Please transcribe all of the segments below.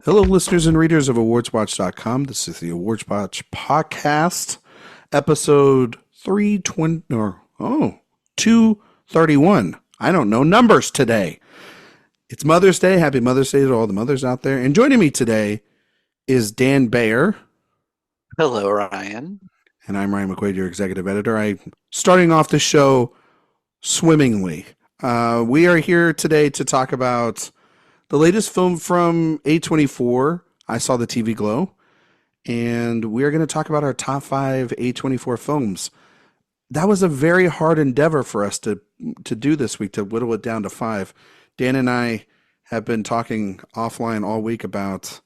Hello, listeners and readers of AwardsWatch.com. This is the AwardsWatch Podcast, episode 320, or 231. I don't know numbers today. It's Mother's Day. Happy Mother's Day to all the mothers out there. And joining me today is Dan Bayer. Hello, Ryan. And I'm Ryan McQuade, your executive editor. I'm starting off the show swimmingly. We are here today to talk about the latest film from A24. I saw the TV Glow. And we're going to talk about our top 5 A24 films. That was a very hard endeavor for us to do this week, to whittle it down to 5. Dan and I have been talking offline all week about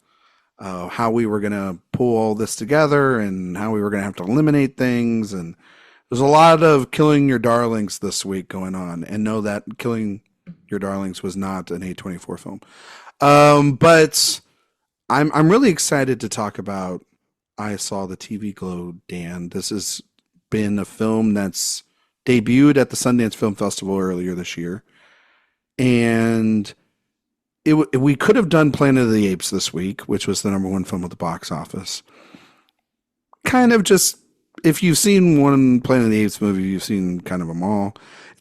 how we were going to pull all this together and how we were going to have to eliminate things. And there's a lot of killing your darlings this week going on. And know that Killing Your Darlings was not an A24 film. But I'm really excited to talk about I Saw the TV Glow, Dan. This has been a film that's debuted at the Sundance Film Festival earlier this year. And we could have done Planet of the Apes this week, which was the #1 film at the box office. Kind of just, if you've seen one Planet of the Apes movie, you've seen kind of them all.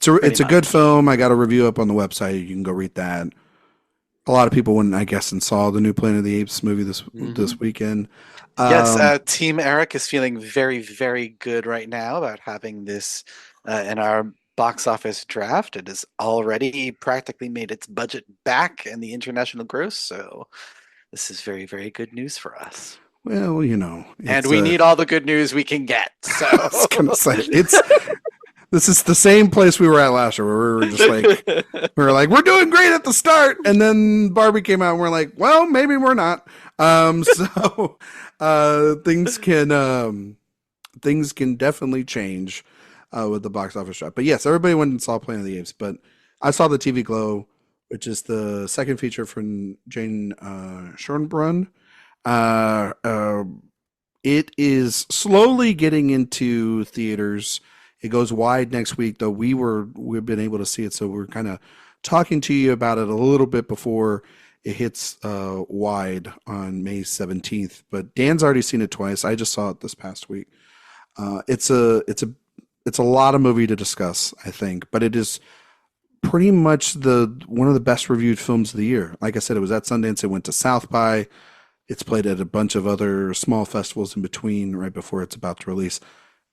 It's a good film. I got a review up on the website. You can go read that. A lot of people went, I guess, and saw the new Planet of the Apes movie this weekend. Yes, Team Eric is feeling very, very good right now about having this in our box office draft. It has already practically made its budget back in the international gross, so this is very, very good news for us. Well, and we need all the good news we can get. So I was gonna say this is the same place we were at last year, where we were just like we're doing great at the start, and then Barbie came out, and we're like, well, maybe we're not. So things can definitely change with the box office drop. But yes, everybody went and saw Planet of the Apes, but I saw the TV Glow, which is the second feature from Jane Schoenbrun. It is slowly getting into theaters. It goes wide next week, though we've been able to see it, so we're kind of talking to you about it a little bit before it hits wide on May 17th. But Dan's already seen it twice. I just saw it this past week. It's a lot of movie to discuss, I think, but it is pretty much one of the best reviewed films of the year. Like I said, it was at Sundance. It went to South by. It's played at a bunch of other small festivals in between right before it's about to release.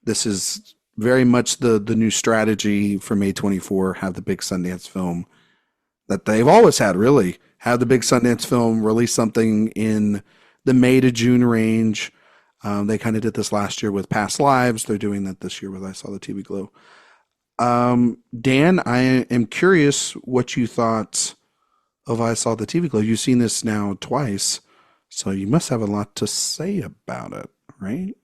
This is very much the new strategy from A24, have the big Sundance film that they've always had, really. Have the big Sundance film, release something in the May to June range. They kind of did this last year with Past Lives. They're doing that this year with I Saw the TV Glow. Dan, I am curious what you thought of I Saw the TV Glow. You've seen this now twice, so you must have a lot to say about it, right?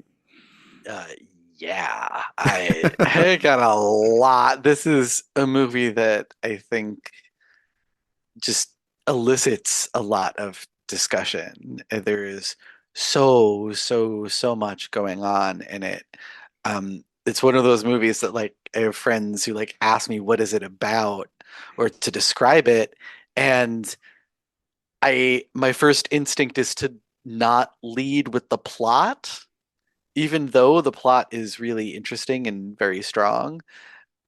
Yeah, I got a lot. This is a movie that I think just elicits a lot of discussion. There is so much going on in it. It's one of those movies that, like, I have friends who ask me what is it about or to describe it, and my first instinct is to not lead with the plot, even though the plot is really interesting and very strong.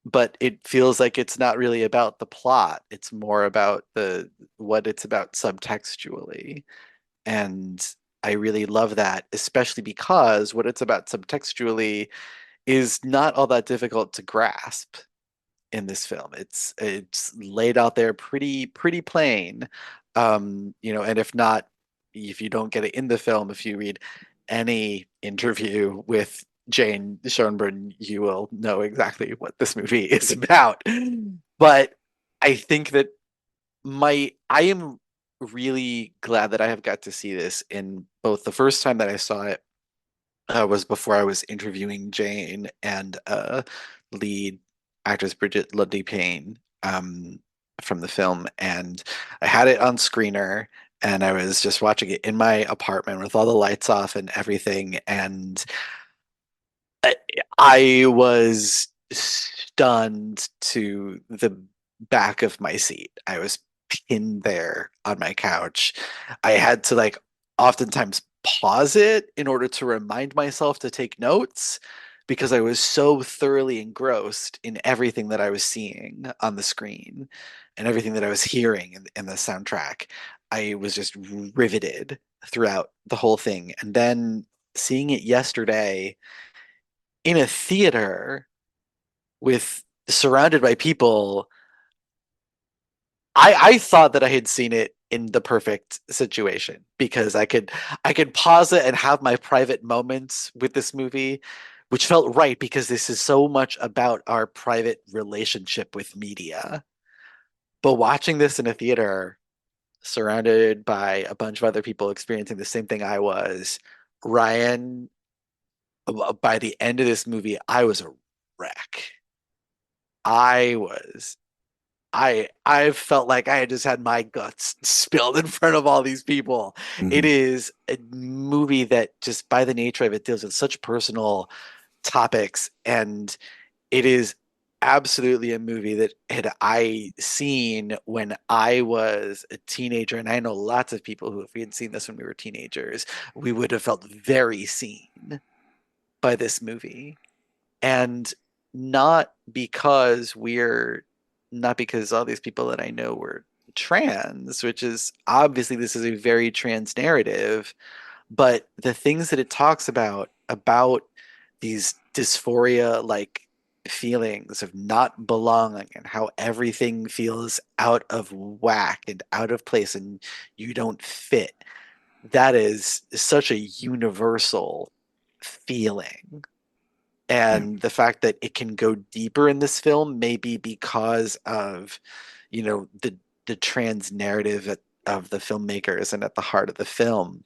But it feels like it's not really about the plot. It's more about what it's about subtextually. And I really love that, especially because what it's about subtextually is not all that difficult to grasp in this film. It's laid out there pretty plain. And if you don't get it in the film, if you read any interview with Jane Schoenbrun, you will know exactly what this movie is about. But I think that I am really glad that I have got to see this. In both the first time that I saw it was before I was interviewing Jane and lead actress Bridget Ludley Payne from the film, and I had it on screener, and I was just watching it in my apartment with all the lights off and everything, and I was stunned to the back of my seat. I was pinned there on my couch. I had to oftentimes pause it in order to remind myself to take notes because I was so thoroughly engrossed in everything that I was seeing on the screen and everything that I was hearing in the soundtrack. I was just riveted throughout the whole thing. And then seeing it yesterday in a theater with surrounded by people, I thought that I had seen it in the perfect situation because I could pause it and have my private moments with this movie, which felt right because this is so much about our private relationship with media. But watching this in a theater, surrounded by a bunch of other people experiencing the same thing I was, Ryan, by the end of this movie, I was a wreck. I was I felt like I had just had my guts spilled in front of all these people. It Mhm. is a movie that just by the nature of it deals with such personal topics, and it is absolutely a movie that had I seen when I was a teenager, and I know lots of people who, if we had seen this when we were teenagers, we would have felt very seen by this movie. And not because we're not because all these people that I know were trans, which is obviously this is a very trans narrative, but the things that it talks about these dysphoria like feelings of not belonging and how everything feels out of whack and out of place and you don't fit. That is such a universal feeling, Yeah. and the fact that it can go deeper in this film maybe because of the trans narrative of the filmmakers and at the heart of the film.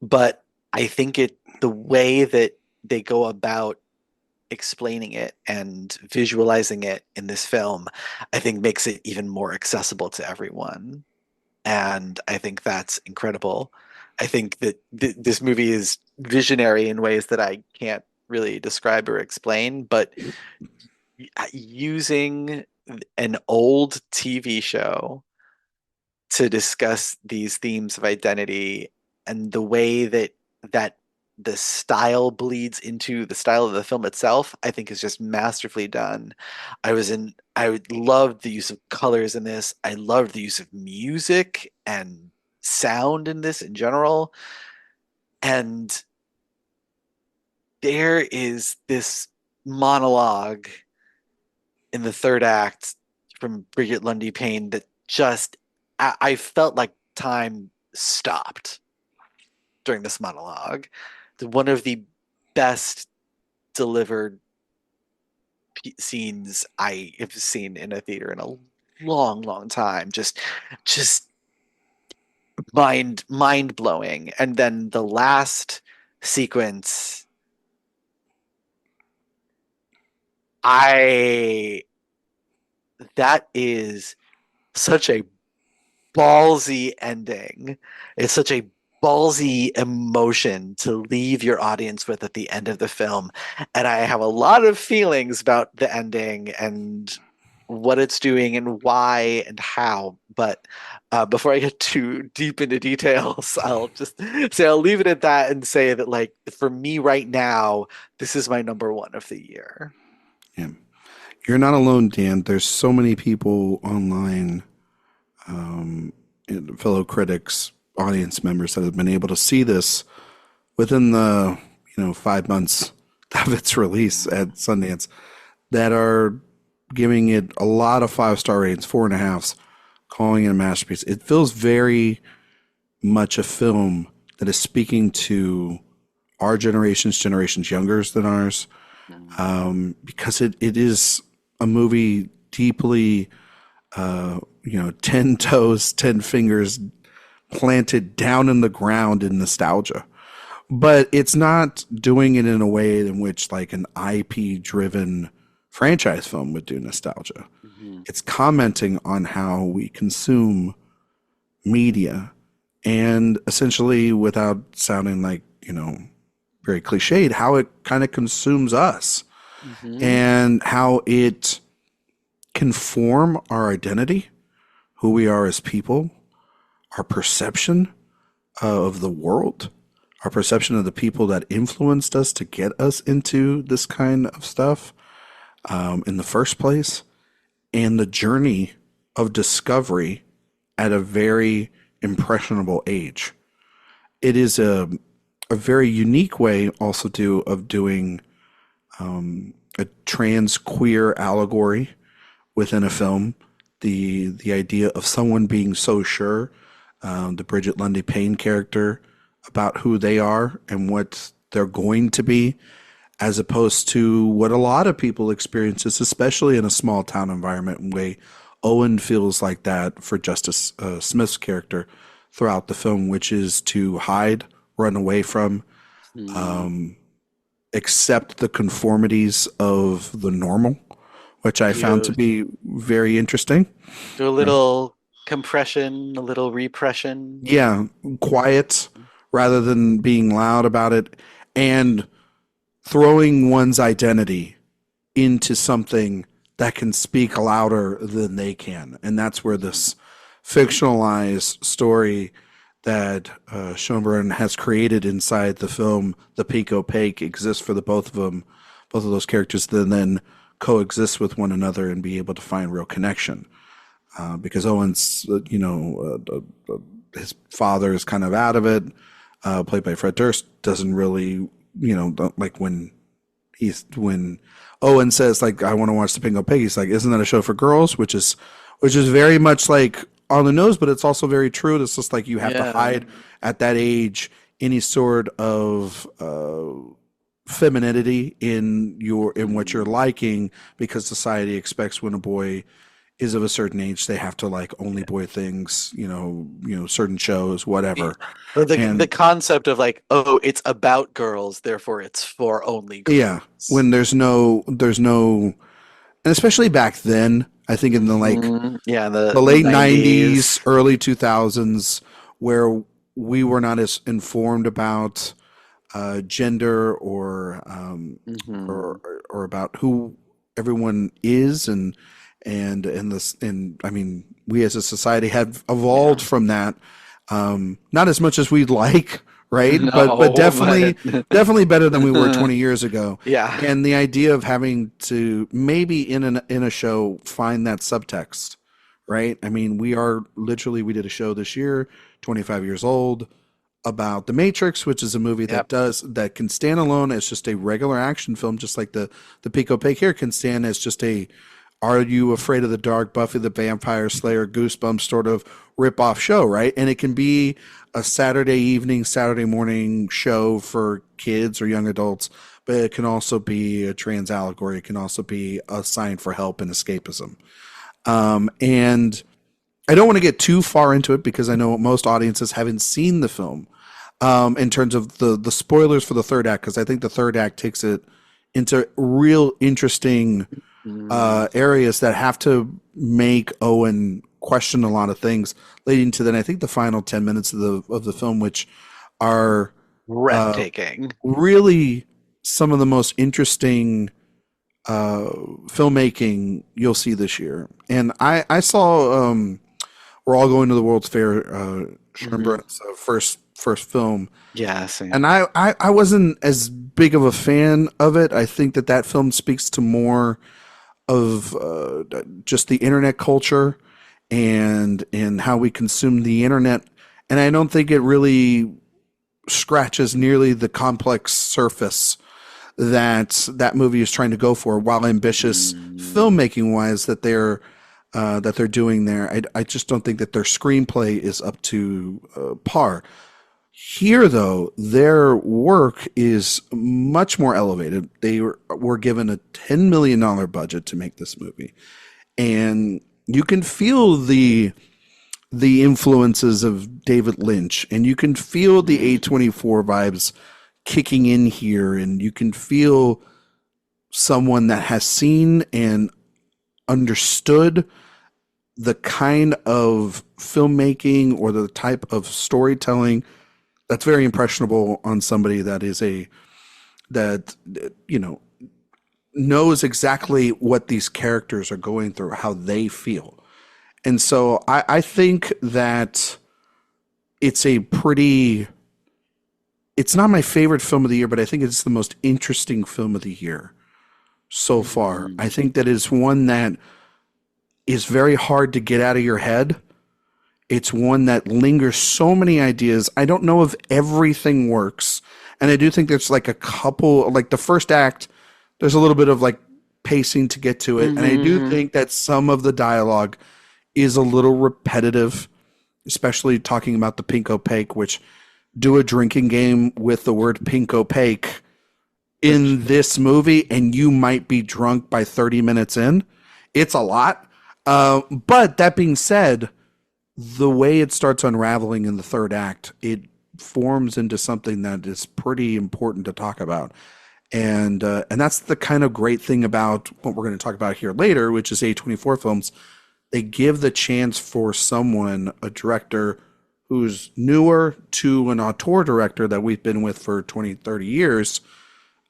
But I think it the way that they go about explaining it and visualizing it in this film, I think makes it even more accessible to everyone, and I think that's incredible. I think that this movie is visionary in ways that I can't really describe or explain, but using an old TV show to discuss these themes of identity and the way that the style bleeds into the style of the film itself, I think is just masterfully done. I loved the use of colors in this. I loved the use of music and sound in this in general. And there is this monologue in the third act from Bridget Lundy Payne that just I felt like time stopped during this monologue. One of the best delivered scenes I have seen in a theater in a long, long time. Just mind blowing. And then the last sequence, I that is such a ballsy ending. It's such a ballsy emotion to leave your audience with at the end of the film. And I have a lot of feelings about the ending and what it's doing and why and how. But before I get too deep into details, I'll just say I'll leave it at that and say that, like, for me right now, this is my number one of the year. Yeah. You're not alone, Dan. There's so many people online, fellow critics, audience members that have been able to see this within the 5 months of its release at Sundance that are giving it a lot of 5-star ratings, 4.5s, calling it a masterpiece. It feels very much a film that is speaking to our generations younger than ours, because it is a movie deeply, 10 toes, 10 fingers planted down in the ground in nostalgia. But it's not doing it in a way in which like an IP driven franchise film would do nostalgia. Mhm. It's commenting on how we consume media and essentially, without sounding like, very cliched, how it kind of consumes us Mhm. and how it can form our identity, who we are as people, our perception of the world, our perception of the people that influenced us to get us into this kind of stuff in the first place, and the journey of discovery at a very impressionable age. It is a very unique way also of doing a trans queer allegory within a film. The idea of someone being so sure, the Bridget Lundy Payne character, about who they are and what they're going to be, as opposed to what a lot of people experiences, especially in a small town environment, way Owen feels like that for Justice Smith's character throughout the film, which is to hide, run away from, Mm. accept the conformities of the normal, which I found to Do be very interesting. do a Right. little compression, a little repression. Yeah, quiet rather than being loud about it, and throwing one's identity into something that can speak louder than they can. And that's where this fictionalized story that Schoenbrun has created inside the film, The Peak Opaque, exists for the both of them, both of those characters, then coexist with one another and be able to find real connection. Because Owen's, his father is kind of out of it, played by Fred Durst, doesn't really, like when Owen says like I want to watch the Pingo Pig, he's like, isn't that a show for girls? Which is very much like on the nose, but it's also very true. It's just like you have to Yeah. hide at that age any sort of femininity in what you're liking, because society expects when a boy is of a certain age they have to like only boy things, certain shows, Yeah. whatever. Or the And concept of like, oh, it's about girls, therefore it's for only yeah, girls. when there's no, and especially back then, I think in the like Yeah, the the late 90s, 90s. early 2000s, where we were not as informed about gender Hmm. or about who everyone is, and this, and I mean, we as a society have evolved Yeah. from that, not as much as we'd like, right? But No, definitely but definitely better than we were 20 years ago. yeah. And the idea of having to maybe in a show find that subtext, right? I mean, we did a show this year, 25 years old, about The Matrix, which is a movie Yep. that can stand alone as just a regular action film, just like the Pico Pig here can stand as just a Are You Afraid of the Dark, Buffy the Vampire Slayer, Goosebumps sort of rip off show, right? And it can be a Saturday evening, Saturday morning show for kids or young adults, but it can also be a trans allegory. It can also be a sign for help and escapism. And I don't want to get too far into it because I know most audiences haven't seen the film, in terms of the spoilers for the third act, because I think the third act takes it into real interesting Mm. areas that have to make Owen question a lot of things, leading to then I think the final 10 minutes of the film, which are uh, Breathtaking. really some of the most interesting filmmaking you'll see this year. And I saw we're all going to the World's Fair, Hmm. Schoenbrun's first film, Yeah, same. and I wasn't as big of a fan of it. I think that film speaks to more of just the internet culture and how we consume the internet, and I don't think it really scratches nearly the complex surface that movie is trying to go for, while ambitious Mm. filmmaking wise that they're doing there. I just don't think that their screenplay is up to par. Here, though, their work is much more elevated. They were given a $10 million budget to make this movie, and you can feel the influences of David Lynch, and you can feel the Mm. A24 vibes kicking in here, and you can feel someone that has seen and understood the kind of filmmaking or the type of storytelling that's very impressionable on somebody that knows exactly what these characters are going through, how they feel. And so I think that it's a pretty. It's not my favorite film of the year, but I think it's the most interesting film of the year so far. Mm. I think that it's one that is very hard to get out of your head. It's one that lingers so many ideas. I don't know if everything works. And I do think there's like a couple, like the first act, there's a little bit of like pacing to get to it. And I do think that some of the dialogue is a little repetitive, especially talking about the pink opaque, which do a drinking game with the word pink opaque in this movie, and you might be drunk by 30 minutes in. It's a lot. But that being said, the way it starts unraveling in the third act, it forms into something that is pretty important to talk about. And that's the kind of great thing about what we're going to talk about here later, which is A24 films. They give the chance for someone, a director who's newer to an auteur director that we've been with for 20, 30 years,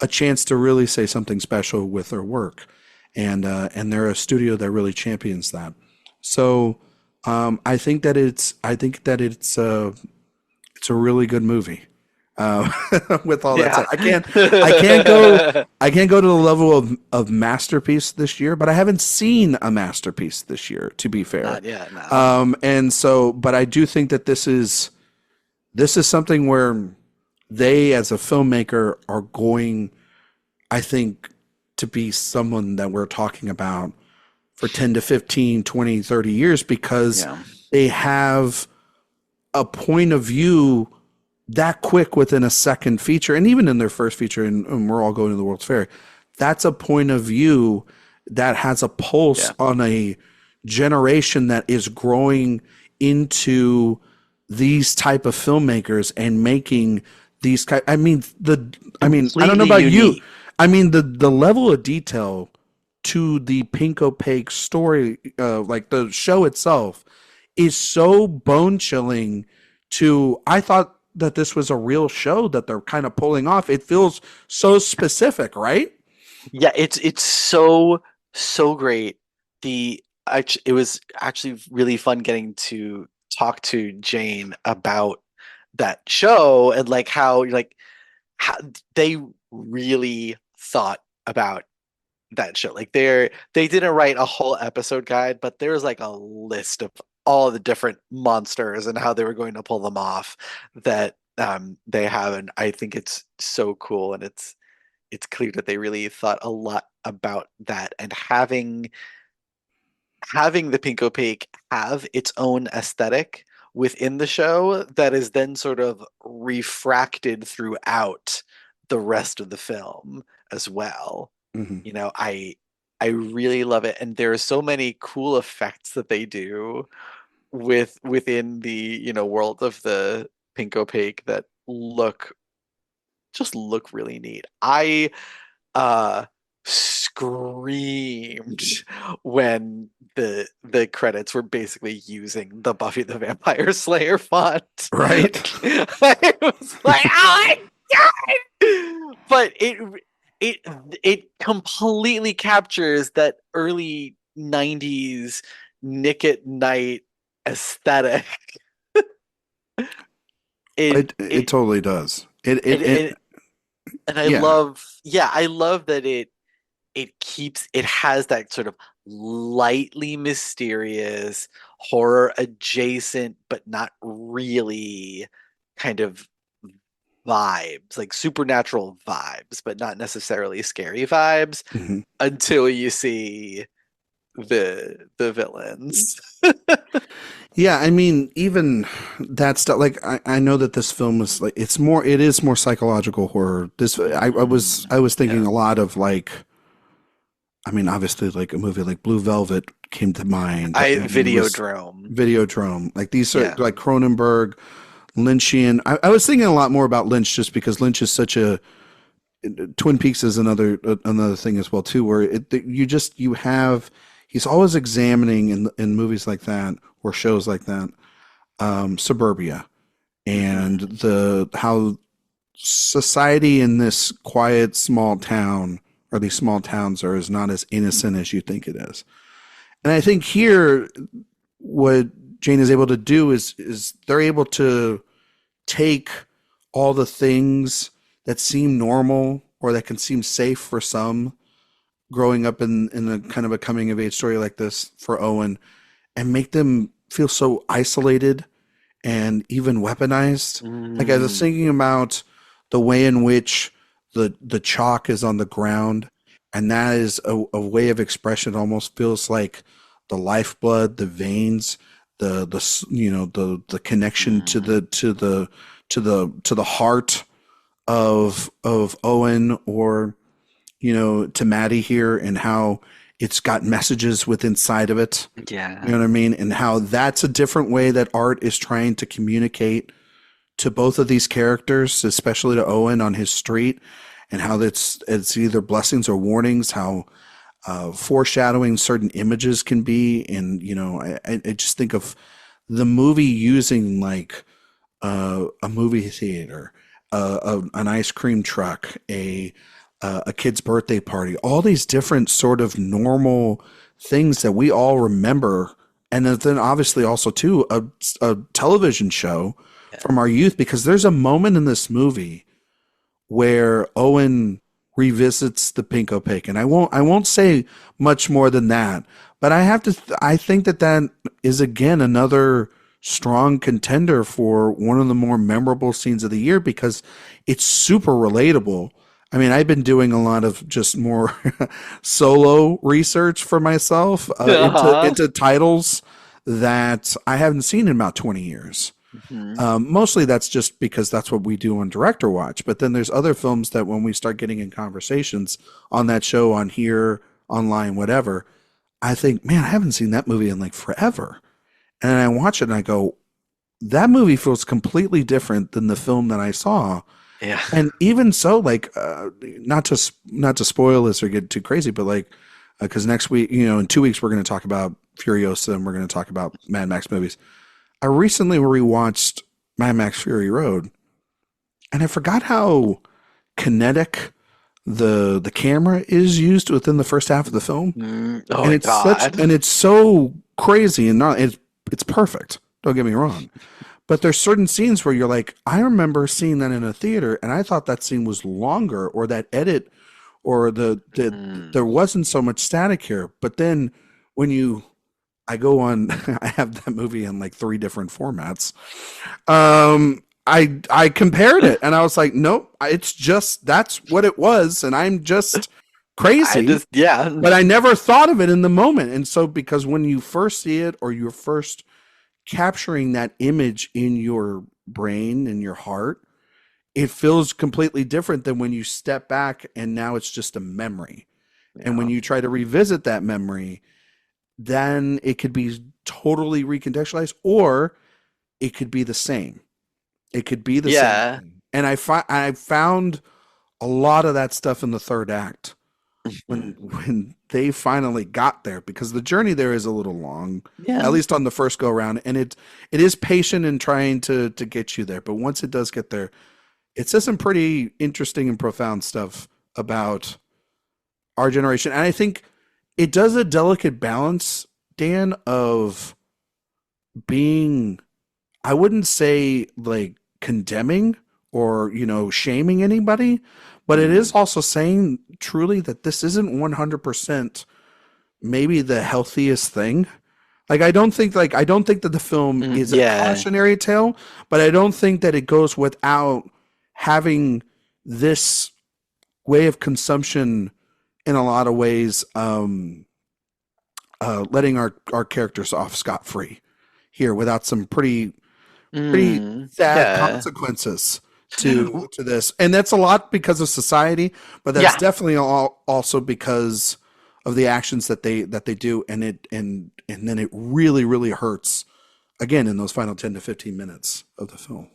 a chance to really say something special with their work. And they're a studio that really champions that. So I think that it's a really good movie. With all that said, I can't go to the level of masterpiece this year, but I haven't seen a masterpiece this year, to be fair. Not yet, no. And so, but I do think that this is something where they, as a filmmaker, are going, I think, to be someone that we're talking about for 10 to 15, 20, 30 years, because they have a point of view that quick within a second feature, and even in their first feature, and we're all going to the World's Fair, that's a point of view that has a pulse on a generation that is growing into these type of filmmakers and making these I don't know about you. I mean, the level of detail to the pink opaque story, like the show itself, is so bone chilling. I thought that this was a real show that they're kind of pulling off. It feels so specific, right? Yeah, it's so great. It was actually really fun getting to talk to Jane about that show, and like how how they really thought about that show. Like they didn't write a whole episode guide, but there's like a list of all the different monsters and how they were going to pull them off that they have, and I think it's so cool, and it's clear that they really thought a lot about that, and having the pink opaque have its own aesthetic within the show that is then sort of refracted throughout the rest of the film as well. You know, I really love it, and there are so many cool effects that they do within the, you know, world of the pink opaque that look really neat. I screamed when the credits were basically using the Buffy the Vampire Slayer font. Right. I was like, oh my god! But it completely captures that early 90s Nick at Night aesthetic. It totally does. And I love that it has that sort of lightly mysterious horror adjacent but not really kind of vibes, like supernatural vibes, but not necessarily scary vibes until you see the villains. Yeah, I mean, even that stuff. Like, I know that this film is like it is more psychological horror. I was thinking a lot of like, I mean, obviously like a movie like Blue Velvet came to mind. Videodrome. Like these are like Cronenberg, Lynchian. I was thinking a lot more about Lynch just because Lynch is such a Twin Peaks is another thing as well too, where you have. He's always examining in movies like that or shows like that, suburbia and how society in this quiet small town, or these small towns, is not as innocent as you think it is. And I think here what Jane is able to do is they're able to take all the things that seem normal or that can seem safe for some growing up in a kind of a coming of age story like this for Owen and make them feel so isolated and even weaponized. Like I was Mm, thinking about the way in which the chalk is on the ground, and that is a way of expression. It almost feels like the lifeblood, the veins, the connection to mm, the heart of Owen or to Maddie here, and how it's got messages with inside of it. You yeah. know what I mean? And how that's a different way that art is trying to communicate to both of these characters, especially to Owen on his street, and how it's either blessings or warnings, how foreshadowing certain images can be. And, I just think of the movie using like a movie theater, an ice cream truck, a kid's birthday party, all these different sort of normal things that we all remember. And then obviously also too a television show Yeah. from our youth, because there's a moment in this movie where Owen revisits the pink opaque, and I won't say much more than that, but I think that is again another strong contender for one of the more memorable scenes of the year because it's super relatable. I mean, I've been doing a lot of just more solo research for myself Uh-huh. into titles that I haven't seen in about 20 years. Hmm. Mostly that's just because that's what we do on Director Watch. But then there's other films that when we start getting in conversations on that show, on here, online, whatever, I think, man, I haven't seen that movie in like forever. And then I watch it and I go, that movie feels completely different than the film that I saw. Yeah. And even so, like, not to spoil this or get too crazy, but like, because next week, in 2 weeks, we're going to talk about Furiosa and we're going to talk about Mad Max movies. I recently rewatched Mad Max Fury Road, and I forgot how kinetic the camera is used within the first half of the film, Oh and my and God. it's so crazy and not it's perfect. Don't get me wrong, but there's certain scenes where you're like, I remember seeing that in a theater, and I thought that scene was longer, or that edit, or there Mm. wasn't so much static here. But then when I go on, I have that movie in like three different formats. I compared it and I was like, nope, it's just that's what it was, and I'm just I crazy. just, yeah. But I never thought of it in the moment, and so because when you first see it or you're first capturing that image in your brain and your heart, it feels completely different than when you step back and now it's just a memory. And when Yeah. you try to revisit that memory, then it could be totally recontextualized, or it could be the same. It could be the same Yeah. thing. And I found a lot of that stuff in the third act when Mhm. they finally got there, because the journey there is a little long, at Yeah. least on the first go around, and it is patient in trying to get you there. But once it does get there, it says some pretty interesting and profound stuff about our generation. And I think it does a delicate balance, Dan, of being, I wouldn't say like condemning or, shaming anybody, but it is Mm. also saying truly that this isn't 100% maybe the healthiest thing. Like I don't think that the film is a Yeah. cautionary tale, but I don't think that it goes without having this way of consumption in a lot of ways, letting our characters off scot free here without some pretty sad Yeah. consequences to this. And that's a lot because of society, but that's Yeah. definitely also because of the actions that they do, and then it really hurts again in those final 10 to 15 minutes of the film.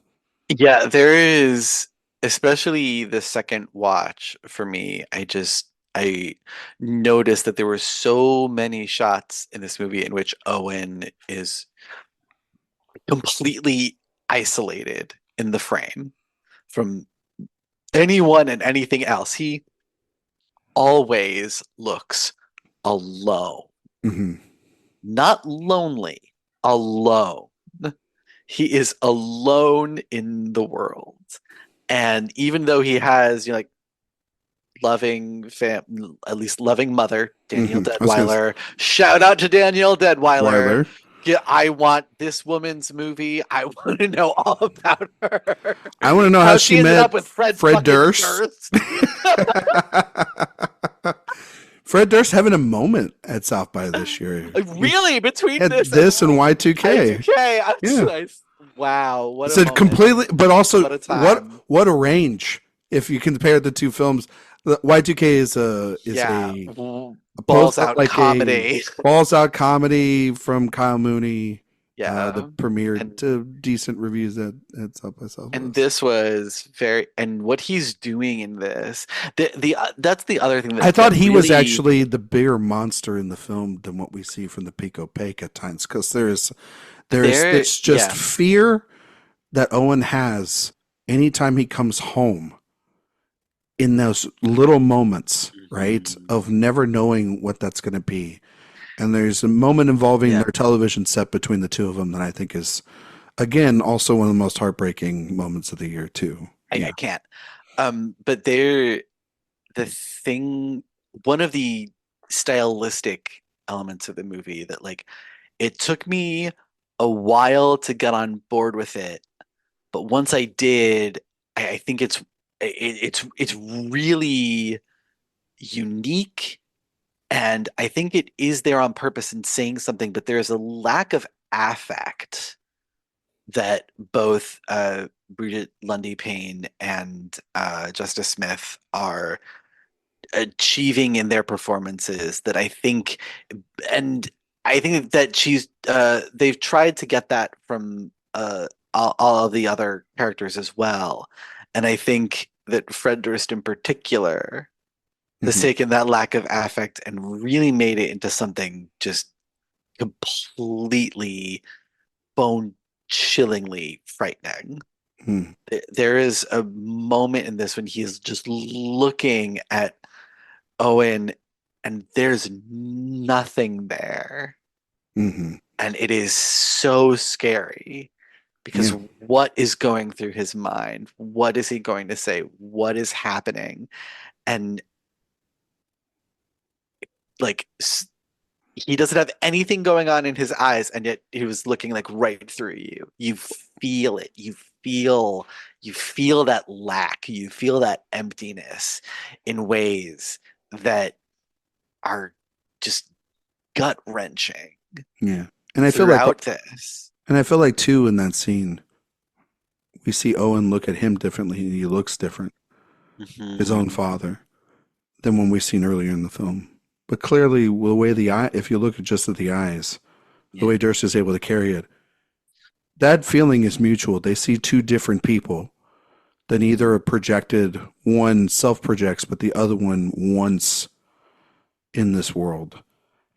Yeah, there is, especially the second watch for me, I noticed that there were so many shots in this movie in which Owen is completely isolated in the frame from anyone and anything else. He always looks alone, Hmm. not lonely. alone. He is alone in the world. And even though he has, like at least loving mother, Danielle I was gonna Deadweiler. Shout out to Danielle Deadweiler. Weiler. Yeah, I want this woman's movie. I want to know all about her. I want to know how How she she ended met up with Fred Fred fucking Durst. Durst. Fred Durst having a moment at South by this year. Really, between At this and Y2K. Y2K. Yeah. Wow, what a So moment. completely, but also What a time. what a range if you compare the two films. The Y2K is a Balls out comedy. balls out comedy from Kyle Mooney. Yeah. That premiered And to decent reviews at South by Southwest. And this was and what he's doing in this, that's the other thing that I thought that he was really- actually the bigger monster in the film than what we see from the Pico Pake at times, because there's it's just fear that Owen has anytime he comes home in those little moments, right, of never knowing what that's going to be. And there's a moment involving their television set between the two of them that I think is, again, also one of the most heartbreaking moments of the year too. I can't. But one of the stylistic elements of the movie that, like, it took me a while to get on board with it, but once I did, I think it's really unique. And I think it is there on purpose in saying something, but there's a lack of affect that both Bridget Lundy Payne and Justice Smith are achieving in their performances that I think that they've tried to get that from all of the other characters as well. And I think that Fred Durst in particular has taken that lack of affect and really made it into something just completely bone-chillingly frightening. There is a moment in this when he's just looking at Owen and there's nothing there. And it is so scary because what is going through his mind? What is he going to say? What is happening? And like, he doesn't have anything going on in his eyes, and yet he was looking like right through you. You feel it. You feel that lack. You feel that emptiness in ways that are just gut wrenching. Yeah, and I feel like this, and I feel like too in that scene, we see Owen look at him differently, and he looks different, his own father, than when we've seen earlier in the film. But clearly, the way if you look just at the eyes, the way Durst is able to carry it, that feeling is mutual. They see two different people that either are projected, one self-projects, but the other one wants in this world.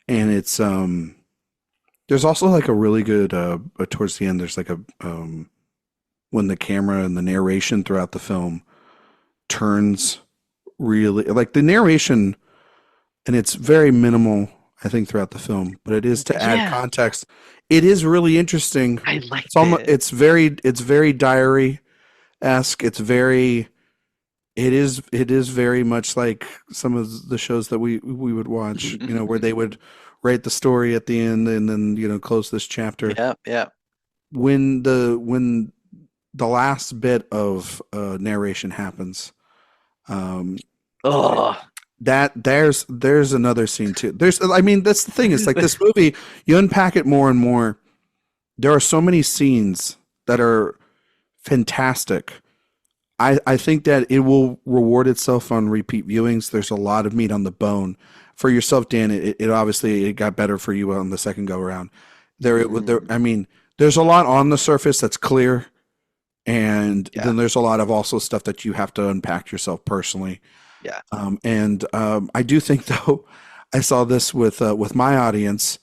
And it's, there's also like a really good, towards the end, there's like a, when the camera and the narration throughout the film turns really, like the narration, and it's very minimal, I think, throughout the film, but it is to add context. It is really interesting. I like it. It's very diary-esque. It is very much like some of the shows that we would watch, where they would write the story at the end and then, close this chapter. Yeah. When the last bit of narration happens, there's another scene too. That's the thing. It's like this movie, you unpack it more and more. There are so many scenes that are fantastic. I think that it will reward itself on repeat viewings. There's a lot of meat on the bone. For yourself, Dan, it obviously it got better for you on the second go around. There's a lot on the surface that's clear, and then there's a lot of also stuff that you have to unpack yourself personally. Yeah. I do think, though, I saw this with my audience.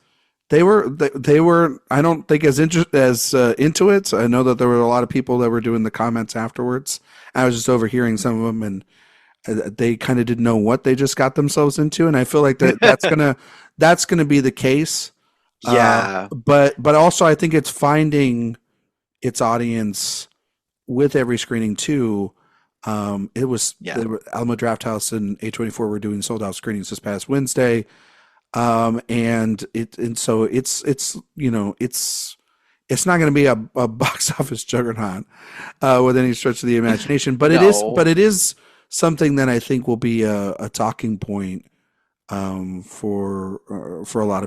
They were I don't think as into it. I know that there were a lot of people that were doing the comments afterwards. I was just overhearing some of them, and they kind of didn't know what they just got themselves into. And I feel like that's gonna be the case. Yeah. But also I think it's finding its audience with every screening too. It was Yeah. the Alamo Drafthouse and A24 were doing sold out screenings this past Wednesday. And so it's you know it's not going to be a box office juggernaut with any stretch of the imagination, but No. it is something that I think will be a talking point for a lot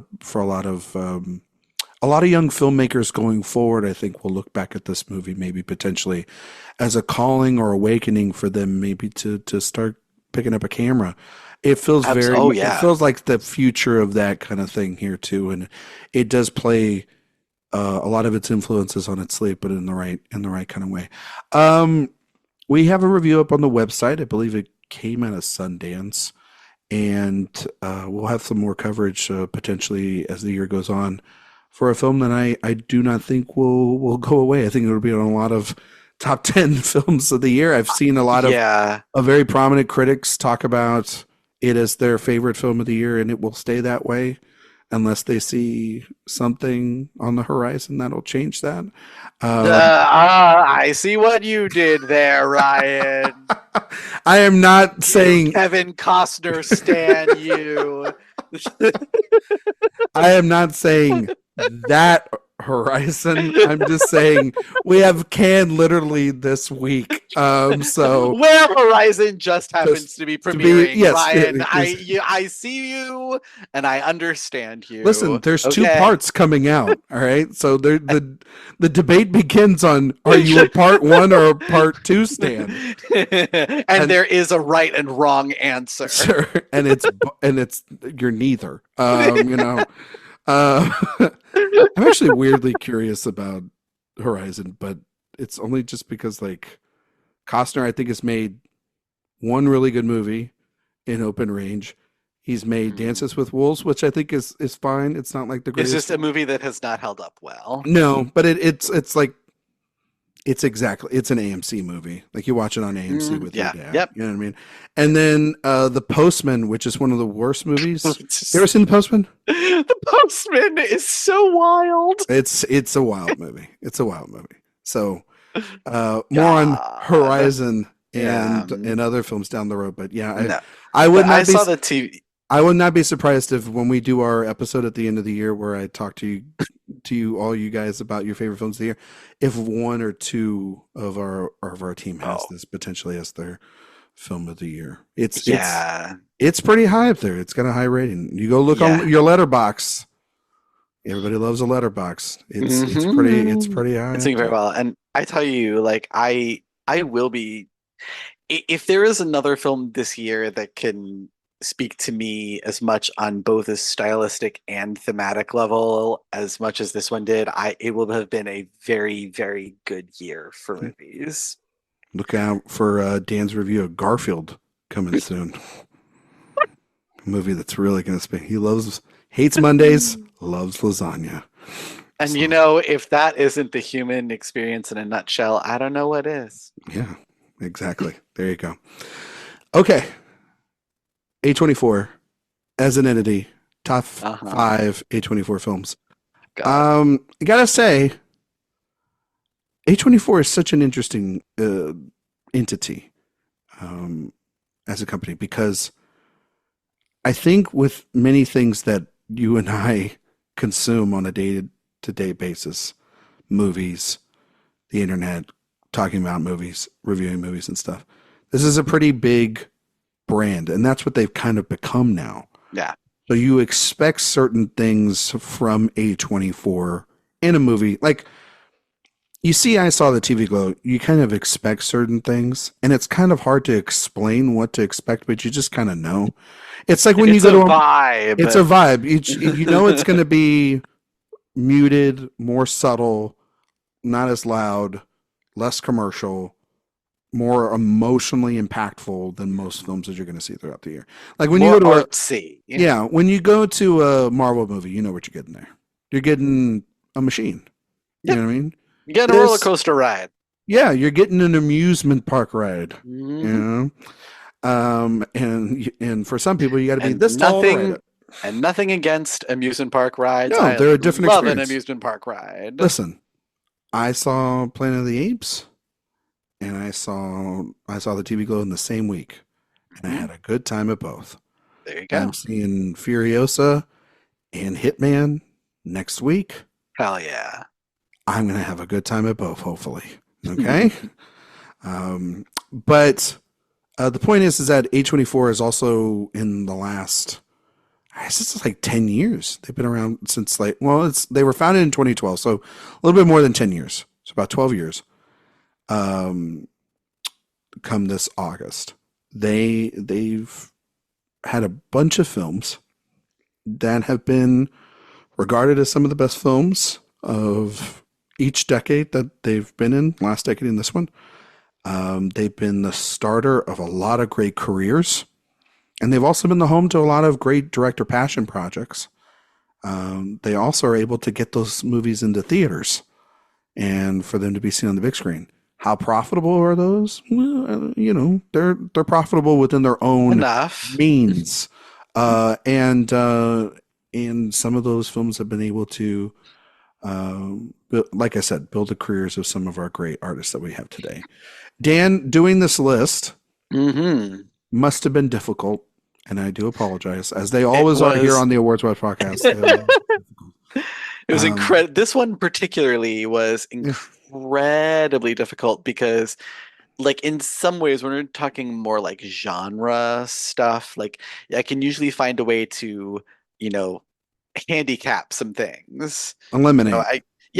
of young filmmakers going forward. I think will look back at this movie maybe potentially as a calling or awakening for them, maybe to start picking up a camera. It feels Oh it yeah. feels like the future of that kind of thing here too, and it does play a lot of its influences on its sleeve, but in the right kind of way. We have a review up on the website. I believe it came out of Sundance, and we'll have some more coverage potentially as the year goes on for a film that I do not think will go away. I think it'll be on a lot of top 10 films of the year. I've seen a lot of very prominent critics talk about it as their favorite film of the year, and it will stay that way unless they see something on the horizon that'll change that. I see what you did there, Ryan. I am not saying Kevin Costner stan you. I am not saying that horizon. I'm just saying we have Cannes literally this week. So where Horizon just happens to be premiering, yes, Ryan. yes. I see you and I understand you. Listen, there's two parts coming out. All right, so the debate begins on are you a part 1 or a part 2 stan? and there is a right and wrong answer. Sure, and it's you're neither. You know. I'm actually weirdly curious about Horizon, but it's only just because like Costner, I think, has made one really good movie in Open Range. He's made Dances with Wolves, which I think is fine. It's not like the greatest. It's just a movie that has not held up well. No, but it's like it's an AMC movie. Like you watch it on AMC with your dad. Yep. You know what I mean? And then The Postman, which is one of the worst movies. You ever seen The Postman? The Postman is so wild. It's a wild movie. It's a wild movie. So more on Horizon and other films down the road. But yeah, I would not saw the TV. I would not be surprised if when we do our episode at the end of the year where I talk to you all you guys about your favorite films of the year, if 1 or 2 of our team has this potentially as their film of the year. It's pretty high up there. It's got a high rating. You go look on your letterbox. Everybody loves a letterbox. It's pretty high. It's doing very well. And I tell you, like I will be, if there is another film this year that can speak to me as much on both a stylistic and thematic level as much as this one did, it will have been a very, very good year for movies. Look out for Dan's review of Garfield coming soon. A movie that's really going to speak. He hates Mondays, loves lasagna. And you know, if that isn't the human experience in a nutshell, I don't know what is. Yeah, exactly. There you go. Okay. A24 as an entity, top 5 A24 films. I gotta say, A24 is such an interesting entity as a company because I think with many things that you and I consume on a day-to-day basis, movies, the internet, talking about movies, reviewing movies and stuff, this is a pretty big brand, and that's what they've kind of become now. Yeah. So you expect certain things from A24 in a movie. Like, you see, I Saw the TV Glow, you kind of expect certain things, and it's kind of hard to explain what to expect, but you just kind of know. It's like when you go to a vibe. It's a vibe. You know it's going to be muted, more subtle, not as loud, less commercial, more emotionally impactful than most films that you're going to see throughout the year. Like when you go to when you go to a Marvel movie, you know what you're getting there. You're getting a machine. You know what I mean? You get a roller coaster ride. Yeah, you're getting an amusement park ride. You know, and for some people, you got to be this tall. And nothing against amusement park rides. No, I they're a different love an experience. amusement park ride. Listen, I saw Planet of the Apes and I saw the TV Glow in the same week, and I Mhm. had a good time at both. There you I'm go. seeing Furiosa and Hitman next week. Hell yeah. I'm gonna have a good time at both, hopefully. Okay. But the point is that A24 is also in the last, I guess it's like 10 years. They've been around since they were founded in 2012, so a little bit more than 10 years. So about 12 years. Come this August, they've had a bunch of films that have been regarded as some of the best films of each decade that they've been in. Last decade and this one. They've been the starter of a lot of great careers, and they've also been the home to a lot of great director passion projects. They also are able to get those movies into theaters and for them to be seen on the big screen. How profitable are those? Well, they're profitable within their own Enough. means, and some of those films have been able to, like I said, build the careers of some of our great artists that we have today. Dan, doing this list Mm-hmm. must have been difficult, and I do apologize, as they always are here was on the AwardsWatch Podcast. it was Um, incredible. This one particularly was Yeah. incredibly difficult because, like, in some ways, when we're talking more like genre stuff, like I can usually find a way to, you know, handicap some things. Eliminate. Yeah,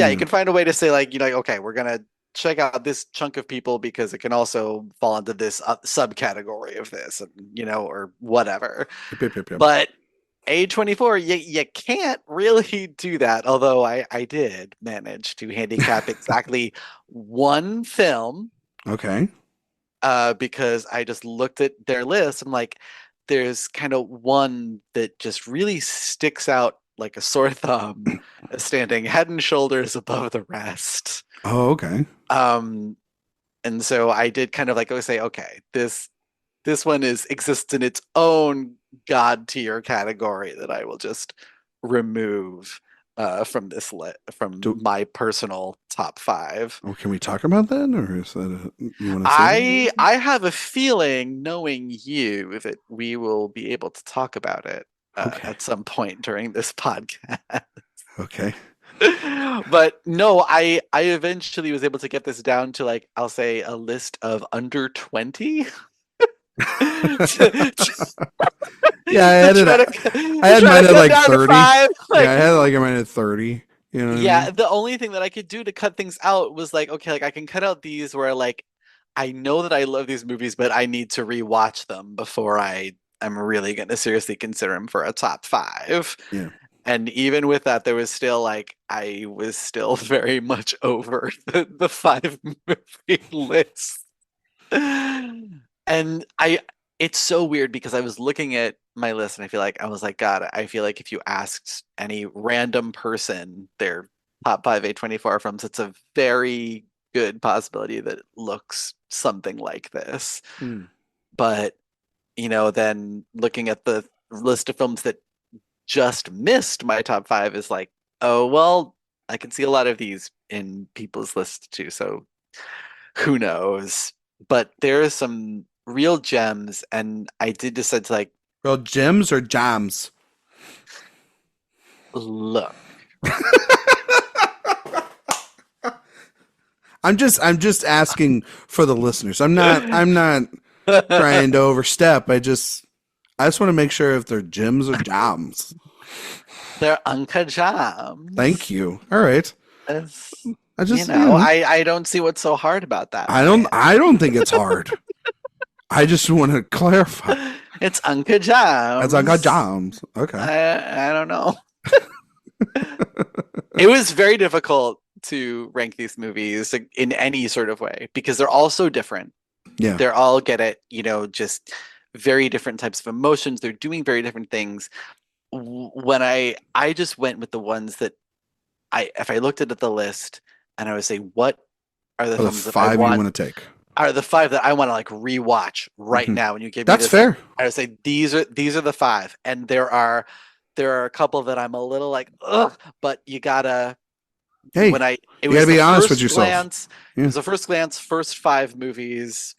you Yeah. can find a way to say like, okay, we're gonna check out this chunk of people because it can also fall into this subcategory of this, and or whatever. Yep. But A24, you can't really do that. Although I did manage to handicap exactly one film, Okay. because I just looked at their list. I'm like, there's kind of one that just really sticks out like a sore thumb, standing head and shoulders above the rest. Oh, okay. And so I did kind of like say, okay, this one exists in its own god tier category that I will just remove from this from Do, my personal top 5. oh, can we talk about that, or is that you want to say? I have a feeling, knowing you, that we will be able to talk about it Okay. at some point during this podcast. Okay. But no, I eventually was able to get this down to, like, I'll say a list of under 20. Yeah, I had mine at like 30. Yeah, I had like mine at 30. You know what I mean? The only thing that I could do to cut things out was like, okay, like I can cut out these where, like, I know that I love these movies, but I need to rewatch them before I'm really going to seriously consider them for a top 5. Yeah. And even with that, there was still, like, I was still very much over the 5 movie list. And it's so weird because I was looking at my list and I was like, God, I feel like if you asked any random person their top 5 A24 films, it's a very good possibility that it looks something like this. But, then looking at the list of films that just missed my top 5 is like, oh, well, I can see a lot of these in people's lists too. So who knows? But there are some real gems, and I did decide to, like, Real gems or jams? look. I'm just asking for the listeners. I'm not trying to overstep. I just want to make sure if they're gems or jams. They're Unca Jams. Thank you. All right. I just I don't see what's so hard about that. I don't think it's hard. I just want to clarify. It's Unca Jams. It's Unca Jams. Okay. I don't know. It was very difficult to rank these movies in any sort of way because they're all so different. Yeah. They're all get it, just very different types of emotions. They're doing very different things. When I just went with the ones that if I looked at the list and I would say, what are the films 5 you want to take? Are the 5 that I want to, like, rewatch right now? And you gave me That's fair. I would say these are the 5, and there are there are a couple that I'm a little like, ugh, but you gotta Hey, it you got to was the be honest with first yourself. glance, it Yeah. was the first glance, first five movies,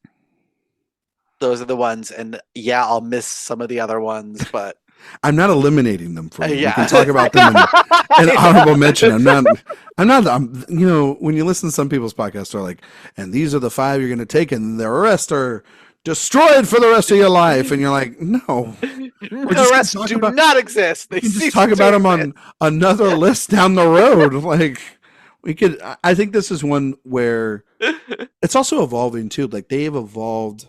those are the ones, and yeah, I'll miss some of the other ones, but I'm not eliminating them for you. We can yeah. talk about them in an honorable mention. When you listen to some people's podcasts, they're like, and these are the five you're going to take, and the rest are destroyed for the rest of your life. And you're like, no, we're The just going to rest talk do about, not exist. we They can just cease talk to about them exist. on another list down the road. Like, I think this is one where it's also evolving too. Like, they've evolved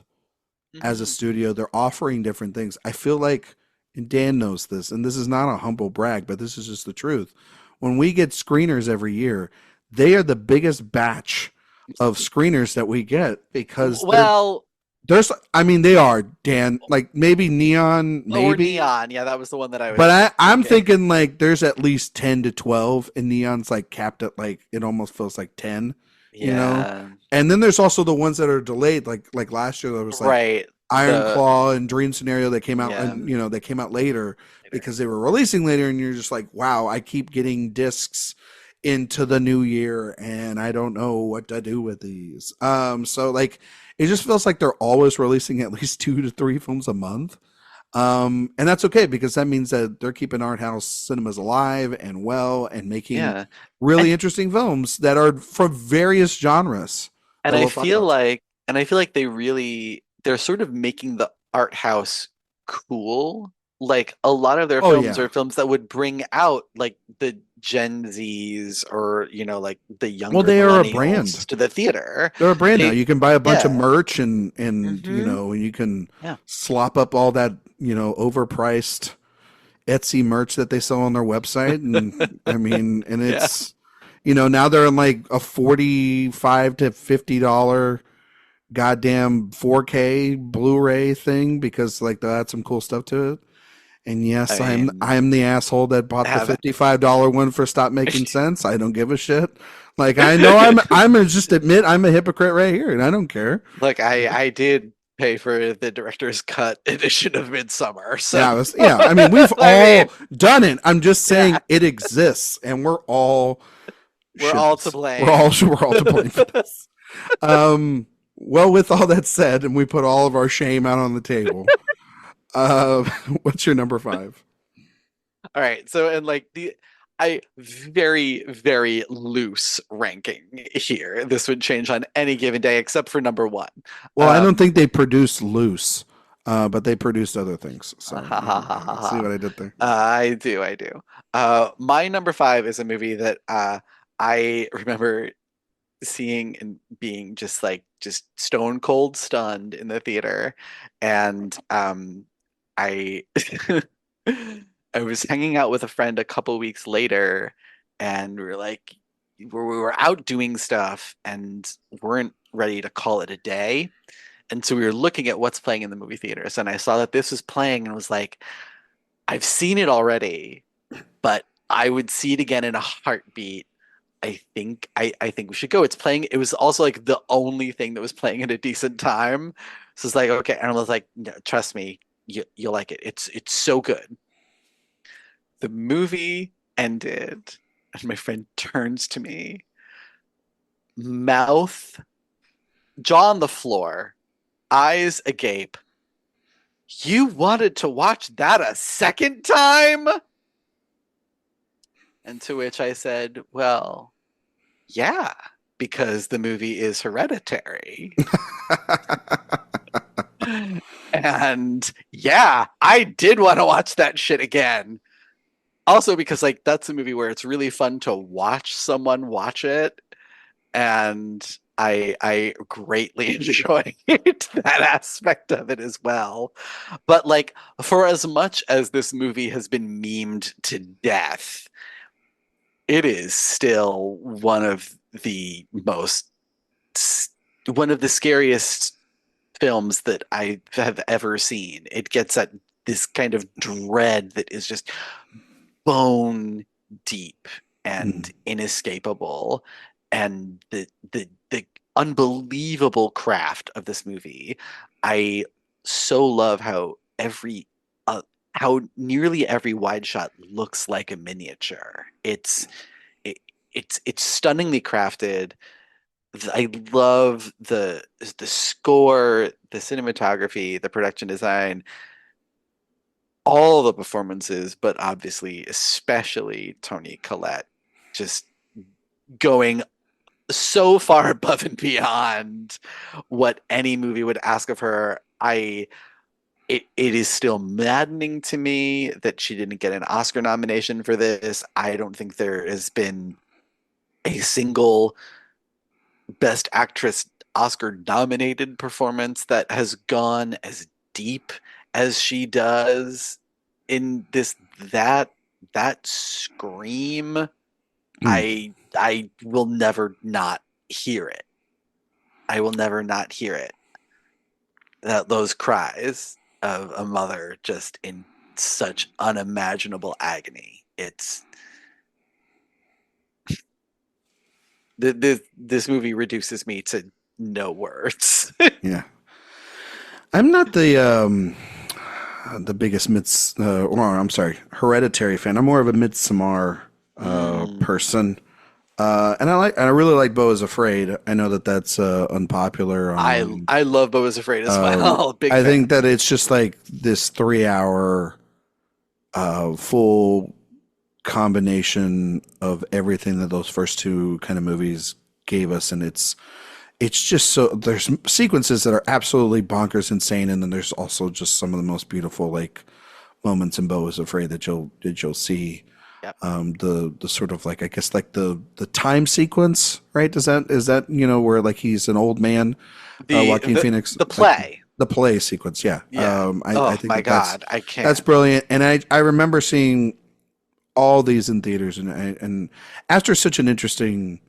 as a Mhm. studio. They're offering different things. I feel like, and Dan knows this, and this is not a humble brag, but this is just the truth. When we get screeners every year, they are the biggest batch of screeners that we get because Well, I mean, they are, Dan, like maybe Neon, or maybe, Neon. Yeah, that was the one that I but was I'm thinking. thinking like there's at least 10 to 12, and Neon's like capped at like, it almost feels like 10, you know? Yeah, And then there's also the ones that are delayed, like last year there was like right. Iron The Claw and Dream Scenario that came out, yeah. and they came out later Later. because they were releasing later, and you're just like, wow, I keep getting discs into the new year and I don't know what to do with these. So like it just feels like they're always releasing at least 2 to 3 films a month. And that's okay because that means that they're keeping art house cinemas alive and well and making Yeah. really And interesting films that are from various genres and that I we'll talk feel about. like and I feel like they're sort of making the art house cool. Like a lot of their Oh films yeah. are films that would bring out like the Gen Zs or like the Well, younger they are a millennials brand. to the theater. They're a brand now. They You can buy a bunch of yeah. merch and Hmm. and you can Yeah. slop up all that, overpriced Etsy merch that they sell on their website. And I mean, and Yeah. it's, now they're in like a $45 to $50 goddamn 4K Blu-ray thing because like they add some cool stuff to it. And yes, I I'm mean, I'm the asshole that bought the have $55 one for Stop Making Sense. I don't give a shit. Like I know I'm gonna just admit I'm a hypocrite right here, and I don't care. like I did pay for the director's cut edition of Midsummer, so Yeah. I mean, we've I all mean, done it. I'm just yeah, saying it exists, and we're all we're all to shims. blame. We're all to blame for this. Well, with all that said, and we put all of our shame out on the table. Uh, what's your number five? All right, so and like the I very very loose ranking here. This would change on any given day except for number one. Well, I don't Um, think they produced Loose, but they produced other things. So ha ha ha ha see ha. what I did there. I do. My number five is a movie that I remember seeing and being just stone cold stunned in the theater, and I I was hanging out with a friend a couple weeks later, and we were out doing stuff and weren't ready to call it a day. And so we were looking at what's playing in the movie theaters, and I saw that this was playing and was like, I've seen it already, but I would see it again in a heartbeat. I think we should go. It's playing. It was also like the only thing that was playing at a decent time. So it's like, okay. And I was like, no, trust me, you'll like it. It's so good. The movie ended, and my friend turns to me, mouth, jaw on the floor, eyes agape. You wanted to watch that a second time? And to which I said, well, yeah, because the movie is Hereditary. And yeah, I did want to watch that shit again. Also because like that's a movie where it's really fun to watch someone watch it, and I greatly enjoyed that aspect of it as well. But like for as much as this movie has been memed to death, it is still one of the scariest films that I have ever seen. It gets at this kind of dread that is just bone deep and Mm. inescapable, and the unbelievable craft of this movie. I so love how how nearly every wide shot looks like a miniature. It, it's stunningly crafted. I love the score, the cinematography, the production design, all the performances, but obviously especially Toni Collette just going so far above and beyond what any movie would ask of her. It is still maddening to me that she didn't get an Oscar nomination for this. I don't think there has been a single Best Actress Oscar nominated performance that has gone as deep as she does in this. That scream, I will never not hear it. I will never not hear it. Those cries of a mother just in such unimaginable agony. This movie reduces me to no words. Yeah. I'm not the biggest Hereditary fan. I'm more of a Midsommar person. And I really like Beau is Afraid. I know that that's unpopular. I love Beau is Afraid as well. Big I fan. think that it's just like this 3-hour full combination of everything that those first two kind of movies gave us, and it's just so there's sequences that are absolutely bonkers insane, and then there's also just some of the most beautiful like moments in Beau is Afraid that you'll see. Yep. The sort of like I guess like the time sequence, right? Is that where like he's an old man, Joaquin Phoenix, the play, the play sequence, yeah. I think my God, I can't. That's brilliant, and I remember seeing all these in theaters, and Astor's such an interesting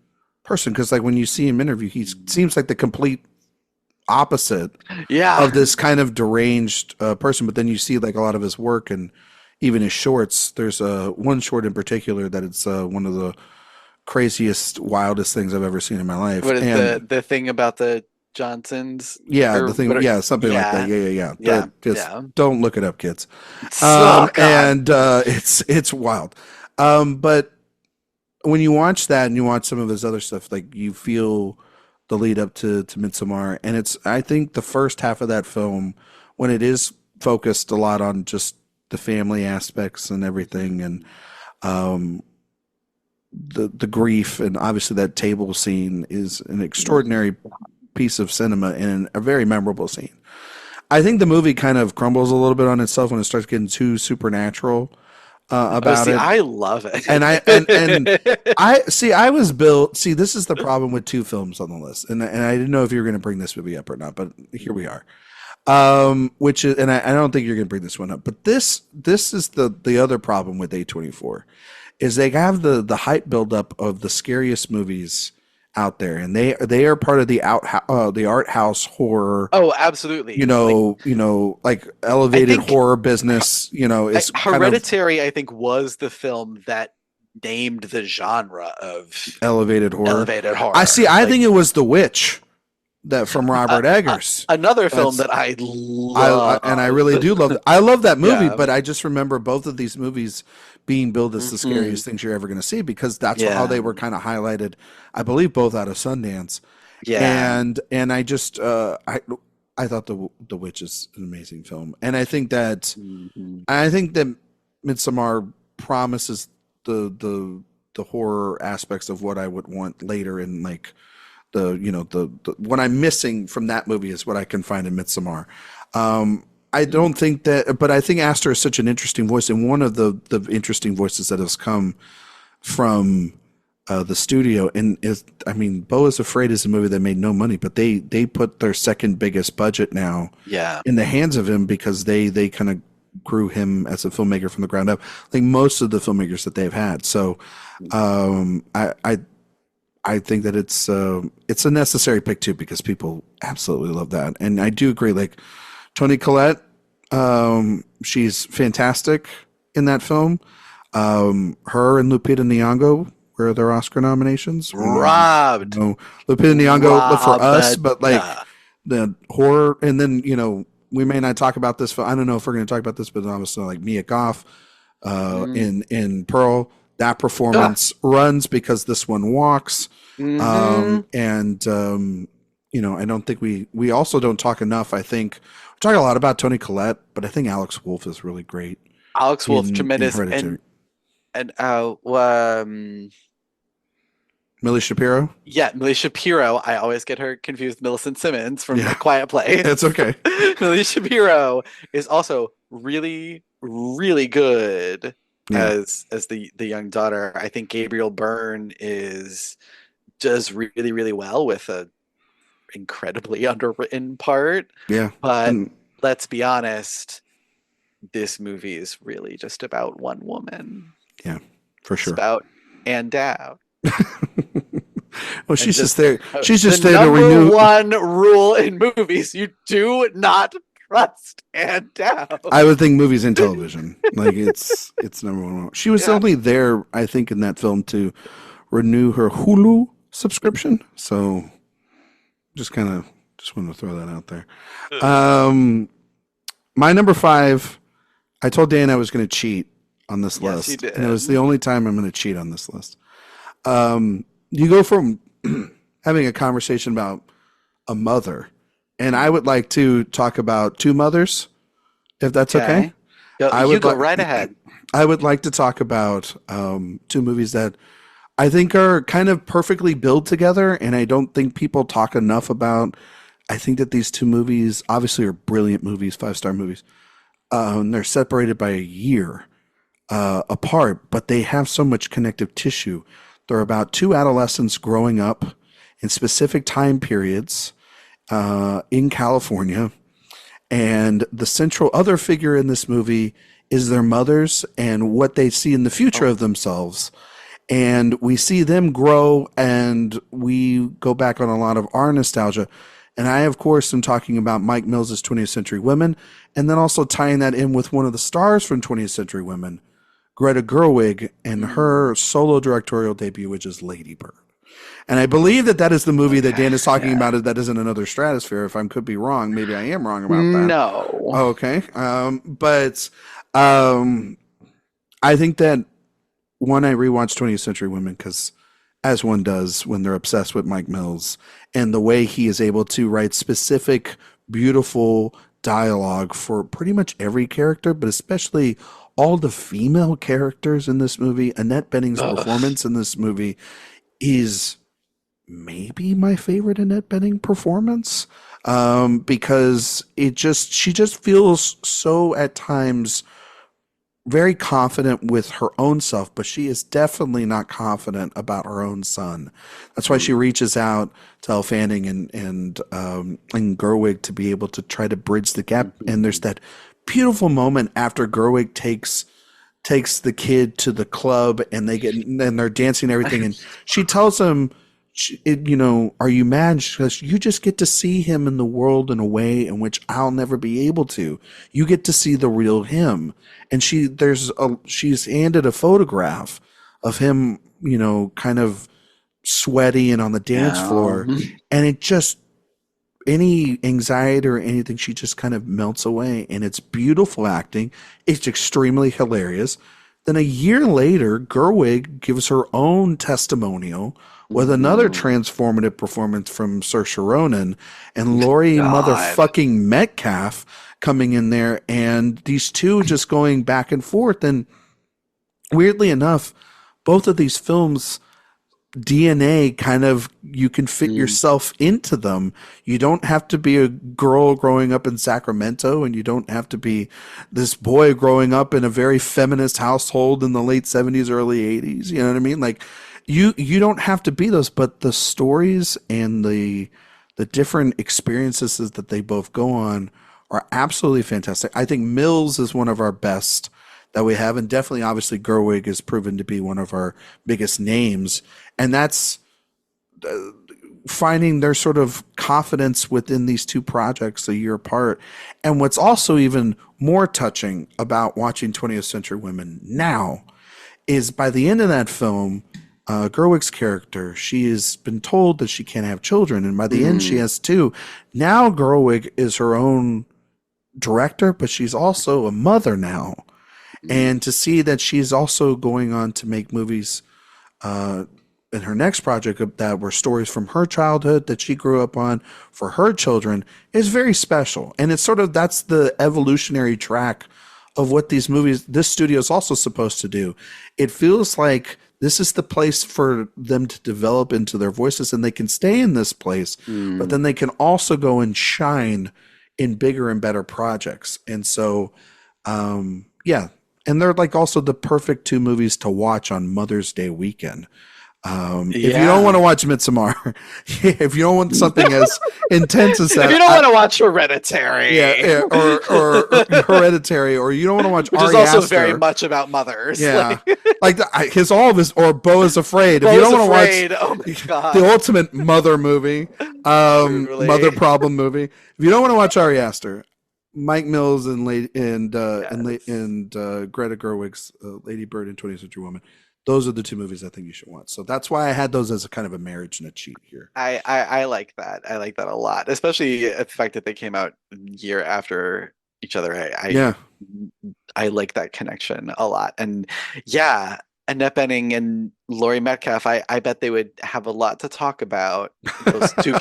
person because like when you see him interview, he seems like the complete opposite of this kind of deranged person, but then you see like a lot of his work and even his shorts. There's one short in particular that it's one of the craziest, wildest things I've ever seen in my life. What is the thing about the Johnsons? Yeah, the thing. Yeah, something like that. Yeah. Don't look it up, kids. And it's wild. But when you watch that and you watch some of his other stuff, like you feel the lead up to Midsommar, and I think the first half of that film, when it is focused a lot on just the family aspects and everything, and the grief, and obviously that table scene is an extraordinary piece of cinema and a very memorable scene. I think the movie kind of crumbles a little bit on itself when it starts getting too supernatural about it. I love it, and I was built. See, this is the problem with two films on the list, and I didn't know if you were going to bring this movie up or not, but here we are. Which is, and I don't think you're going to bring this one up, but this is the other problem with A24 is they have the hype buildup of the scariest movies out there, and they are part of the art house horror. Oh, absolutely. Like elevated horror business. It's Hereditary. I think was the film that named the genre of elevated horror. I think it was The Witch. That from Robert Eggers, another film that I love, and I really do love. I love that movie, but I just remember both of these movies being billed as the scariest things you're ever going to see because that's how they were kind of highlighted. I believe both out of Sundance. Yeah, and I just I thought the Witch is an amazing film, and I think that Midsommar promises the horror aspects of what I would want later in like. The what I'm missing from that movie is what I can find in Midsommar. I don't think that, but I think Astor is such an interesting voice, and one of the interesting voices that has come from the studio. And Beau is Afraid is a movie that made no money, but they put their second biggest budget now in the hands of him because they kind of grew him as a filmmaker from the ground up, like most of the filmmakers that they've had. So I think that it's a necessary pick too because people absolutely love that, and I do agree. Like Toni Collette, she's fantastic in that film. Her and Lupita Nyong'o were their Oscar nominations. Robbed. Lupita Nyong'o for Us, but like the horror, and then we may not talk about this. I don't know if we're going to talk about this, but obviously like Mia Goth in Pearl, that performance runs because this one walks. You know, I don't think we also don't talk enough. I think we talk a lot about Toni Collette, but I think Alex Wolff is really great. Alex Wolff, tremendous. And Millie Shapiro? Yeah, Millie Shapiro. I always get her confused with Millicent Simmons from A Quiet Place. It's okay. Millie Shapiro is also really, really good as the young daughter. I think Gabriel Byrne does really, really well with a incredibly underwritten part. Yeah. But let's be honest, this movie is really just about one woman. Yeah, for sure. It's about Ann Dowd. Well, she's just there. She's just there to renew. Number one rule in movies: you do not trust Ann Dowd. I would think movies and television, like it's number one. She was only there, I think, in that film to renew her Hulu subscription. So, just wanted to throw that out there. My number 5. I told Dan I was going to cheat on this list. You did. And it was the only time I'm going to cheat on this list. You go from having a conversation about a mother, and I would like to talk about two mothers, if that's okay. You go right ahead. I would like to talk about two movies that I think are kind of perfectly built together, and I don't think people talk enough about. I think that these two movies obviously are brilliant movies, 5-star movies. They're separated by a year apart, but they have so much connective tissue. They're about two adolescents growing up in specific time periods in California. And the central other figure in this movie is their mothers and what they see in the future of themselves. And we see them grow, and we go back on a lot of our nostalgia. And I, of course, am talking about Mike Mills' 20th Century Women, and then also tying that in with one of the stars from 20th Century Women, Greta Gerwig, and her solo directorial debut, which is Lady Bird. And I believe that is the movie that Dan is talking about, that is in another stratosphere. If I could be wrong, maybe I am wrong about that. No. Okay. But I think that, one, I rewatched 20th Century Women because, as one does when they're obsessed with Mike Mills, and the way he is able to write specific, beautiful dialogue for pretty much every character, but especially all the female characters in this movie. Annette Bening's performance in this movie is maybe my favorite Annette Bening performance, because she just feels so at times very confident with her own self, but she is definitely not confident about her own son. That's why she reaches out to Elle Fanning and Gerwig to be able to try to bridge the gap. And there's that beautiful moment after Gerwig takes the kid to the club, and they're dancing and everything, and she tells him, are you mad? Because you just get to see him in the world in a way in which I'll never be able to. You get to see the real him. And she's handed a photograph of him, kind of sweaty and on the dance floor, and it just, any anxiety or anything, she just kind of melts away, and it's beautiful acting. It's extremely hilarious. Then a year later, Gerwig gives her own testimonial with another transformative performance from Saoirse Ronan and Laurie motherfucking Metcalf coming in there, and these two just going back and forth. And weirdly enough, both of these films, DNA kind of, you can fit yourself into them. You don't have to be a girl growing up in Sacramento, and you don't have to be this boy growing up in a very feminist household in the late 70s, early 80s. You know what I mean? Like, you don't have to be those, but the stories and the different experiences that they both go on are absolutely fantastic. I think Mills is one of our best that we have, and definitely, obviously, Gerwig has proven to be one of our biggest names, and that's finding their sort of confidence within these two projects a year apart. And what's also even more touching about watching 20th Century Women now is by the end of that film, Gerwig's character, she has been told that she can't have children, and by the end she has two. Now Gerwig is her own director, but she's also a mother now. And to see that she's also going on to make movies in her next project that were stories from her childhood that she grew up on for her children is very special. And it's sort of, that's the evolutionary track of what this studio is also supposed to do. It feels like this is the place for them to develop into their voices, and they can stay in this place, but then they can also go and shine in bigger and better projects. And so, yeah. And they're like also the perfect two movies to watch on Mother's Day weekend. If you don't want to watch Midsommar, if you don't want something as intense as that, if you don't want to watch Hereditary, or Hereditary, or you don't want to watch, which Ari is also Aster, very much about mothers, like or Beau is Afraid. If you don't want to watch, oh my God, the ultimate mother movie, mother problem movie. If you don't want to watch Ari Aster, Mike Mills and Greta Gerwig's Lady Bird and 20th Century Woman. Those are the two movies I think you should watch. So that's why I had those as a kind of a marriage and a cheat here. I like that. I like that a lot, especially the fact that they came out a year after each other. I like that connection a lot. And yeah, Annette Bening and Laurie Metcalf, I bet they would have a lot to talk about. Those two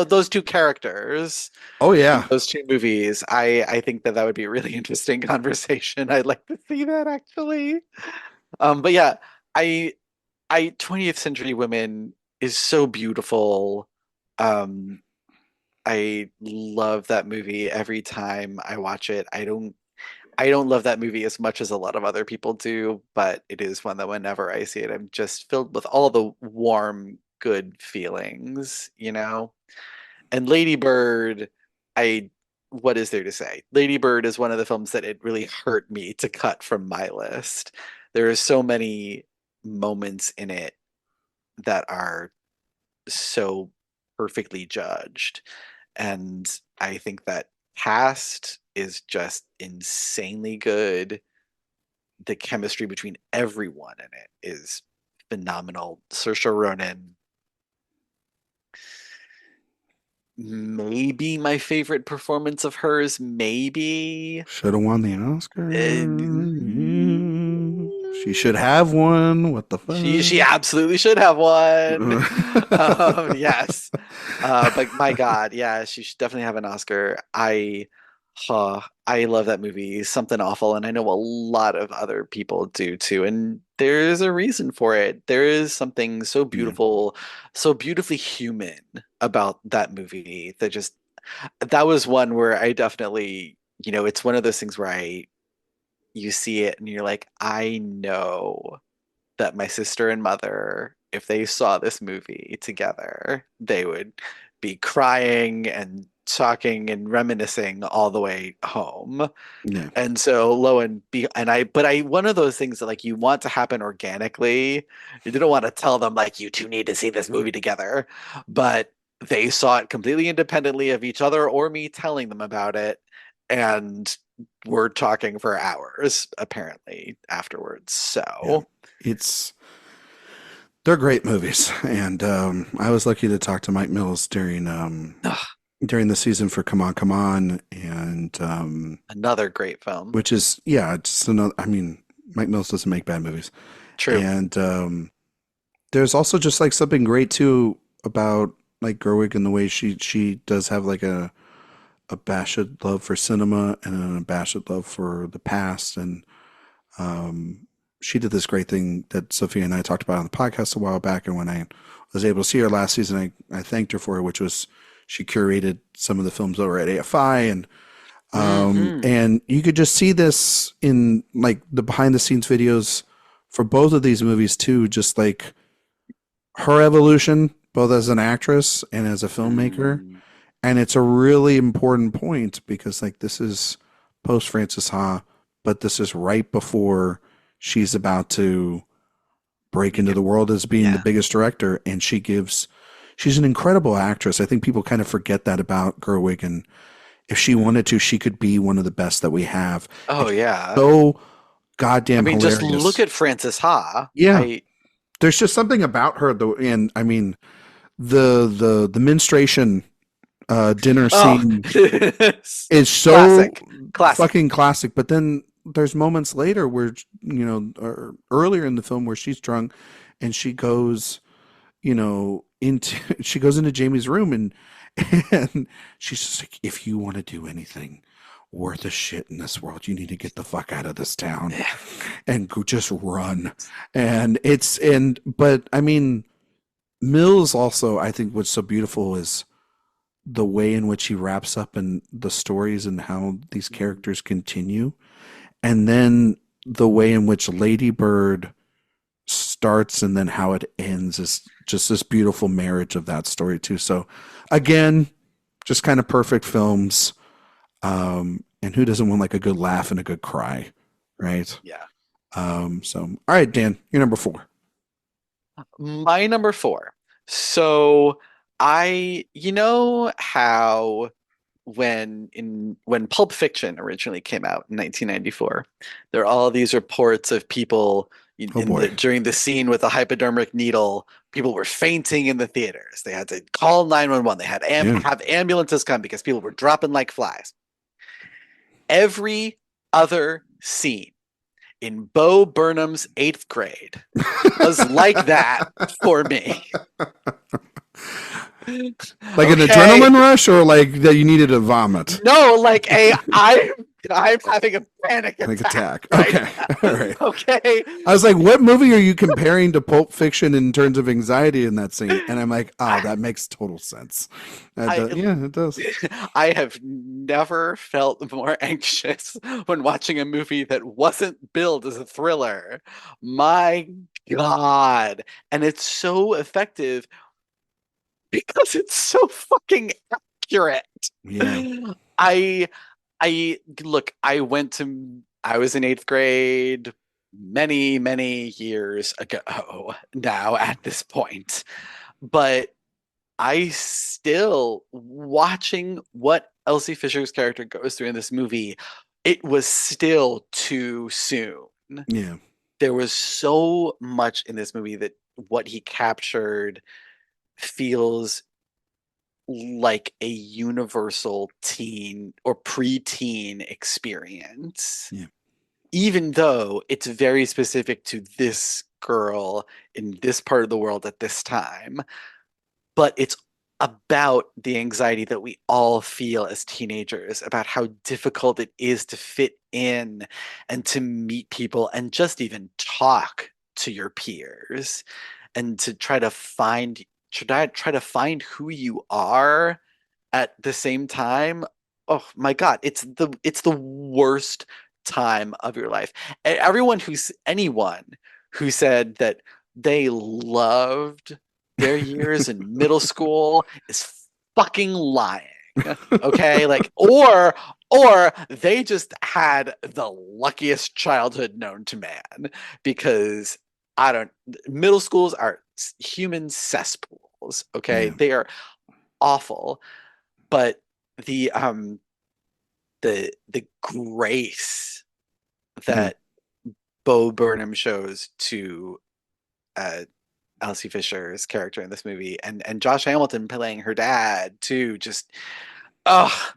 those two characters. Oh yeah, those two movies. I think that would be a really interesting conversation. I'd like to see that actually. But yeah, I 20th Century Women is so beautiful. I love that movie every time I watch it. I don't love that movie as much as a lot of other people do, but it is one that whenever I see it, I'm just filled with all the warm, good feelings, And Lady Bird, what is there to say? Lady Bird is one of the films that it really hurt me to cut from my list. There are so many moments in it that are so perfectly judged. And I think that cast is just insanely good. The chemistry between everyone in it is phenomenal. Saoirse Ronan, maybe my favorite performance of hers, maybe. Should have won the Oscar. She should have one. What the fuck? She absolutely should have one. Yes. But my God, yeah, she should definitely have an Oscar. I love that movie, Something Awful, and I know a lot of other people do too. And there's a reason for it. There is something so beautiful, so beautifully human about that movie that was one where I definitely, it's one of those things where you see it and you're like, I know that my sister and mother, if they saw this movie together, they would be crying and talking and reminiscing all the way home. Yeah. And so one of those things that like you want to happen organically. You didn't want to tell them like you two need to see this movie together, but they saw it completely independently of each other or me telling them about it, and we're talking for hours apparently afterwards. So they're great movies. And I was lucky to talk to Mike Mills during the season for Come On, Come On, and another great film. Which is just another. I mean, Mike Mills doesn't make bad movies. True. And there's also just like something great too about like Gerwig and the way she does have like a abashed love for cinema and an abashed love for the past. And she did this great thing that Sophia and I talked about on the podcast a while back. And when I was able to see her last season, I thanked her for it, which was she curated some of the films that were at AFI. And you could just see this in like the behind the scenes videos for both of these movies too, just like her evolution, both as an actress and as a filmmaker. And it's a really important point because like this is post Frances Ha, but this is right before she's about to break into the world as being the biggest director. And she's an incredible actress. I think people kind of forget that about Gerwig, and if she wanted to, she could be one of the best that we have. Oh yeah. So goddamn hilarious. Just look at Frances Ha. Yeah. There's just something about her though. And I mean, the menstruation dinner Oh, scene is so classic, classic. fucking classic. But then there's moments later where, or earlier in the film where she's drunk and she goes, she goes into Jamie's room and she's just like, if you want to do anything worth a shit in this world, you need to get the fuck out of this town Yeah. and go just run. But I mean, Mills also, I think what's so beautiful is the way in which he wraps up in the stories and how these characters continue. And then the way in which Lady Bird starts and then how it ends is just this beautiful marriage of that story too. So again, just kind of perfect films. And who doesn't want like a good laugh and a good cry, right? Yeah. So all right, Dan, you're number 4. My number 4. So you know how when Pulp Fiction originally came out in 1994, there are all these reports of people Oh boy. during the scene with the hypodermic needle, people were fainting in the theaters. They had to call 911. They had Yeah. have ambulances come because people were dropping like flies. Every other scene in Bo Burnham's 8th grade was like that for me. Like an adrenaline rush or like that you needed to vomit? No, like I'm having a panic attack. Right okay. All right. Okay. I was like, what movie are you comparing to Pulp Fiction in terms of anxiety in that scene? And I'm like, oh, that makes total sense. Yeah, it does. I have never felt more anxious when watching a movie that wasn't billed as a thriller. My God. And it's so effective because it's so fucking accurate. Yeah. I look, I was in 8th grade many, many years ago now at this point. But I still watching what Elsie Fisher's character goes through in this movie, it was still too soon. Yeah. There was so much in this movie that what he captured feels like a universal teen or preteen experience. Yeah. Even though it's very specific to this girl in this part of the world at this time, but it's about the anxiety that we all feel as teenagers about how difficult it is to fit in and to meet people and just even talk to your peers and to try to find who you are at the same time. Oh my God, it's the worst time of your life. Anyone who said that they loved their years in middle school is fucking lying. Okay, like or they just had the luckiest childhood known to man, because I don't middle schools are human cesspools. Okay, Yeah. they are awful, but the grace that Bo Burnham shows to uh Elsie Fisher's character in this movie, and Josh Hamilton playing her dad too, oh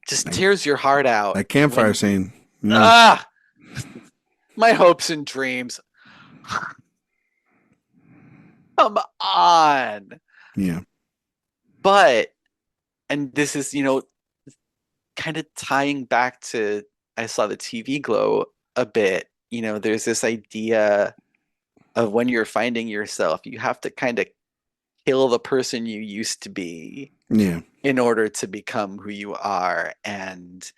just tears your heart out. That campfire scene. Ah, my hopes and dreams. Come on. Yeah. But, and this is, kind of tying back to I Saw the TV Glow a bit. There's this idea of when you're finding yourself, you have to kind of kill the person you used to be in order to become who you are. And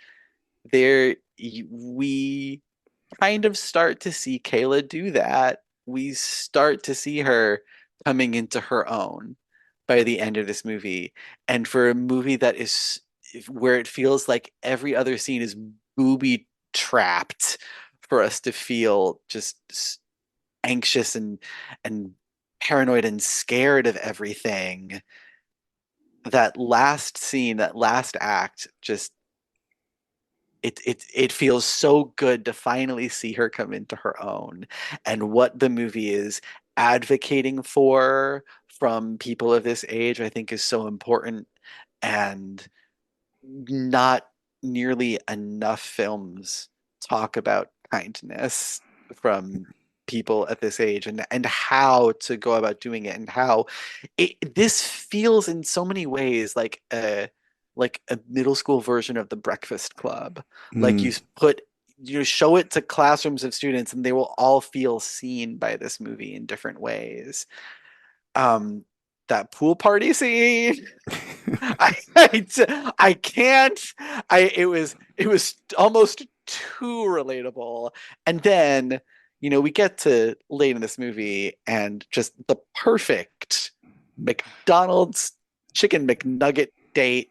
we kind of start to see Kayla do that. We start to see her coming into her own by the end of this movie. And for a movie that is where it feels like every other scene is booby trapped for us to feel just anxious and paranoid and scared of everything, that last scene, that last act, just it feels so good to finally see her come into her own. And what the movie is advocating for from people of this age, I think, is so important. and not nearly enough films talk about kindness from people at this age, and how to go about doing it, and how this feels in so many ways like a middle school version of the Breakfast Club. Like Mm. you show it to classrooms of students and they will all feel seen by this movie in different ways. um that pool party scene, I can't. It was almost too relatable. And then, we get to late in this movie and just the perfect McDonald's chicken McNugget date.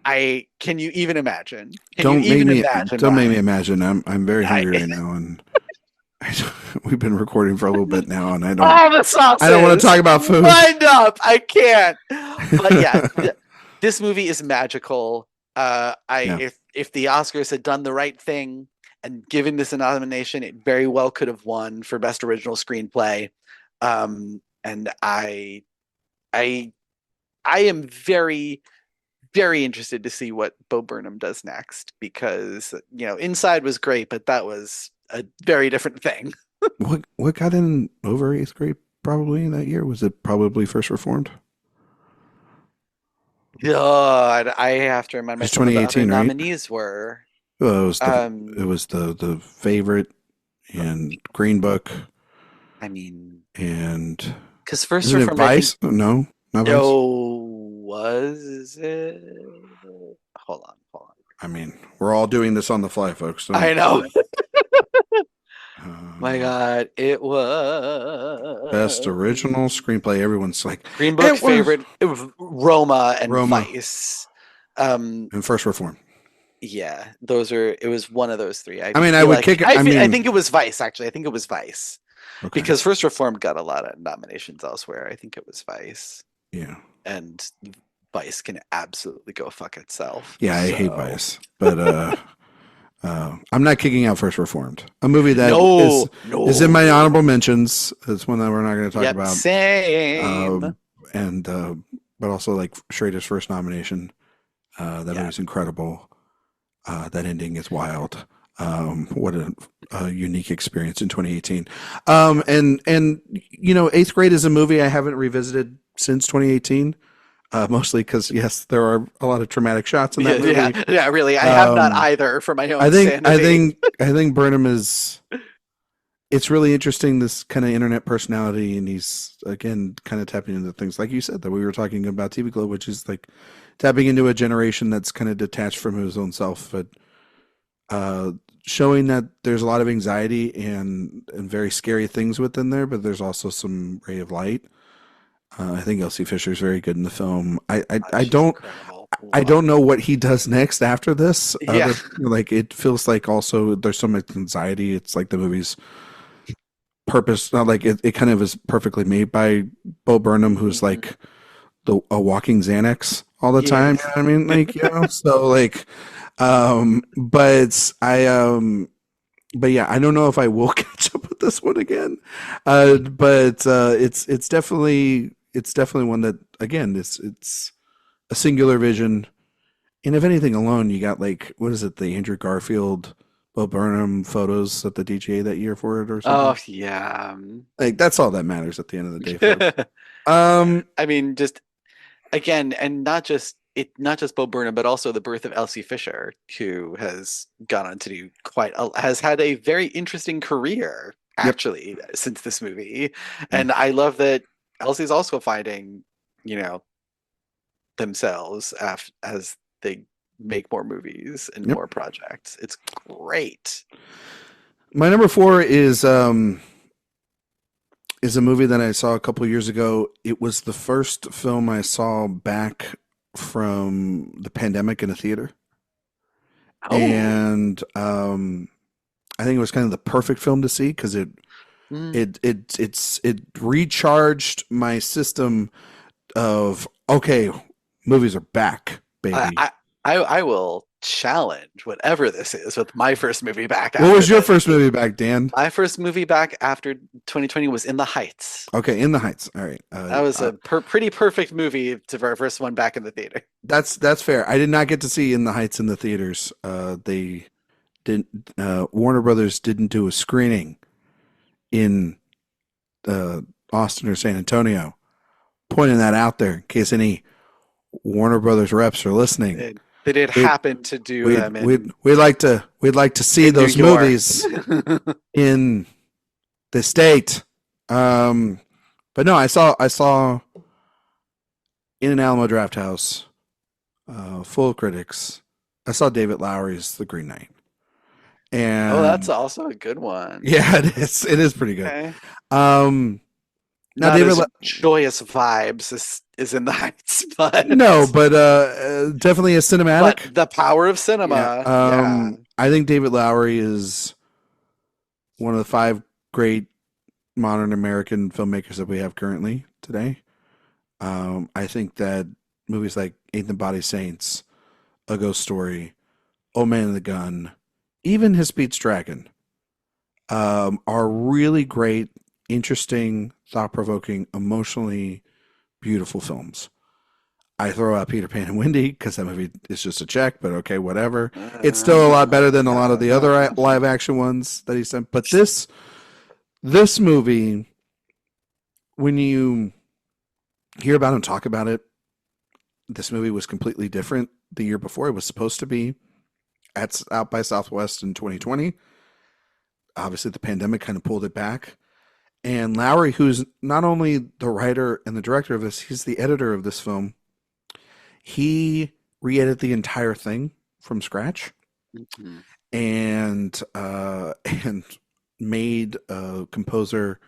I Can you even imagine? Can you Don't make even me imagine, don't make me Ryan? imagine. I'm very I, hungry right now, and we've been recording for a little bit now, and all the I don't want to sauces talk about food. lined up. I can't. But yeah, this movie is magical. Yeah. If the Oscars had done the right thing and given this a nomination, it very well could have won for Best Original Screenplay. And I I am very, very interested to see what Bo Burnham does next, because Inside was great, but that was a very different thing. What got in over eighth grade probably in that year? Was it probably First Reformed? God, I have to remind It's myself what the other 2018, right? nominees were. Well, it Um, was the favorite and Green Book I mean, and because First isn't it Reformed, I think, Vice? No, not Vice. no, was it? Hold on. I mean, we're all doing this on the fly, folks. I Don't. know. My Uh, God, it Best was original screenplay. Everyone's like, Green Book it was favorite. It was Roma and Roma Vice. Um, and First Reform. yeah, those are. It was one of those three. I I mean, I feel would like kick. I I mean, think it was Vice. Actually, I think it was Vice, okay, because First Reformed got a lot of nominations elsewhere. I think it was Vice, yeah, and Vice can absolutely go fuck itself. yeah. I hate So Vice, but I'm not kicking out First Reformed. A movie that no, is in my no. honorable mentions. It's one that we're not going to talk Yep, about. same. And but also like Schrader's first nomination. That Yeah, movie's incredible. That ending is wild. What a unique experience in 2018. And eighth grade is a movie I haven't revisited since 2018. Mostly because yes, there are a lot of traumatic shots in yeah, that movie. yeah. Really, I have not Um, either, for my I own think I sanity. think I think Burnham is. It's really interesting, this kind of internet personality, and he's again kind of tapping into things like you said that we were talking about TV Globe, which is like tapping into a generation that's kind of detached from his own self, but uh, showing that there's a lot of anxiety and very scary things within there, but there's also some ray of light. I think Elsie Fisher is very good in the film. She's incredible. I don't know what he does next after this. Yeah. Like it feels like also there's so much anxiety. It's like the movie's purpose, not like it kind of is perfectly made by Bo Burnham, who's Mhm. like a walking Xanax all the Yeah. time. You know what I mean? Like, so like, but but yeah, I don't know if I will catch up with this one again. But it's definitely one that again, it's a singular vision. And if anything alone, you got like, what is it, the Andrew Garfield, Bo Burnham photos at the DGA that year for it or Oh something? yeah. Like that's all that matters at the end of the day, folks. Um, I mean, just again, and not just Bo Burnham, but also the birth of Elsie Fisher, who has gone on to do has had a very interesting career yep, actually since this movie. yeah, And I love that Elsie's also finding, you know, themselves as they make more movies and yep. more projects. It's great. My number four is a movie that I saw a couple years ago. It was the first film I saw back from the pandemic in a theater, Oh. and I think it was kind of the perfect film to see because Mm. it recharged my system of okay, movies are back, I, baby. I I will challenge whatever this is with my first movie back. What was your first movie back, Dan? My first movie back after 2020 was In the Heights. Okay, In the Heights. All right. That was a pretty perfect movie for our first one back in the theater. That's fair. I did not get to see In the Heights in the theaters. They didn't. Warner Brothers didn't do a screening in Austin or San Antonio. Pointing that out there in case any Warner Brothers reps are listening. They did happen to do them. We'd like to see those movies in the state. But no, I saw In an Alamo Drafthouse, full of critics. I saw David Lowery's The Green Knight. And that's also a good one. Yeah, it is. It is pretty good. Okay. Now, Not as joyous vibes is In the Heights, but definitely a cinematic. But the power of cinema. Yeah. I think David Lowery is one of the 5 great modern American filmmakers that we have currently today. I think that movies like Ain't the Body Saints, A Ghost Story, Old Man and the Gun, even His Pete's Dragon, are really great, interesting, thought-provoking, emotionally beautiful films. I throw out Peter Pan and Wendy because that movie is just a check, but okay, whatever. It's still a lot better than a lot of the other live-action ones that he's done. But this movie, when you hear about him talk about it, this movie was completely different the year before. It was supposed to be at South by Southwest in 2020. Obviously, the pandemic kind of pulled it back. And Lowery, who's not only the writer and the director of this, he's the editor of this film. He re-edited the entire thing from scratch, and made a composer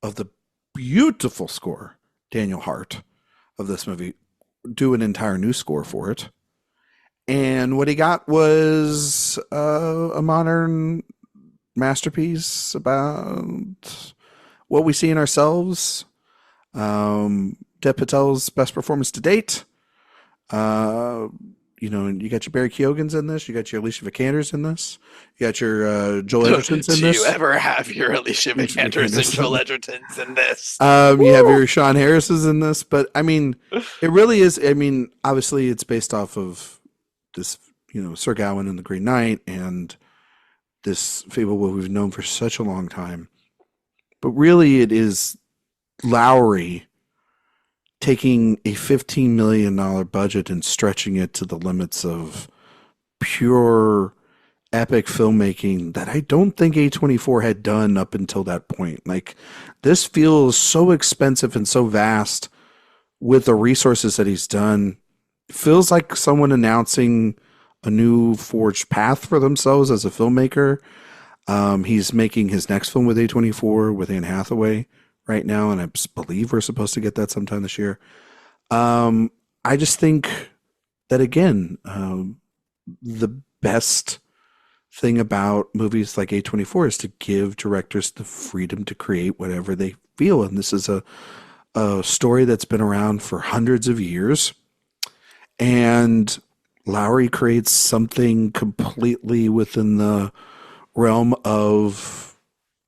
of the beautiful score, Daniel Hart, of this movie, do an entire new score for it. And what he got was a modern masterpiece about what we see in ourselves. Dev Patel's best performance to date. You got your Barry Keoghan's in this. You got your Alicia Vikander's in this. You got your Joel Edgerton's in this. Do you ever have your Alicia Vikander's and Joel Edgerton's in this? You have your Sean Harris's in this. But, I mean, it really is. I mean, obviously it's based off of this, Sir Gawain and the Green Knight and this fable we've known for such a long time. But really, it is Lowery taking a $15 million budget and stretching it to the limits of pure epic filmmaking that I don't think A24 had done up until that point. Like, this feels so expensive and so vast with the resources that he's done. It feels like someone announcing a new forged path for themselves as a filmmaker. He's making his next film with A24 with Anne Hathaway right now, and I believe we're supposed to get that sometime this year. I just think that, again, the best thing about movies like A24 is to give directors the freedom to create whatever they feel, and this is a story that's been around for hundreds of years, and Lowery creates something completely within the realm of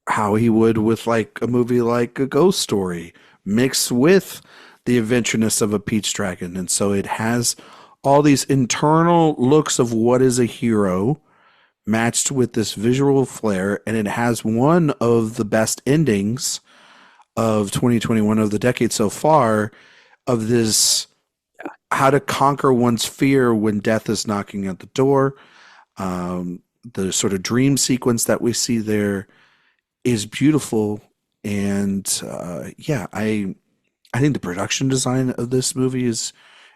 how he would with like a movie like A Ghost Story mixed with the adventureness of a Pete's Dragon. And so it has all these internal looks of what is a hero matched with this visual flair. And it has one of the best endings of 2021 of the decade so far of this, how to conquer one's fear when death is knocking at the door. The sort of dream sequence that we see there is beautiful, and I think the production design of this movie is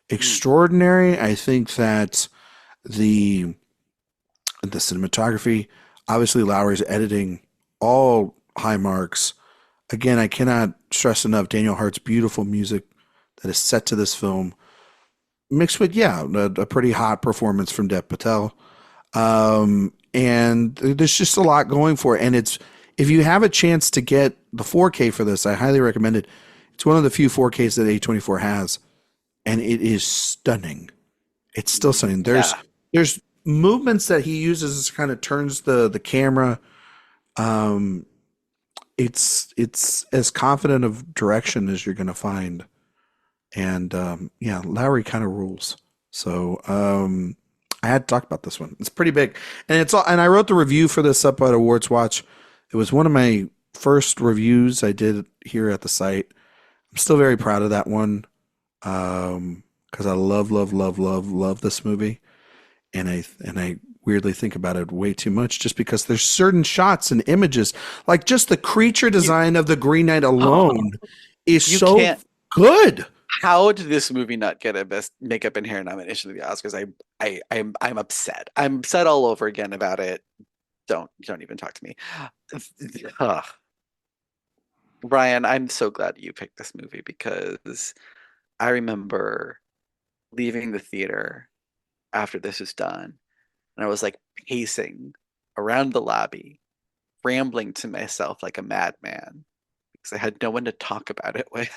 extraordinary. I think that the cinematography, obviously Lowery's editing, all high marks. Again, I cannot stress enough Daniel Hart's beautiful music that is set to this film, mixed with a pretty hot performance from Dev Patel. And there's just a lot going for it. And if you have a chance to get the 4K for this, I highly recommend it. It's one of the few 4Ks that A24 has, and it is stunning. It's still stunning. There's movements that he uses, kind of turns the camera. Um, it's as confident of direction as you're gonna find, and yeah, Lowry kind of rules. So I had to talk about this one. It's pretty big, and it's all. And I wrote the review for this up at Awards Watch. It was one of my first reviews I did here at the site. I'm still very proud of that one because I love this movie, and I weirdly think about it way too much just because there's certain shots and images, like just the creature You, design of the Green Knight alone is you so can't. good. How did this movie not get a Best Makeup and Hair nomination at the Oscars? I'm upset. I'm upset all over again about it. Don't even talk to me. Ugh. Ryan, I'm so glad you picked this movie because I remember leaving the theater after this was done, and I was like pacing around the lobby, rambling to myself like a madman because I had no one to talk about it with.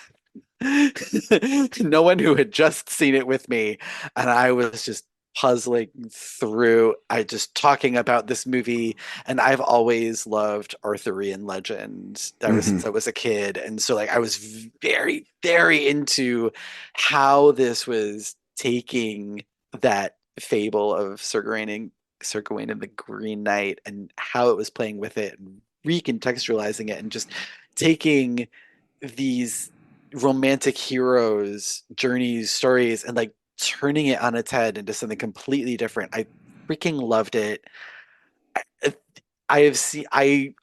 No one who had just seen it with me, and I was just puzzling through. I just talking about this movie, and I've always loved Arthurian legend ever Hmm. since I was a kid, and so like I was very, very into how this was taking that fable of Sir Gawain and the Green Knight, and how it was playing with it and recontextualizing it, and just taking these romantic heroes journeys stories and like turning it on its head into something completely different. I freaking loved it. I, I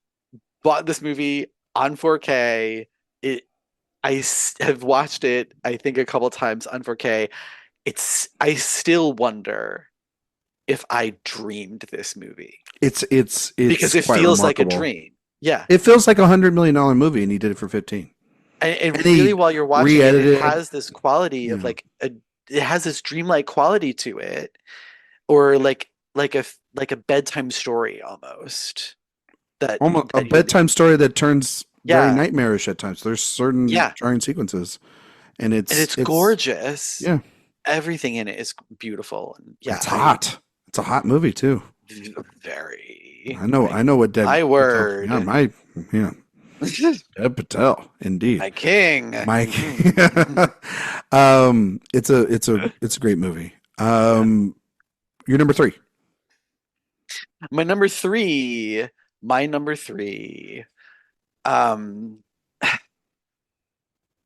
bought this movie on 4K. it have watched it I think a couple times on 4K. I still wonder if I dreamed this movie It's because it quite feels like a remarkable. dream. Yeah. It feels like $100 million movie, and he did it for 15. And And really, he while you're watching it, it re-edited. has this quality of Yeah, it has this dreamlike quality to it, or like a bedtime story almost. almost a That you're bedtime story that turns very Yeah, nightmarish at times. There's certain yeah, jarring sequences, and and it's it's gorgeous. yeah, Everything in it is beautiful, and yeah, it's hot. It's a hot movie too. very I know what Dev my Patel. Yeah, word, yeah, Dev Patel, indeed. my king. Mike. Mhm. It's a great movie. Yeah. You're number three. My number three, my number three. Um,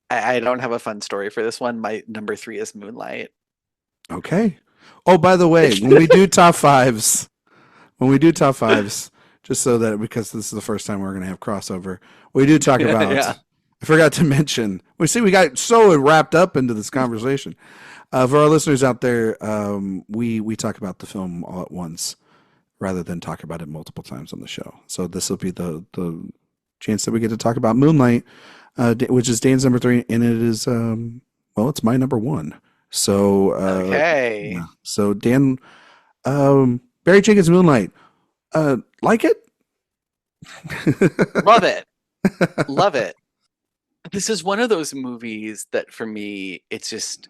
I don't have a fun story for this one. My number three is Moonlight. Okay. Oh, by the way, when we do top fives, just so that because this is the first time we're going to have crossover, we do talk about. Yeah. I forgot to mention. We got so wrapped up into this conversation. For our listeners out there, we talk about the film all at once rather than talk about it multiple times on the show. So this will be the chance that we get to talk about Moonlight, which is Dan's number three, and it is well, it's my number one. So yeah. Okay. So Dan, Barry Jenkins Moonlight, like it? Love it. Love it. This is one of those movies that for me, it's just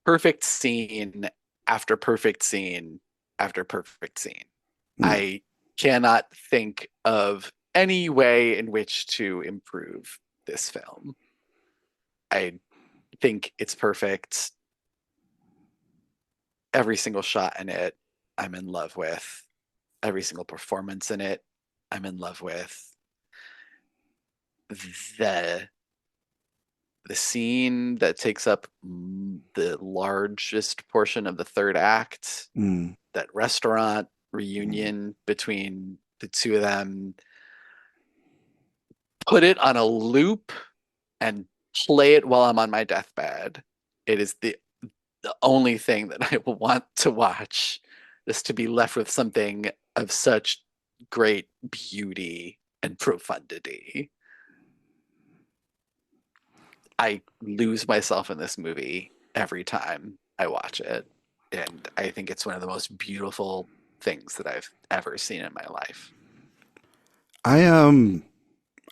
perfect scene after perfect scene after perfect scene. Hmm. I cannot think of any way in which to improve this film. I think it's perfect. Every single shot in it, I'm in love with. Every single performance in it, I'm in love with. The the scene that takes up the largest portion of the third act, Mm. that restaurant reunion between the two of them, put it on a loop and play it while I'm on my deathbed. It is the only thing that I will want to watch, just to be left with something of such great beauty and profundity. I lose myself in this movie every time I watch it. And I think it's one of the most beautiful things that I've ever seen in my life. I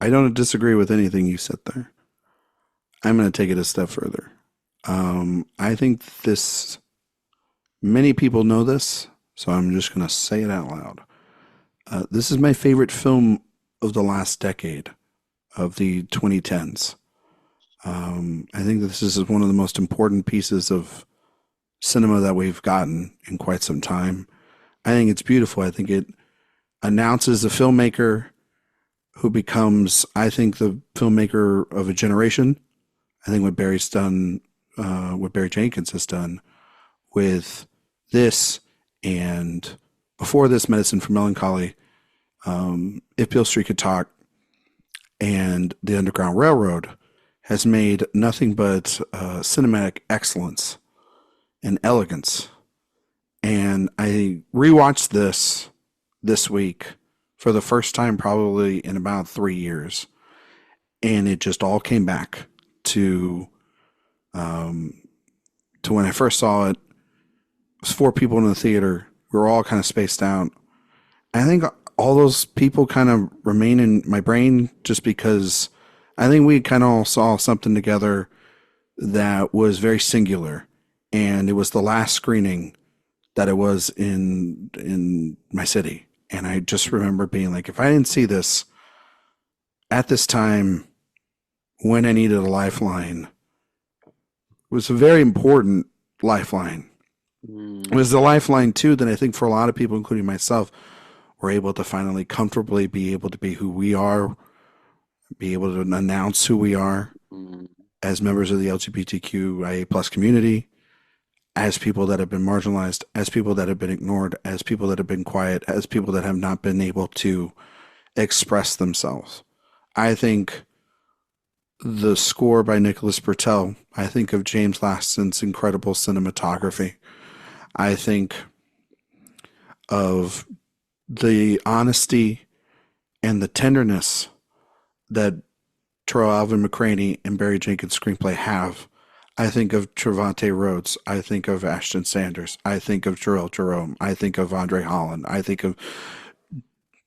I don't disagree with anything you said there. I'm going to take it a step further. I think this. Many people know this. so I'm just going to say it out loud. This is my favorite film of the last decade, of the 2010s. I think this is one of the most important pieces of cinema that we've gotten in quite some time. I think it's beautiful. I think it announces a filmmaker who becomes, I think, the filmmaker of a generation. I think what Barry's done, what Barry Jenkins has done with this, and before this, Medicine for Melancholy, If Beale Street Could Talk, and The Underground Railroad, has made nothing but cinematic excellence and elegance. And I rewatched this week for the first time probably in about 3 years, and it just all came back to when I first saw it. It was 4 people in the theater. We were all kind of spaced out. I think all those people kind of remain in my brain just because I think we kind of all saw something together that was very singular, and it was the last screening that it was in my city. And I just remember being like, if I didn't see this at this time when I needed a lifeline, it was a very important lifeline. It was the lifeline too that I think for a lot of people, including myself, we're able to finally comfortably be able to be who we are, be able to announce who we are as members of the LGBTQIA plus community, as people that have been marginalized, as people that have been ignored, as people that have been quiet, as people that have not been able to express themselves. I think the score by Nicholas Bertel, I think of James Laston's incredible cinematography. I think of the honesty and the tenderness that Terrell Alvin McCraney and Barry Jenkins' screenplay have. I think of Trevante Rhodes. I think of Ashton Sanders. I think of Jarrell Jerome. I think of Andre Holland. I think of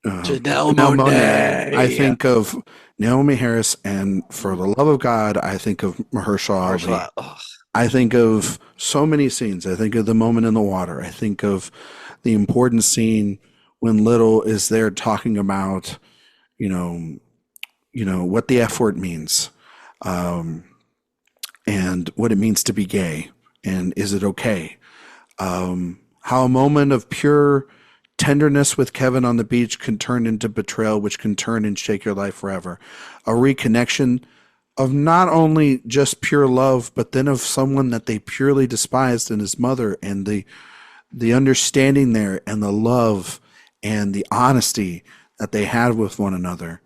Janelle Monáe. I Monáe. think of Naomi Harris, and for the love of God, I think of Mahershala Ali. Ugh. I think of so many scenes. I think of the moment in the water. I think of the important scene when Little is there talking about, what the F word means, and what it means to be gay, and is it okay? How a moment of pure tenderness with Kevin on the beach can turn into betrayal, which can turn and shake your life forever. A reconnection of not only just pure love, but then of someone that they purely despised in his mother, and the understanding there, and the love and the honesty that they had with one another.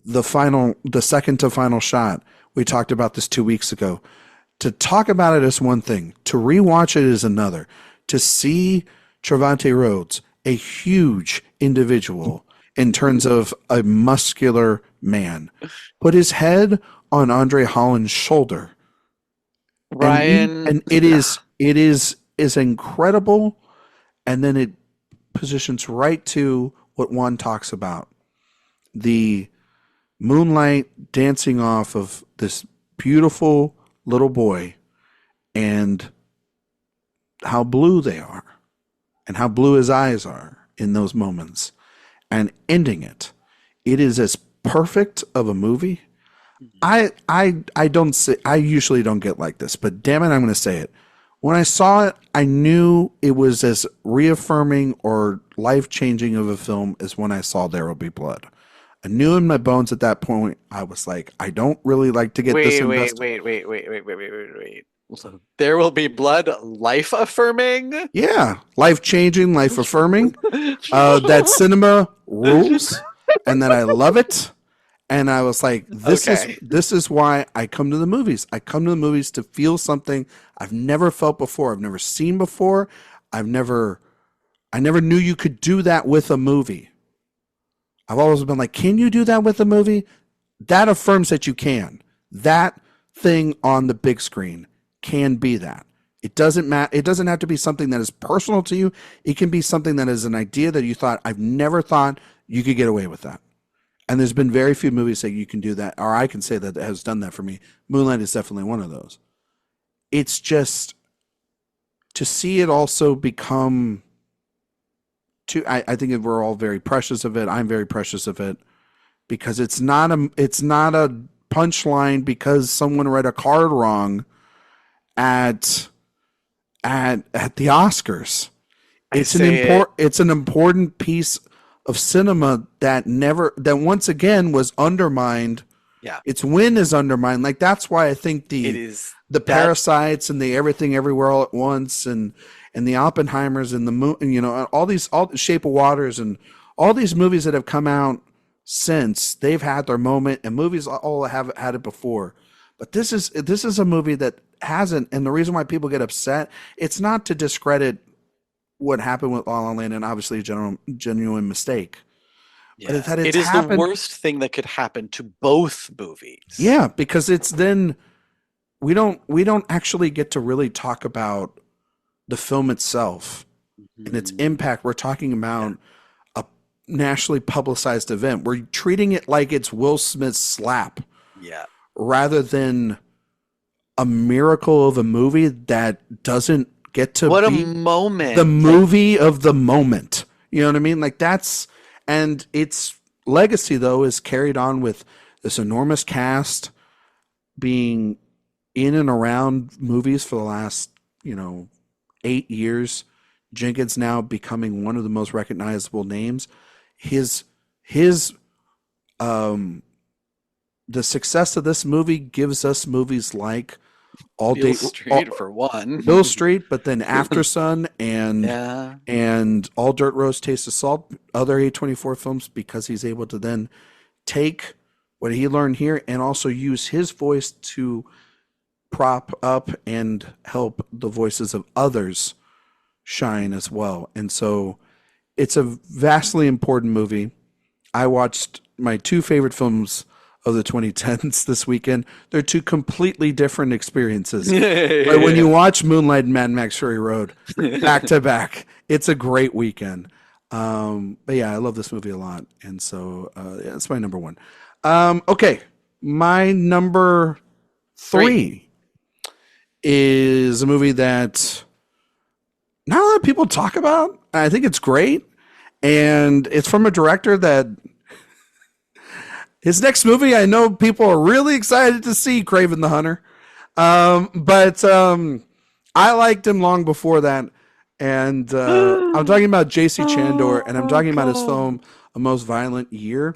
The second to final shot, we talked about this 2 weeks ago. To talk about it is one thing. To rewatch it is another. To see Trevante Rhodes, a huge individual in terms of a muscular man, put his head on Andre Holland's shoulder. Ryan, And it is incredible. And then it positions right to what Juan talks about. The moonlight dancing off of this beautiful little boy, and how blue they are, and how blue his eyes are in those moments, and ending it. It is as perfect of a movie. I usually don't get like this, but damn it, I'm going to say it. When I saw it, I knew it was as reaffirming or life-changing of a film as when I saw There Will Be Blood. I knew in my bones at that point, I was like, I don't really like to get this invested. Wait. There Will Be Blood, life affirming? Yeah, life-changing, life-affirming. That cinema rules, and that I love it. And I was like, this is why I come to the movies. I come to the movies to feel something I've never felt before. I've never seen before. I never knew you could do that with a movie. I've always been like, can you do that with a movie? That affirms that you can. That thing on the big screen can be that. It doesn't matter. It doesn't have to be something that is personal to you. It can be something that is an idea that you thought, I've never thought you could get away with that. And there's been very few movies that you can do that, or I can say that has done that for me. Moonlight is definitely one of those. It's just to see it also become I think we're all very precious of it. I'm very precious of it because it's not a punchline because someone read a card wrong at the Oscars. It's an important piece of cinema that once again was undermined. Yeah. Its win is undermined. Like that's why I think the Parasites and the Everything Everywhere All at Once and the Oppenheimers and the moon, all the Shape of Waters and all these movies that have come out since, they've had their moment, and movies all have had it before. But this is a movie that hasn't, and the reason why people get upset, it's not to discredit what happened with La La Land, and obviously a genuine mistake. Yeah. But it is the worst thing that could happen to both movies. Yeah, because it's then we don't actually get to really talk about the film itself and its impact. We're talking about a nationally publicized event. We're treating it like it's Will Smith's slap. Yeah. Rather than a miracle of a movie that doesn't get to what be a moment. The movie of the moment. You know what I mean? Like and its legacy though is carried on with this enormous cast being in and around movies for the last, 8 years. Jenkins now becoming one of the most recognizable names. The success of this movie gives us movies like Beale Street for one. Beale Street, but then After Sun and All Dirt, Rose, Taste of Salt, other A24 films, because he's able to then take what he learned here and also use his voice to prop up and help the voices of others shine as well. And so it's a vastly important movie. I watched my two favorite films of the 2010s this weekend. They're two completely different experiences. But when you watch Moonlight and Mad Max Fury Road back to back, it's a great weekend. But yeah, I love this movie a lot. And so it's my number one. Okay. My number three is a movie that not a lot of people talk about. I think it's great. And it's from a director that his next movie, I know people are really excited to see, Kraven the Hunter. But I liked him long before that. And I'm talking about J.C. Chandor, and I'm talking about his film, A Most Violent Year.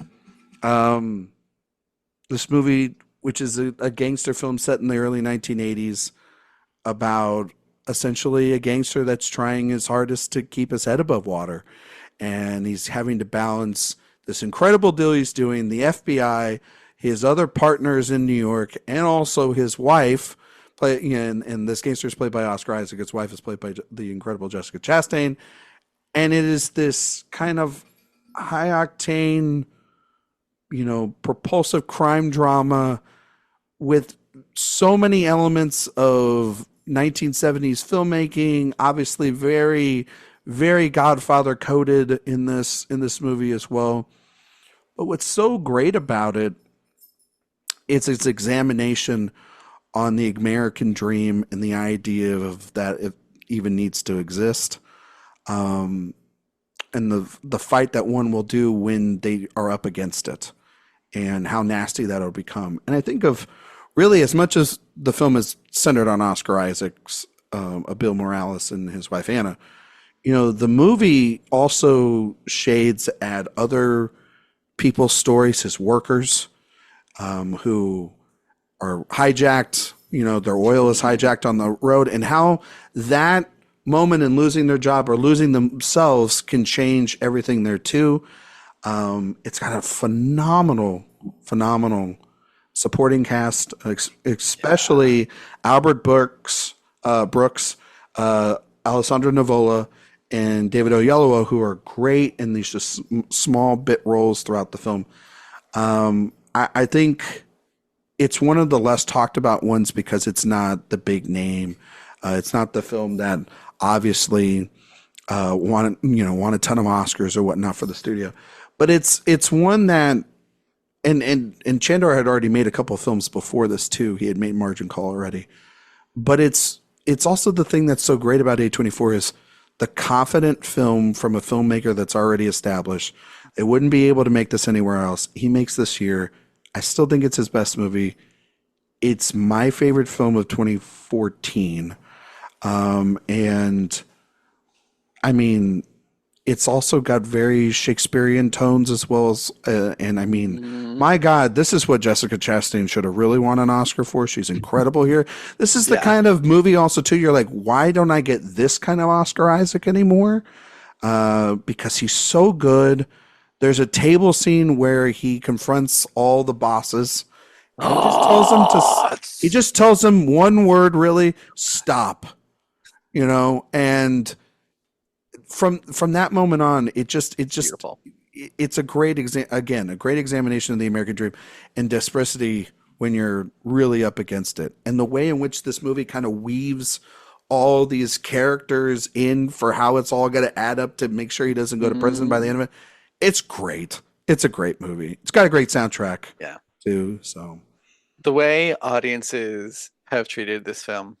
This movie, which is a gangster film set in the early 1980s, about essentially a gangster that's trying his hardest to keep his head above water. And he's having to balance this incredible deal he's doing, the FBI, his other partners in New York, and also his wife. And this gangster is played by Oscar Isaac. His wife is played by the incredible Jessica Chastain. And it is this kind of high-octane, propulsive crime drama with so many elements of 1970s filmmaking, obviously very, very Godfather coded in this movie as well. But what's so great about it, it's its examination on the American dream and the idea of that it even needs to exist, and the fight that one will do when they are up against it, and how nasty that'll become. And I think of really, as much as the film is centered on Oscar Isaac's Bill Morales and his wife Anna, the movie also shades at other people's stories, his workers, who are hijacked, their oil is hijacked on the road, and how that moment in losing their job or losing themselves can change everything there too. It's got a phenomenal supporting cast, especially Albert Brooks, Alessandro Nivola, and David Oyelowo, who are great in these just small bit roles throughout the film. I think it's one of the less talked about ones because it's not the big name. It's not the film that obviously won a ton of Oscars or whatnot for the studio. But it's one that, and Chandor had already made a couple of films before this too. He had made Margin Call already. But it's also the thing that's so great about A24 is the confident film from a filmmaker that's already established. They wouldn't be able to make this anywhere else. He makes this year. I still think it's his best movie. It's my favorite film of 2014. And I mean, it's also got very Shakespearean tones as well as, and I mean, Mm, my God, this is what Jessica Chastain should have really won an Oscar for. She's incredible here. This is the yeah. kind of movie also too. You're like, why don't I get this kind of Oscar Isaac anymore? Because he's so good. There's a table scene where he confronts all the bosses, and he just tells them to. Oh, He it's just tells them one word, really, stop. You know, and from that moment on, beautiful. it's a great again, a great examination of the American dream and desperation when you're really up against it, and the way in which this movie kind of weaves all these characters in for how it's all going to add up to make sure he doesn't go to prison by the Mm, end of it. It's great. It's a great movie. It's got a great soundtrack yeah. too. So The way audiences have treated this film,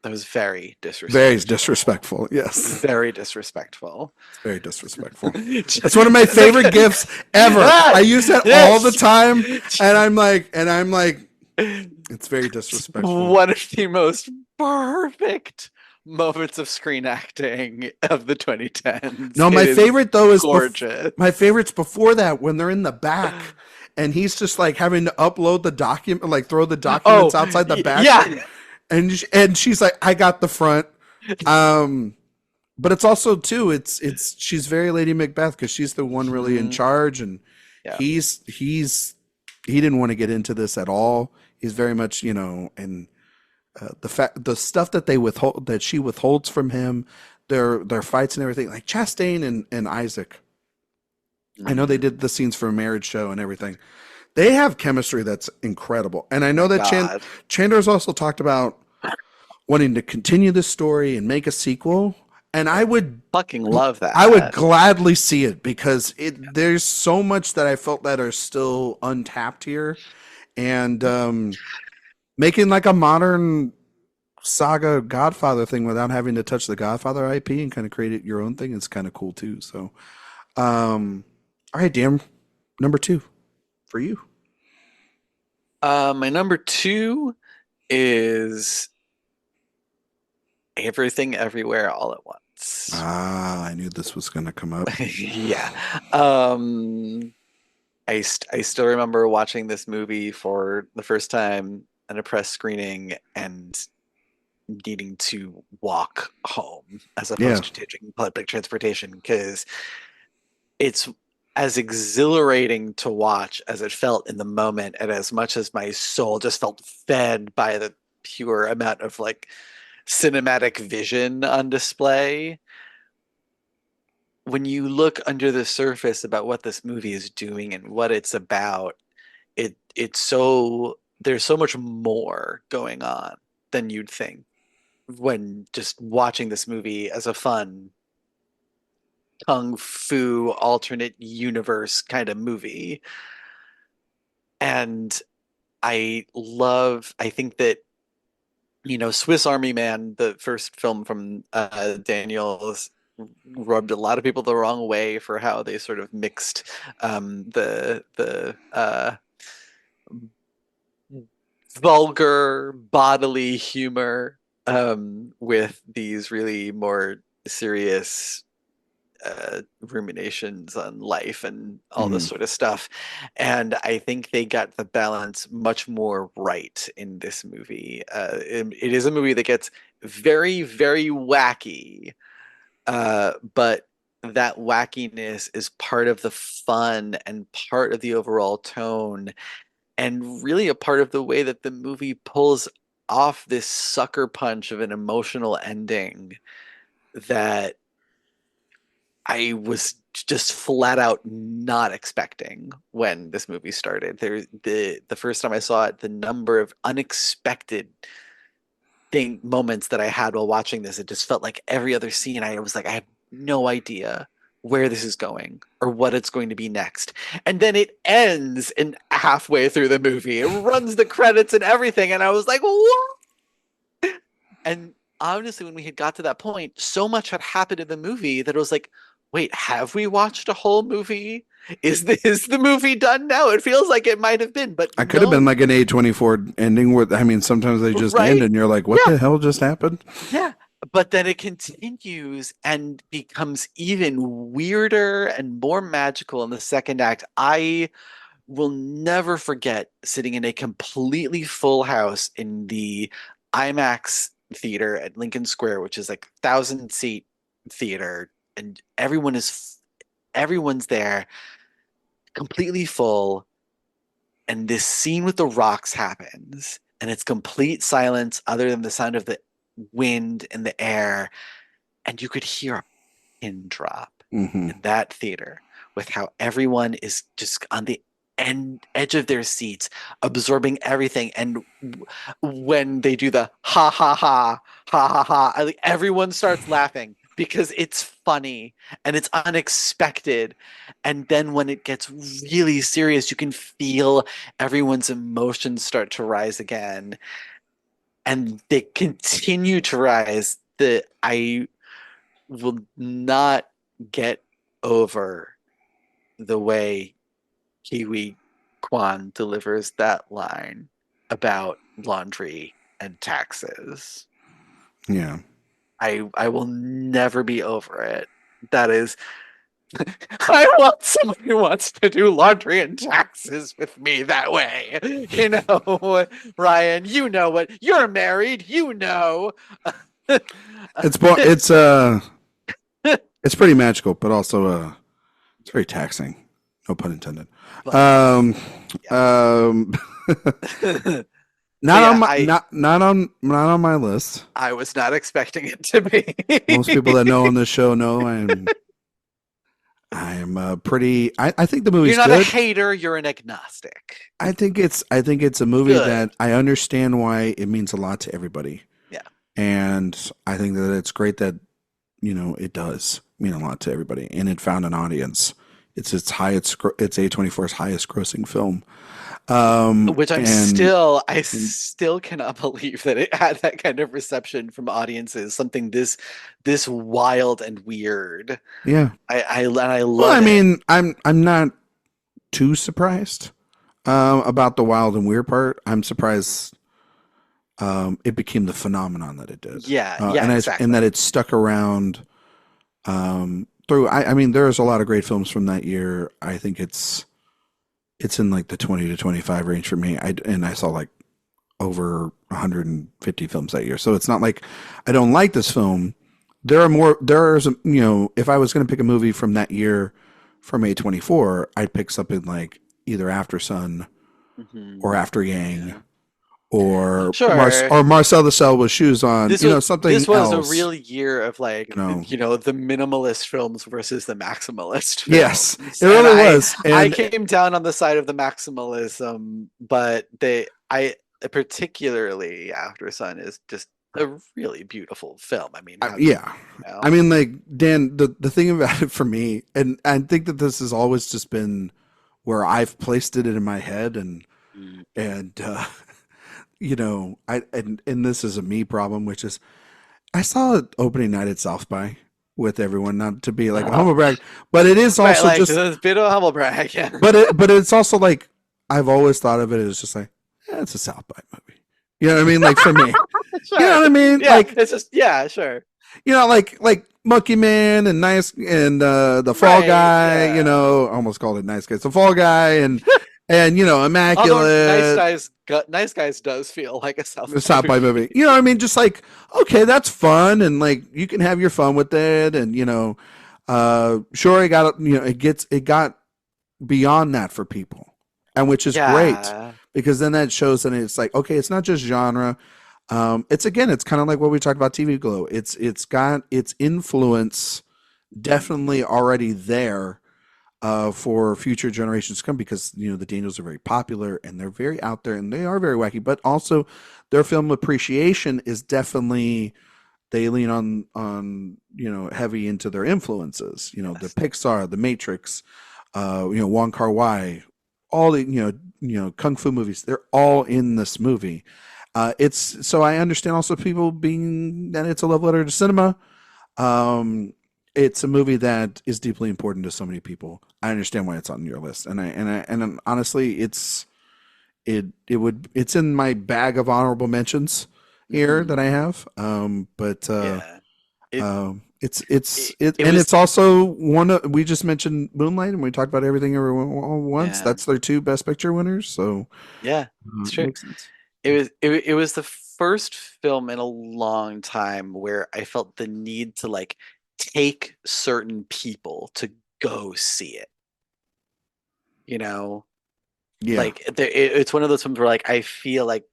that was very very disrespectful. disrespectful. Yes, Very disrespectful. it's very disrespectful. It's one of my Just like favorite gifts ever. I use that all the time, and I'm like, it's very disrespectful. one of the most perfect moments of screen acting of the 2010s. No, my It is favorite though is gorgeous. my favorite's before that when they're in the back and he's just like having to upload the document, like throw the documents outside the back. Yeah. And she's like, I got the front. But it's also too, it's she's very Lady Macbeth because she's the one really in Mhm. charge, and Yeah. he didn't want to get into this at all. He's very much, you know, and the stuff that she withholds from him, their fights and everything, like Chastain and Isaac. I know they did the scenes for a marriage show and everything. They have chemistry that's incredible, and I know that God. Chandler's also talked about wanting to continue this story and make a sequel. And Fucking love that. I would gladly see it because there's so much that I felt that are still untapped here, and making like a modern saga Godfather thing without having to touch the Godfather IP and kind of create it your own thing is kind of cool too. So, all right, Dan, number 2 for you. My number 2 is Everything Everywhere All at Once. Ah, I knew this was going to come up. Yeah. I still remember watching this movie for the first time at a press screening and needing to walk home as opposed to taking public transportation because it's as exhilarating to watch as it felt in the moment, and as much as my soul just felt fed by the pure amount of like cinematic vision on display. When you look under the surface about what this movie is doing and what it's about, it's so there's so much more going on than you'd think when just watching this movie as a fun kung fu alternate universe kind of movie. And I think that, you know, Swiss Army Man, the first film from Daniels, rubbed a lot of people the wrong way for how they sort of mixed the vulgar bodily humor with these really more serious ruminations on life and all this sort of stuff. And I think they got the balance much more right in this movie. It is a movie that gets very, very wacky, but that wackiness is part of the fun and part of the overall tone, and really a part of the way that the movie pulls off this sucker punch of an emotional ending that I was just flat out not expecting when this movie started. The first time I saw it, the number of unexpected moments that I had while watching this, it just felt like every other scene I was like, I have no idea where this is going or what it's going to be next. And then it ends in halfway through the movie. It runs the credits and everything, and I was like, what? And honestly, when we had got to that point, so much had happened in the movie that it was like, wait, have we watched a whole movie? Is the movie done now? It feels like it might have been, but I could have been no, like an A24 ending where, I mean, sometimes they just end right? and you're like, what Yeah, the hell just happened? yeah. But then it continues and becomes even weirder and more magical in the second act. I will never forget sitting in a completely full house in the IMAX theater at Lincoln Square, which is like 1,000 seat theater, and everyone's there, completely full, and this scene with the rocks happens, and it's complete silence other than the sound of the wind in the air, and you could hear a pin drop Hmm. in that theater with how everyone is just on the edge of their seats, absorbing everything. And when they do the ha ha ha ha ha ha, like everyone starts laughing because it's funny and it's unexpected. And then when it gets really serious, you can feel everyone's emotions start to rise again, and they continue to rise. The I will not get over the way Kiwi Kwan delivers that line about laundry and taxes. Yeah. I will never be over it. That is, I want someone who wants to do laundry and taxes with me that way. You know, Ryan, you know what? You're married, you know. It's, it's, uh, it's pretty magical, but also, it's very taxing. No pun intended. But Um, yeah. um, But not on yeah, my, not on my list. I was not expecting it to be. Most people that know on this show know I'm pretty. I think the You're movie's not a good. hater, you're an agnostic. I think it's a movie Good. that I understand why it means a lot to everybody, Yeah. and I think that it's great that it does mean a lot to everybody, and it found an audience. It's A24's highest grossing film, Which and I still cannot believe that it had that kind of reception from audiences, something this wild and weird. yeah. I Well, I love it. mean, I'm not too surprised about the wild and weird part. I'm surprised it became the phenomenon that it did. Yeah, yeah, And that exactly. it stuck around through. I mean, there's a lot of great films from that year. I think it's in like the 20 to 25 range for me. I saw like over 150 films that year, so it's not like I don't like this film. There's if I was going to pick a movie from that year from A24, I'd pick something like either After Sun Hmm. or After Yang Yeah. Or Sure. Marcel the Cell with Shoes on, something This was a else, real year of like you know. the minimalist films versus the maximalist Yes, films. it And really was. I And came down on the side of the maximalism, but I particularly After Sun is just a really beautiful film. I mean, how can yeah, you I know? mean, like Dan, the thing about it for me, and I think that this has always just been where I've placed it in my head, Mm. and I and this is a me problem, which is I saw it opening night at South by with everyone, not to be like a humble brag, but it is Right, also like just, this bit of a humble brag, yeah. but it's also like I've always thought of it as just like it's a South by movie. You know what I mean? Like for me, you know Sure. what I mean? Yeah, it's just yeah, sure. Like Monkey Man and Nice and the Fall Right, Guy. yeah. I almost called it Nice Guys. The Fall Guy and Although Immaculate. Nice Guys does feel like a South The by South by movie. movie. You know what I mean? Just like, okay, that's fun and like you can have your fun with it and sure it got beyond that for people. And which is great Yeah. because then that shows that it's like, okay, it's not just genre. It's kind of like what we talked about TV Glow. It's got its influence definitely already there for future generations to come because the Daniels are very popular and they're very out there and they are very wacky, but also their film appreciation is definitely they lean on heavy into their influences. The Yes. Pixar, the Matrix, Wong Kar Wai, all the kung fu movies. They're all in this movie, It's so I understand also people being that it's a love letter to cinema. Um, it's a movie that is deeply important to so many people. I understand why it's on your list, and honestly, it's in my bag of honorable mentions here that Hmm. I have. But Yeah. It, it and was, it's also one of, we just mentioned Moonlight and we talked about Everything Everyone all at Once. yeah, That's their two Best Picture winners, so yeah, it's it true. makes sense. It was the first film in a long time where I felt the need to like take certain people to go see it. You know, Yeah, like it's one of those films where like I feel like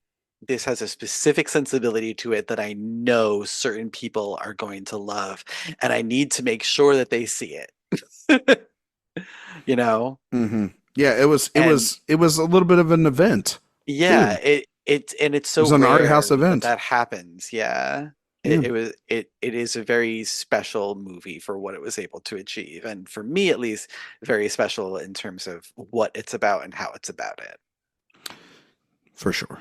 this has a specific sensibility to it that I know certain people are going to love, and I need to make sure that they see it. You know, hmm yeah. and It was a little bit of an event yeah, too. it's It so was an art house rare that event. that happens. Yeah. Yeah, It is a very special movie for what it was able to achieve, and for me at least, very special in terms of what it's about and how it's about it. for sure,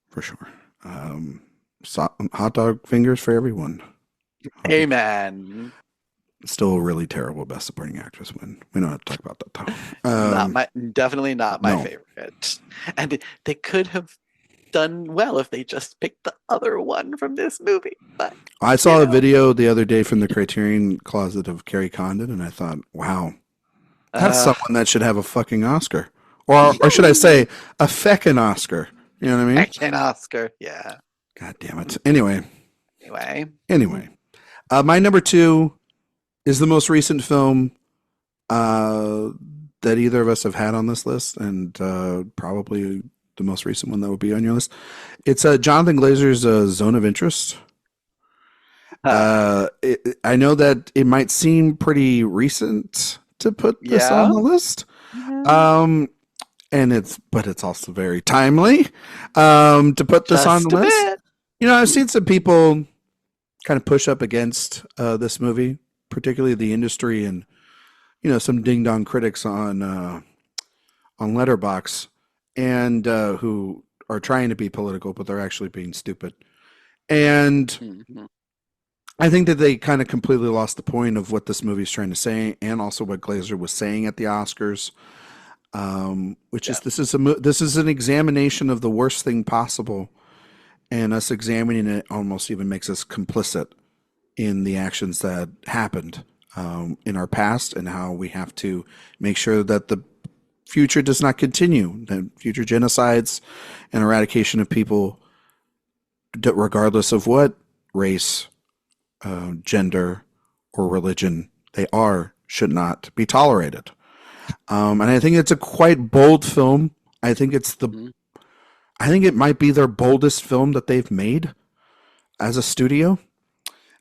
for sure. Hot dog fingers for everyone. Hot dog. Amen. Still a really terrible Best Supporting Actress win. We don't have to talk about that though. Not my definitely not my No, favorite. And they could have done well if they just picked the other one from this movie. But I you saw a know, video the other day from the Criterion Closet of Carrie Condon, and I thought, wow, that's uh, someone that should have a fucking Oscar, or should I say, a feckin' Oscar? You know what I mean? Second Oscar. Yeah. God damn it. Anyway, Anyway. anyway, my number two is the most recent film that either of us have had on this list, and probably the most recent one that would be on your list. It's Jonathan Glazer's Zone of Interest. I know that it might seem pretty recent to put this on Yeah. the list, Yeah. um, and but it's also very timely to put this on the Just a list. bit. You know, I've seen some people kind of push up against this movie, particularly the industry and some ding dong critics on Letterbox, and who are trying to be political, but they're actually being stupid. And Mhm. I think that they kind of completely lost the point of what this movie is trying to say, and also what Glazer was saying at the Oscars, which is Yeah. this is an examination of the worst thing possible, and us examining it almost even makes us complicit in the actions that happened in our past, and how we have to make sure that the future does not continue, that future genocides and eradication of people, regardless of what race, gender, or religion they are, should not be tolerated. And I think it's a quite bold film. I think Mhm. I think it might be their boldest film that they've made as a studio.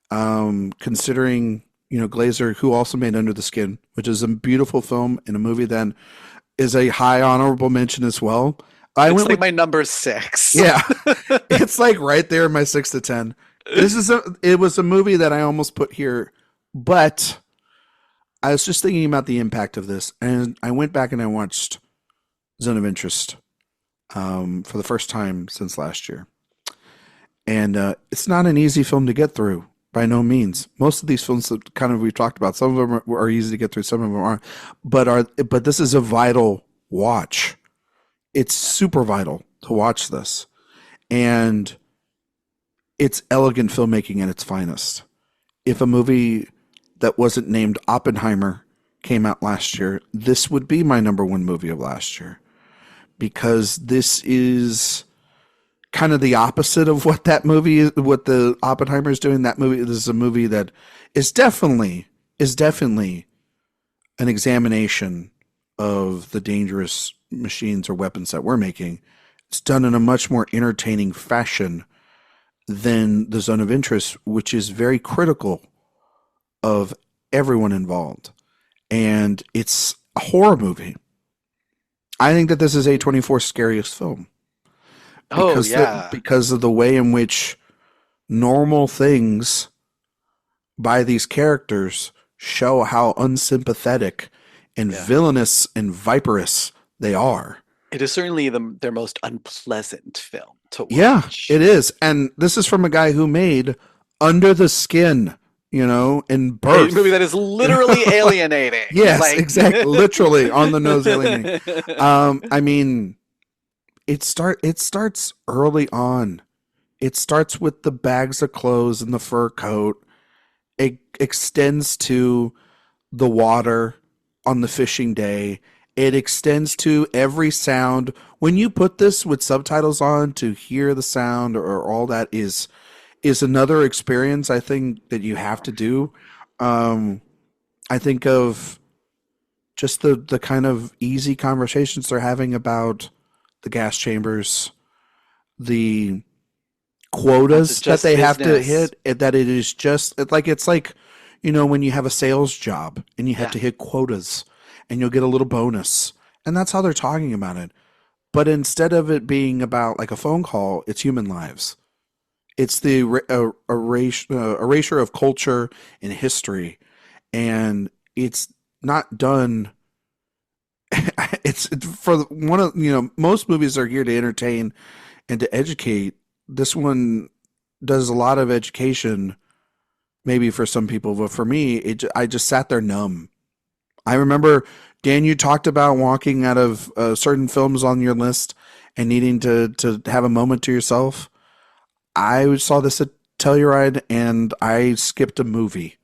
Considering Glazer, who also made Under the Skin, which is a beautiful film and a movie that is a high honorable mention as well. I It's went like with my number six. yeah, it's like right there in my 6 to 10. It was a movie that I almost put here, but I was just thinking about the impact of this, and I went back and I watched Zone of Interest for the first time since last year, and it's not an easy film to get through by no means. Most of these films that kind of we've talked about, some of them are easy to get through, some of them aren't, but this is a vital watch. It's super vital to watch this, and it's elegant filmmaking at its finest. If a movie that wasn't named Oppenheimer came out last year, this would be my number one movie of last year, because this is kind of the opposite of what that movie is, what the Oppenheimer is doing. That movie, this is a movie that is definitely an examination of the dangerous machines or weapons that we're making. It's done in a much more entertaining fashion than the Zone of Interest, which is very critical of everyone involved. And it's a horror movie. I think that this is A24's scariest film, Oh yeah. because of the way in which normal things by these characters show how unsympathetic and Yeah. villainous and viperous they are. It is certainly their most unpleasant film to Yeah, watch. it is. And this is from a guy who made Under the Skin, in A movie Birth. that is literally alienating. Yes, Like exactly. Literally on the nose alienating. I mean, it starts early on. It starts with the bags of clothes and the fur coat. It extends to the water on the fishing day. It extends to every sound. When you put this with subtitles on to hear the sound or all that is another experience I think that you have to do. Um, I think of just the kind of easy conversations they're having about the gas chambers, the It's quotas that just they have to business. hit, that it is just it's like when you have a sales job and you have Yeah. to hit quotas and you'll get a little bonus, and that's how they're talking about it. But instead of it being about like a phone call, it's human lives. It's the erasure of culture and history, and it's not done. It's for one of most movies are here to entertain and to educate. This one does a lot of education, maybe for some people, but for me, I just sat there numb. I remember, Dan, you talked about walking out of certain films on your list and needing to have a moment to yourself. I saw this at Telluride and I skipped a movie,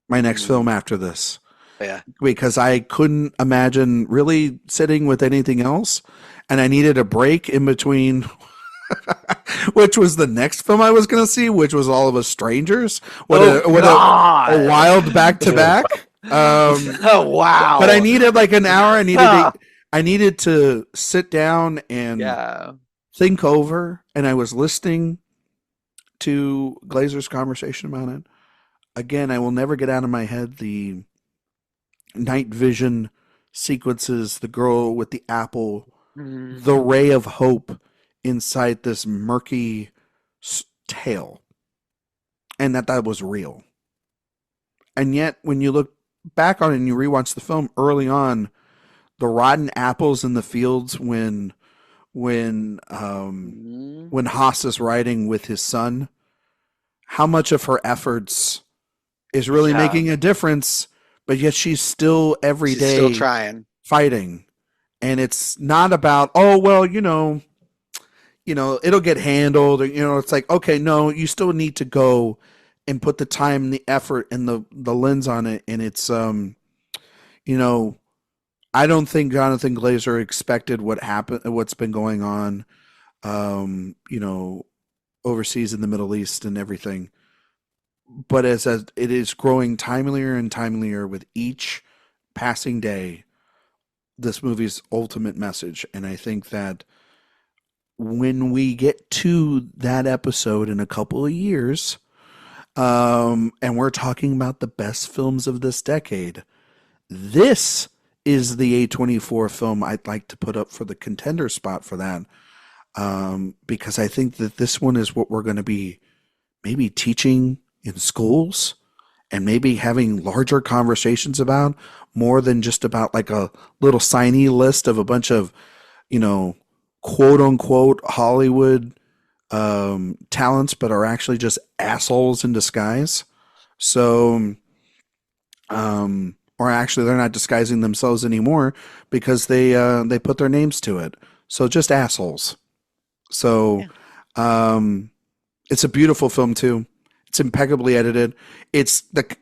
my next Mm, film after this, yeah. because I couldn't imagine really sitting with anything else. And I needed a break in between, which was the next film I was going to see, which was All of Us Strangers. Oh A God. wild back to back. Oh But I wow. needed like an hour. I needed to sit down and Yeah. think over, and I was listening to Glazer's conversation about it. Again, I will never get out of my head the night vision sequences, the girl with the apple, the Mm, ray of hope inside this murky tale, and that was real. And yet, when you look back on it and you rewatch the film early on, the rotten apples in the fields when mm, when Haas is riding with his son, how much of her efforts is really yeah. making a difference, but yet she's still every She's still day trying. fighting. And it's not about, oh well, it'll get handled, or it's like, okay, no, you still need to go and put the time and the effort and the lens on it. And it's you know, I don't think Jonathan Glazer expected what's been going on um, you know, overseas in the Middle East and everything. But as it is growing timelier and timelier with each passing day, this movie's ultimate message. And I think that when we get to that episode in a couple of years, and we're talking about the best films of this decade, this is the A24 film I'd like to put up for the contender spot for that. Because I think that this one is what we're going to be maybe teaching in schools and maybe having larger conversations about, more than just about like a little signy list of a bunch of, you know, quote unquote Hollywood talents, but are actually just assholes in disguise. So, or actually, they're not disguising themselves anymore because they put their names to it. So just assholes. So, Yeah. um, it's a beautiful film too. It's impeccably edited.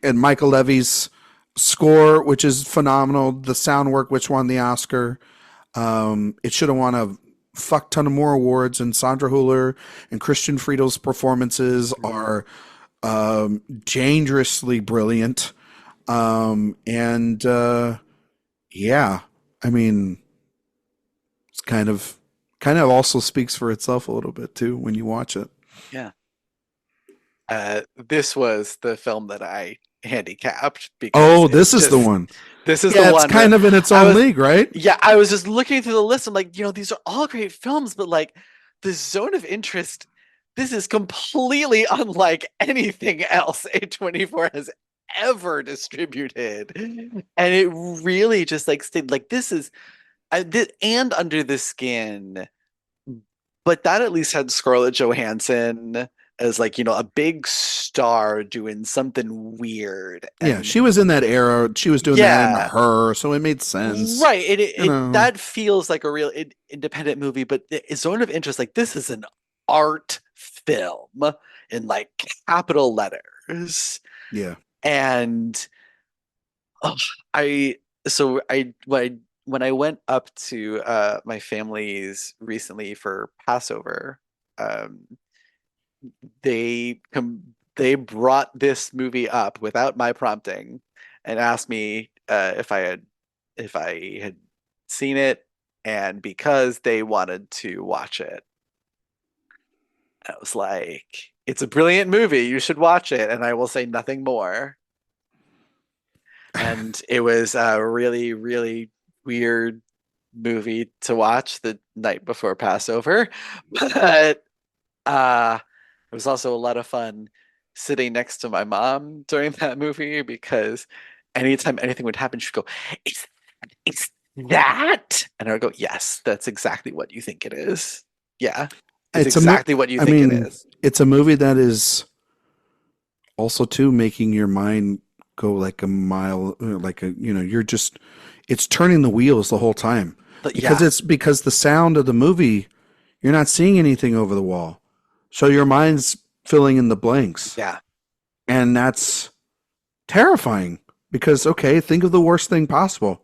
And Michael Levy's score, which is phenomenal. The sound work, which won the Oscar. It should have won a fuck ton of more awards. And Sandra Hüller and Christian Friedel's performances Mm, are dangerously brilliant. And yeah, I mean, it's kind of also speaks for itself a little bit too when you watch it. yeah. This was the film that I handicapped because Oh, it's this is the just one. this is the Yeah, it's one where kind of in its I own was league, right? yeah, I was just looking through the list. I'm like, these are all great films, but like the zone of interest, this is completely unlike anything else A24 has ever distributed. And it really just like stayed like this is and Under the Skin, but that at least had Scarlett Johansson as like, a big star doing something weird. Yeah, And she was in that era. She was doing that in yeah, Her, so it made sense. right. You know, That feels like a real independent movie, but it's Zone of Interest, like this is an art film in like capital letters. yeah. And oh, I so I when I went up to my family's recently for Passover, um, they brought this movie up without my prompting and asked me if I had seen it, and because they wanted to watch it, I was like, "It's a brilliant movie. You should watch it." And I will say nothing more. And it was a really, really weird movie to watch the night before Passover, but it was also a lot of fun sitting next to my mom during that movie because anytime anything would happen, she'd go, "Is that?" And I would go, "Yes, that's exactly what you think it is. Yeah, it's It's a mo- exactly what you I think it mean, is." it's a movie that is also too making your mind go like a mile, like a, it's turning the wheels the whole time But because yeah, because the sound of the movie, you're not seeing anything over the wall. So your mind's filling in the blanks. yeah, And that's terrifying because, okay, think of the worst thing possible.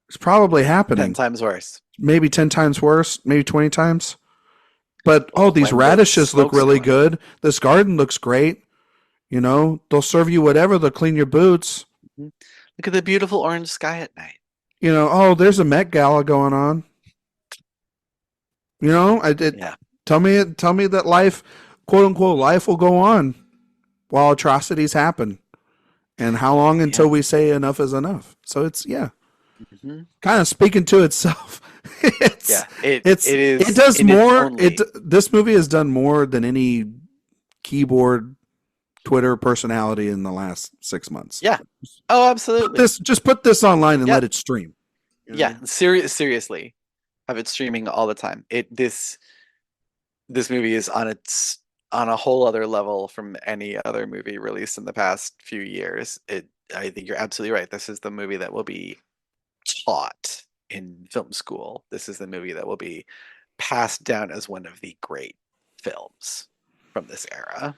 It's probably 10 happening. times worse. Maybe 10 times worse, maybe 20 times. But, oh, these When the radishes look smoke's really going. good. This garden looks great. They'll serve you whatever. They'll clean your boots. Mhm. Look at the beautiful orange sky at night. Oh, there's a Met Gala going on. I did. Yeah, Tell me that life, quote unquote, life will go on while atrocities happen. And how long yeah. until we say enough is enough? So it's, yeah, Hmm. kind of speaking to itself. Yeah, It does in its more. own It league. This movie has done more than any keyboard Twitter personality in the last 6 months. Yeah. Oh, absolutely. Put this online and Yeah. let it stream. Yeah. Seriously, have it streaming all the time. This movie is on a whole other level from any other movie released in the past few years. I think you're absolutely right. This is the movie that will be taught in film school. This is the movie that will be passed down as one of the great films from this era.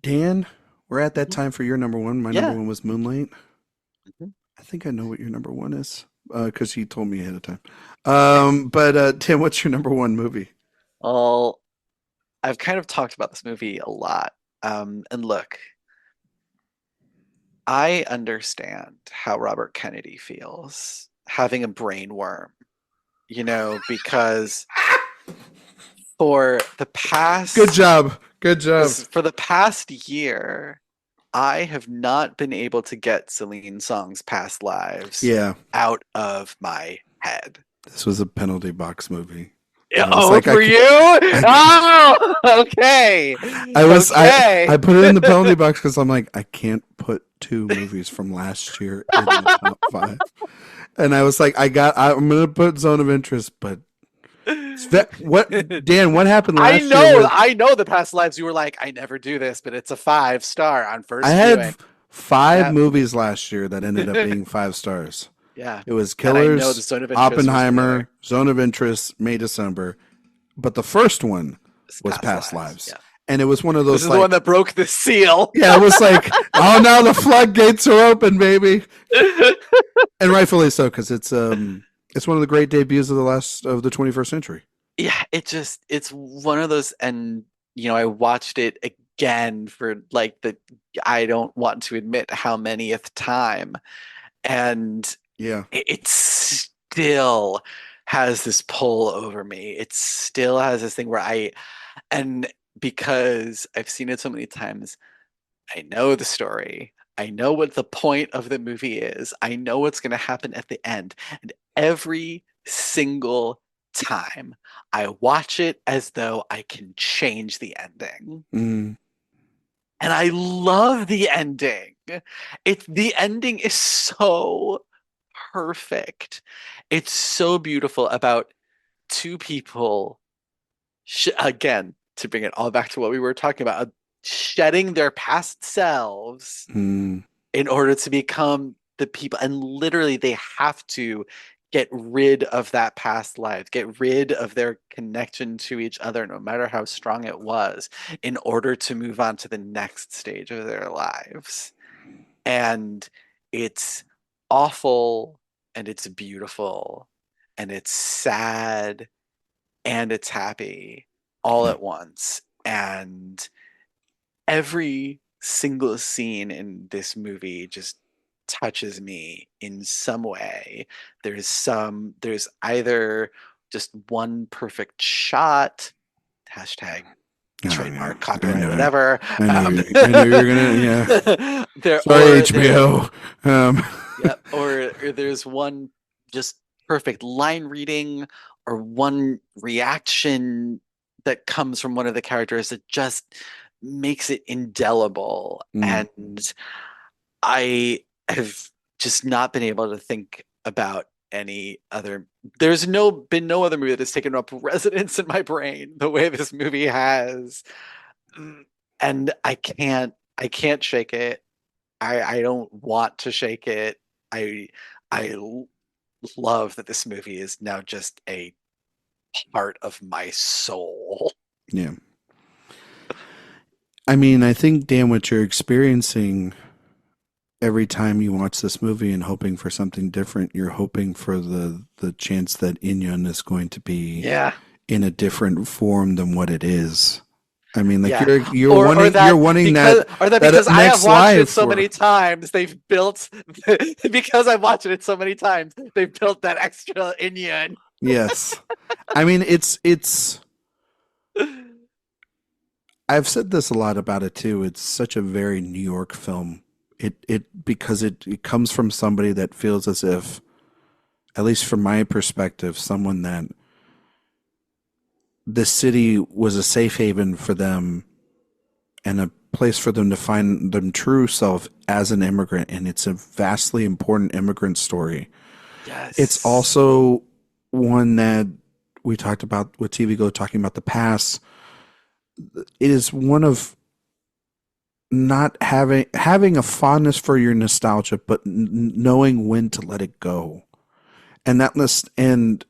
Dan, we're at that Mhm. time for your number one. My number Yeah. one was Moonlight. Mhm. I think I know what your number one is because he told me ahead of time. But Tim, what's your number one movie? Well, I've kind of talked about this movie a lot. And look, I understand how Robert Kennedy feels having a brain worm, because for the past Good job. Good job. for the past year, I have not been able to get Celine Song's Past Lives Yeah, out of my head. this was a penalty box movie. Oh, for you? Oh, okay. Okay. I put it in the penalty box because I'm like, I can't put two movies from last year in the top five. And I was like, I'm gonna put Zone of Interest, but Dan, what happened I last know, year? I know the Past Lives. You were like, I never do this, but it's a 5-star on first I viewing. had five Yep. movies last year that ended up being 5 stars. Yeah. It was And I know the Killers, Zone of Interest was Oppenheimer, there. Zone of Interest, May, December. But the first one It's was Past Lives. Yeah. And it was one of those This is the one that broke the seal. yeah, it was like, oh, now the floodgates are open, baby. And rightfully so, because it's one of the great debuts of the 21st century. Yeah, it's one of those, and I watched it again for like I don't want to admit how manyth time, and Yeah. it still has this pull over me. It still has this thing where and because I've seen it so many times, I know the story. I know what the point of the movie is. I know what's going to happen at the end. And every single time I watch it as though I can change the ending. Mm. And I love the ending. The ending is so perfect. It's so beautiful about two people, again, to bring it all back to what we were talking about, shedding their past selves Mm, in order to become the people. And literally, they have to get rid of that past life, get rid of their connection to each other, no matter how strong it was, in order to move on to the next stage of their lives. And it's awful, and it's beautiful, and it's sad, and it's happy all yeah. at once. And every single scene in this movie just touches me in some way. There's either just one perfect shot, hashtag Oh, yeah. trademark, I copyright, know. whatever. I know you're gonna. Yeah. There Sorry, or there, HBO. yeah, or there's one just perfect line reading or one reaction that comes from one of the characters that just makes it indelible. Mm. And I have just not been able to think about any other. There's been no other movie that has taken up residence in my brain the way this movie has. And I can't shake it. I don't want to shake it. I I love that this movie is now just a part of my soul. Yeah. I mean, I think, Dan, what you're experiencing every time you watch this movie and hoping for something different, you're hoping for the chance that Inyon is going to be Yeah. in a different form than what it is. I mean, like Yeah. you're Or wanting that that because I have next watched it life so for many times, they've built because I've watched it so many times, they've built that extra Indian. yes. I mean, it's I've said this a lot about it too. It's such a very New York film. It because it comes from somebody that feels as if, at least from my perspective, someone that the city was a safe haven for them and a place for them to find their true self as an immigrant. And it's a vastly important immigrant story. It's Yes. also one that we talked about with TV Go, talking about the past. It is one of not having a fondness for your nostalgia, but knowing when to let it go. And that list, and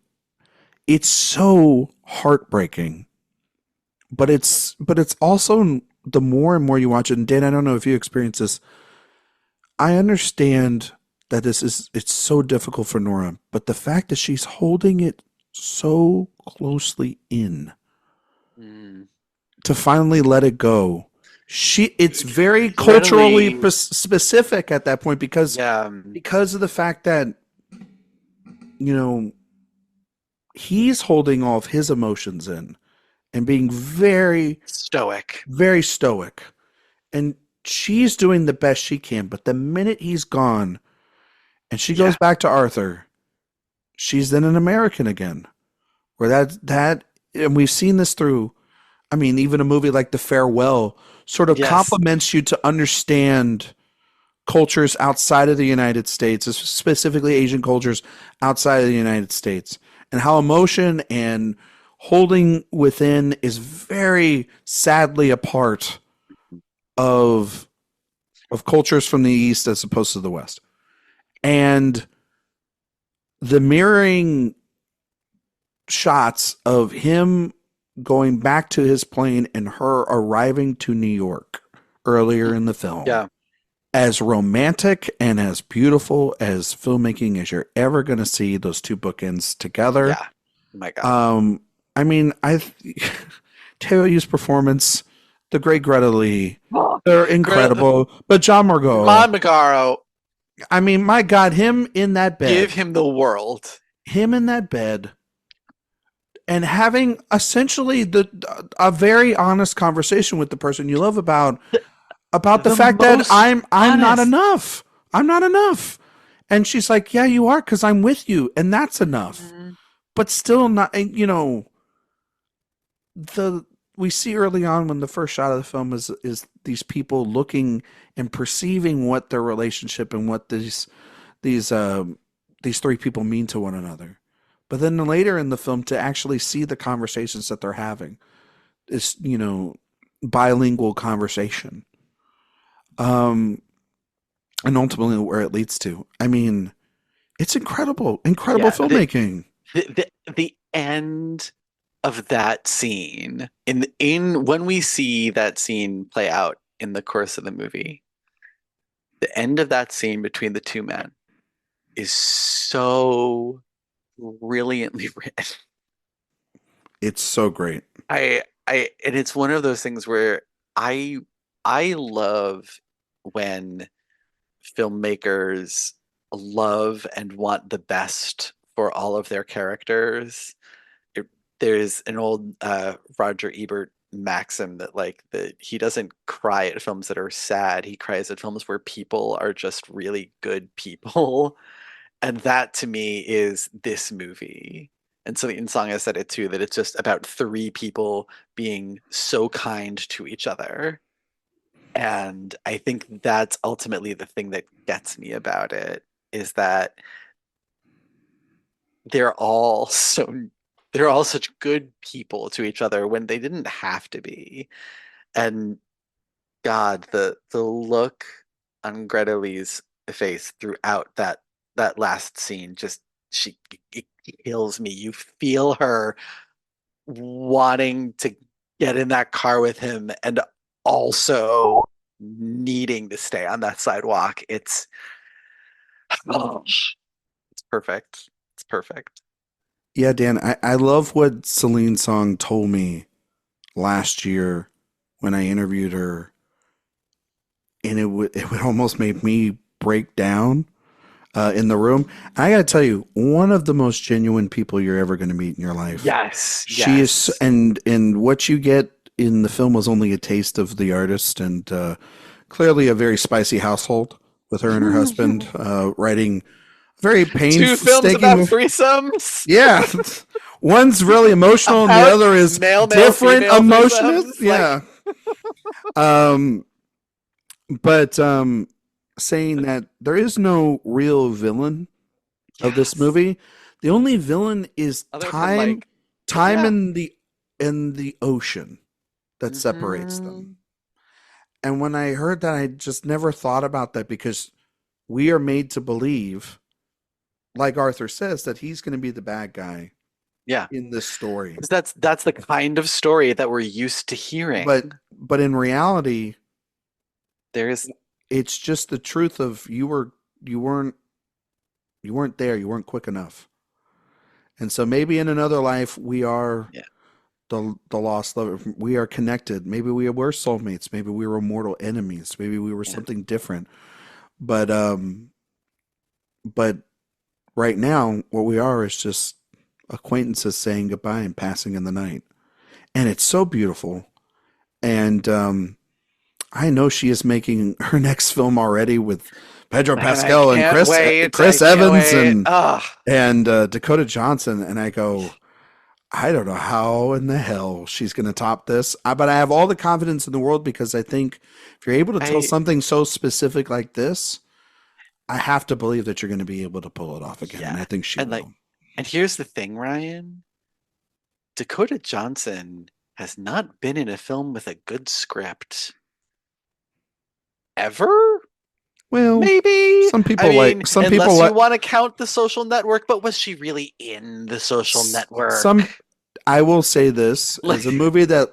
it's so heartbreaking, but it's also, the more and more you watch it. And Dan, I don't know if you experience this. I understand that it's so difficult for Nora, but the fact that she's holding it so closely in Mm. to finally let it go. It's very culturally Readily, specific at that point, because yeah, of the fact that, you know, he's holding all of his emotions in and being very, stoic. very stoic, and she's doing the best she can. But the minute he's gone and she Yeah. goes back to Arthur, she's then an American again. Where and we've seen this through, I mean, even a movie like The Farewell sort of Yes. complements you to understand cultures outside of the United States, specifically Asian cultures outside of the United States, and how emotion and holding within is very sadly a part of cultures from the East as opposed to the West. And the mirroring shots of him going back to his plane and her arriving to New York earlier in the film, Yeah. as romantic and as beautiful as filmmaking as you're ever going to see, those two bookends together. Yeah. Oh my God. I mean, Teo Yu's performance, the great Greta Lee, they're incredible. But John Margot, Mon Magaro, I mean, my God, him in that give bed, him the world. and having essentially a very honest conversation with the person you love about the The fact that most I'm not honest. enough. I'm not enough. And she's like, "Yeah, you are, because I'm with you, and that's enough." Mhm. But still not. You know, the we see early on, when the first shot of the film is these people looking and perceiving what their relationship and what these these three people mean to one another. But then later in the film, to actually see the conversations that they're having, this, bilingual conversation, and ultimately where it leads to. I mean, it's incredible filmmaking. The end of that scene in when we see that scene play out in the course of the movie, the end of that scene between the two men is so brilliantly written. It's so great. And it's one of those things where I love when filmmakers love and want the best for all of their characters. There's an old Roger Ebert maxim that he doesn't cry at films that are sad. He cries at films where people are just really good people. And that to me is this movie. And so in Song has said it too, that it's just about three people being so kind to each other. And I think that's ultimately the thing that gets me about it, is that they're all such good people to each other when they didn't have to be. And God, the look on Greta Lee's face throughout that last scene, it kills me. You feel her wanting to get in that car with him and also needing to stay on that sidewalk. It's perfect. It's perfect. Yeah, Dan, I love what Celine Song told me last year when I interviewed her, and it would almost make me break down in the room. I got to tell you, one of the most genuine people you're ever going to meet in your life. Yes, she is, and what you get in the film was only a taste of the artist, and clearly a very spicy household with her and her husband writing very painful. 2 films about threesomes. Yeah, one's really emotional, and the other is different emotions. Yeah, but saying that there is no real villain of this movie. The only villain is time in the ocean that separates them. And when I heard that, I just never thought about that, because we are made to believe, like Arthur says, that he's going to be the bad guy. Yeah, in this story. That's the kind of story that we're used to hearing. But in reality, it's just the truth of you weren't there, you weren't quick enough. And so maybe in another life we are the lost lover. We are connected. Maybe we were soulmates. Maybe we were mortal enemies. Maybe we were something different. But right now, what we are is just acquaintances saying goodbye and passing in the night. And it's so beautiful. And I know she is making her next film already with Pedro Pascal and Chris Evans and Dakota Johnson. And I go, I don't know how in the hell she's going to top this. But I have all the confidence in the world, because I think if you're able to tell something so specific like this, I have to believe that you're going to be able to pull it off again. Yeah. And I think she will. And here's the thing, Ryan. Dakota Johnson has not been in a film with a good script ever. Well, maybe some people unless you want to count The Social Network, but was she really in The Social Network? I will say this as a movie that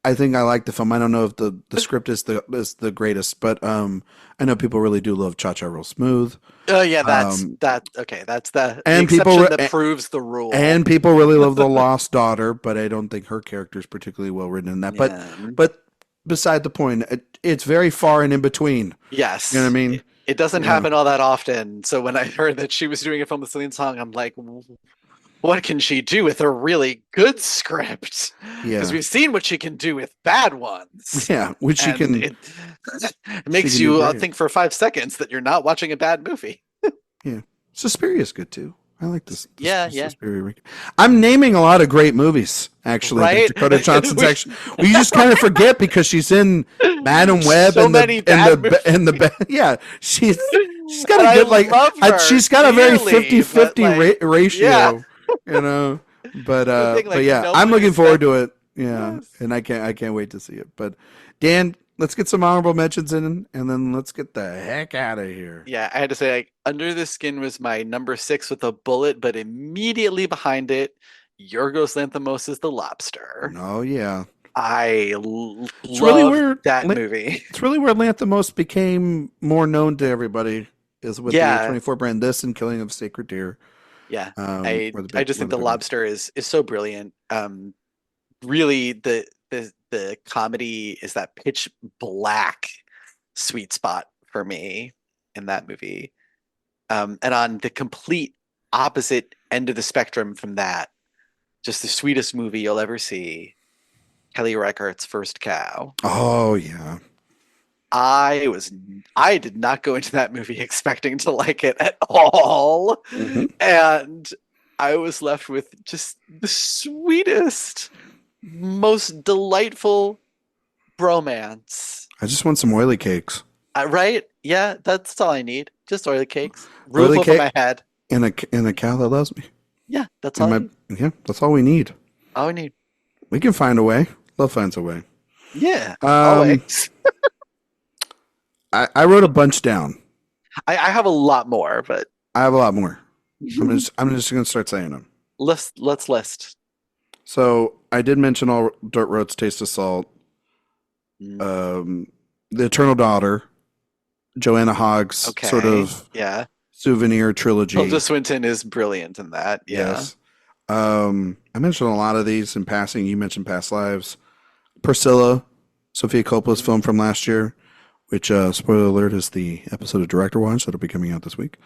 I think I like the film. I don't know if the script is the greatest, but I know people really do love Cha Cha Real Smooth. Oh yeah, that's the exception that proves the rule. And people really love The Lost Daughter, but I don't think her character is particularly well written in that. Yeah. But beside the point, it's very far and in between. Yes, you know what I mean. It doesn't happen all that often. So when I heard that she was doing a film with Celine Song, I'm like, what can she do with a really good script? Yeah, because we've seen what she can do with bad ones. Yeah, which she can. It makes you think for 5 seconds that you're not watching a bad movie. Yeah, Suspiria's good too. I like this. Yeah. Suspiria. I'm naming a lot of great movies, actually. Right? Dakota Johnson's actually. Well, you just kind of forget because she's in Madam Web so many bad movies. Yeah, she's she's got And a I good love her she's got a very dearly, 50-50 but, like, yeah. ratio, you know. The thing, But like, yeah, no I'm one looking forward to expects. it. Yeah, Yes. and I can't wait to see it. But Dan, let's get some honorable mentions in, and then let's get the heck out of here. Yeah, I had to say, like, Under the Skin was my number 6 with a bullet, but immediately behind it, Yorgos Lanthimos' The Lobster. Oh yeah, I it's really love where that movie. it's really where Lanthimos became more known to everybody is with the Yeah, A24 brand. This and Killing of Sacred Deer, yeah. were the I big just were think the The big ones. Lobster is so brilliant. Really, the comedy is that pitch black sweet spot for me in that movie. And on the complete opposite end of the spectrum from that, just the sweetest movie you'll ever see, Kelly Reichardt's First Cow. Oh yeah, I was I did not go into that movie expecting to like it at all. hmm And I was left with just the sweetest, most delightful bromance. I just want some oily cakes, Right? Yeah, that's all I need. Just oily cakes, roof oily over cake, my head. and a cow that loves me. Yeah, that's And all I my need. yeah, that's all we need. All I need. We can find a way. Love finds a way. Yeah, Um, always. I wrote a bunch down. I have a lot more, but I have a lot more. I'm just gonna start saying them. let's list. So I did mention All Dirt Roads Taste of Salt, Mm, The Eternal Daughter, Joanna Hogg's Okay. sort of Yeah. souvenir trilogy. Tilda Swinton is brilliant in that. Yeah. Yes. I mentioned a lot of these in passing. You mentioned Past Lives. Priscilla, Sophia Coppola's film from last year, which, spoiler alert, is the episode of Director Watch that'll be coming out this week.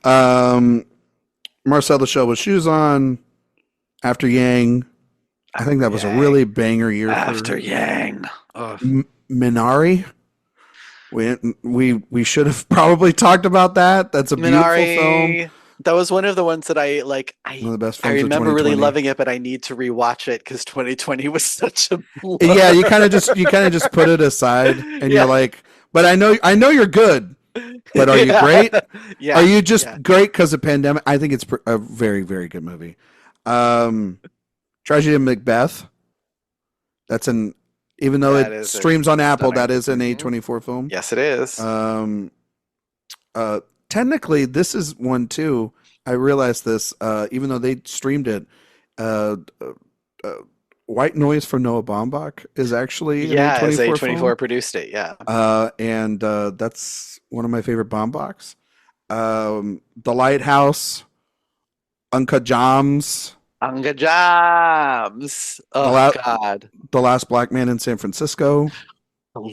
Marcel the Shell with Shoes On, After Yang. I think that was a really banger year After for Yang. Ugh. Minari. We should have probably talked about that. That's a beautiful film. Minari. That was one of the ones that I like. One of the best I films of remember really 2020. loving it, but I need to rewatch it because 2020 was such a blur. Yeah, you kind of just put it aside, and Yeah. you're like, but I know you're good. But are you great? Yeah. Are you just yeah. great because of pandemic? I think it's a very, very good movie. Tragedy of Macbeth. That's an even though That it is a streams on Apple, stunning- that is an Mhm. A24 film. Yes, it is. Technically, this is one too. I realized this, even though they streamed it. White Noise from Noah Baumbach is actually an Yeah, as A24 A24 film. produced it. Yeah. And that's one of my favorite Baumbachs. The Lighthouse, Uncut Gems, Anga Jams. Oh, la- God. The Last Black Man in San Francisco, Oh,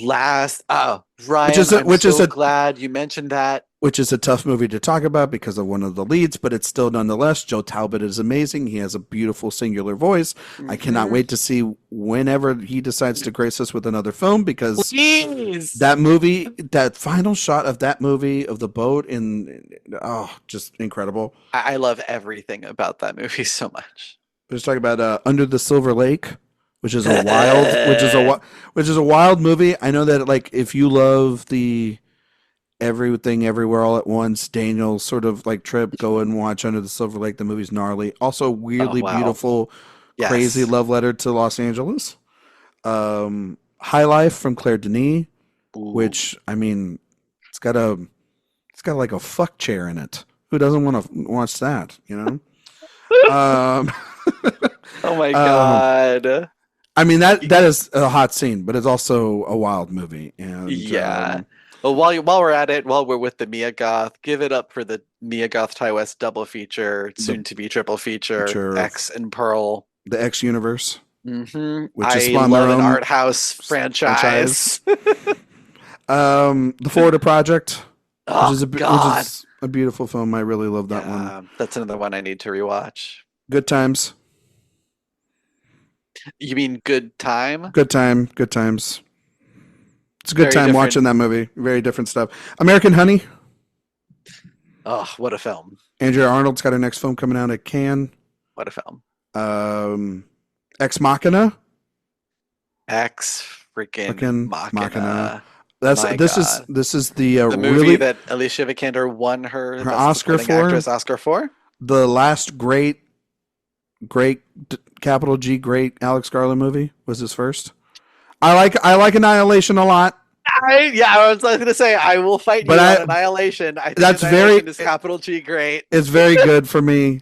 Ryan, is a- I'm which is so a- glad you mentioned that. which is a tough movie to talk about because of one of the leads, but it's still nonetheless. Joe Talbot is amazing. He has a beautiful singular voice. I cannot Mhm. wait to see whenever he decides to grace us with another film because Please. that movie, that final shot of that movie of the boat just incredible. I love everything about that movie so much. Let's talk about Under the Silver Lake, which is which is a wild movie. I know that like if you love the Everything Everywhere All at Once, Daniel sort of like trip, go and watch Under the Silver Lake. The movie's gnarly. Also weirdly wow. beautiful, Yes. crazy love letter to Los Angeles. High Life from Claire Denis, Ooh. which I mean, it's got like a fuck chair in it. Who doesn't want to watch that? You know. Oh my God. I mean that is a hot scene, but it's also a wild movie. And Yeah. Well, while we're at it, while we're with the Mia Goth, give it up for the Mia Goth Ty West double feature, soon to be triple feature, feature X and Pearl. the X Universe, Mm-hmm. which I is spawned love their an own art house franchise. The Florida Project, Oh, which is God. a beautiful film. I really love that one. Yeah, that's another one I need to rewatch. Good Times, You mean Good Time? Good Times. It's a good Very time different. watching that movie. Very different stuff. American Honey. Oh, what a film. Andrea Arnold's got her next film coming out at Cannes. What a film. Ex Machina. X freaking Fucking Machina. My this God. is the The movie really that Alicia Vikander won her her Best Oscar Supporting for Actress Oscar for. the last great capital G great Alex Garland movie was his first. I like Annihilation a lot, I was going to say I will fight but you on Annihilation. I think that's Annihilation is capital G great. it's very good for me.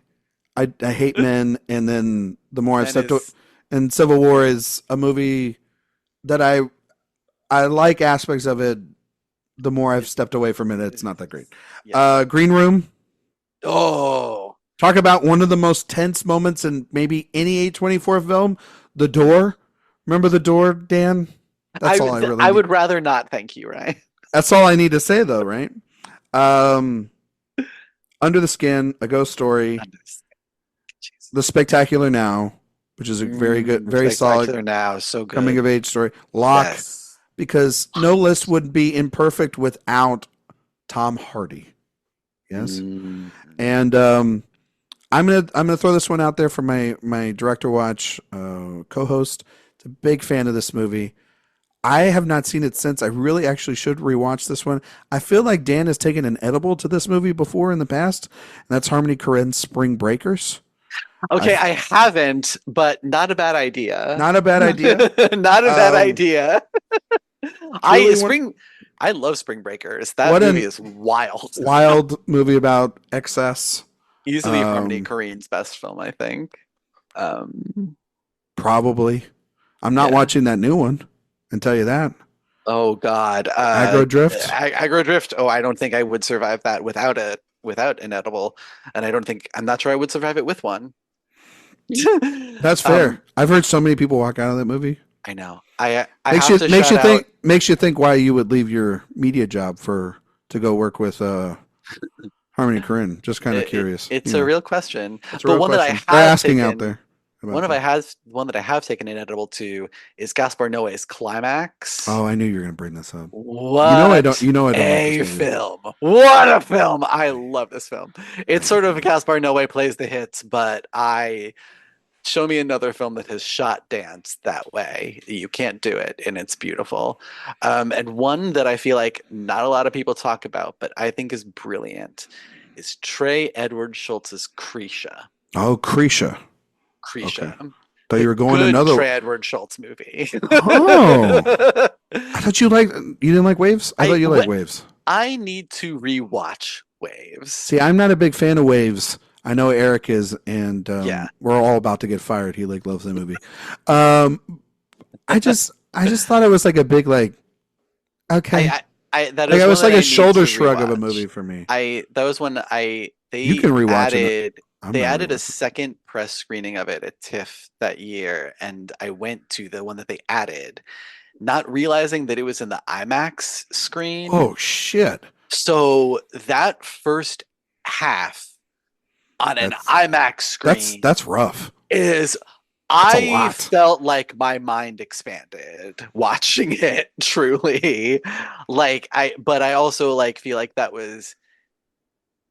I hate Men, and then the more I've Men stepped is- and Civil War is a movie that I like aspects of it. The more I've stepped away from it, it's not that great. Yeah. Green Room. Oh, Talk about one of the most tense moments in maybe any A24 film. The Door. Remember The Door, Dan? That's all I really. I would rather not. Thank you, Ryan. That's all I need to say, though, right? Under the Skin, A Ghost Story, The Spectacular Now, which is a very good, very Spectacular solid Now, so good. coming of age story. Locke, Yes. because no list would be imperfect without Tom Hardy. Yes, and I'm gonna throw this one out there for my Director Watch co-host. It's a big fan of this movie. I have not seen it since. I really actually should rewatch this one. I feel like Dan has taken an edible to this movie before in the past, and that's Harmony Korine's Spring Breakers. Okay, I haven't, but not a bad idea. Not a bad idea. Not a bad idea. Truly I love Spring Breakers. That movie is wild. Wild movie about excess. Easily Harmony Korine's best film, I think. Probably. I'm not watching that new one. And tell you that. Oh God, Aggro Drift. Aggro Drift. Oh, I don't think I would survive that without an edible, and I'm not sure I would survive it with one. That's fair. I've heard so many people walk out of that movie. I know. I makes you think why you would leave your media job to go work with Harmony Korine. Just kind of curious. It's a real question. It's a real question. They're asking out there. One that I have taken an edible to is Gaspar Noé's Climax. Oh, I knew you were going to bring this up. What? You know I don't. A film. What a film! I love this film. It's sort of Gaspar Noé plays the hits, but show me another film that has shot dance that way. You can't do it, and it's beautiful. And one that I feel like not a lot of people talk about, but I think is brilliant, is Trey Edward Schultz's Krisha. Oh, Krisha. Okay. Thought you were going another Trey Edward Schultz movie. Oh, I thought you didn't like Waves. I thought you liked Waves. I need to rewatch Waves. See, I'm not a big fan of Waves. I know Eric is, and we're all about to get fired. He loves the movie. I just thought it was like a big okay. That was like a shoulder shrug of a movie for me. That was when you can rewatch it. They added a second press screening of it at TIFF that year, and I went to the one that they added, not realizing that it was in the IMAX screen. Oh shit! So that first half on an IMAX screen, that's rough. I felt like my mind expanded watching it. Truly, but I also feel like that was.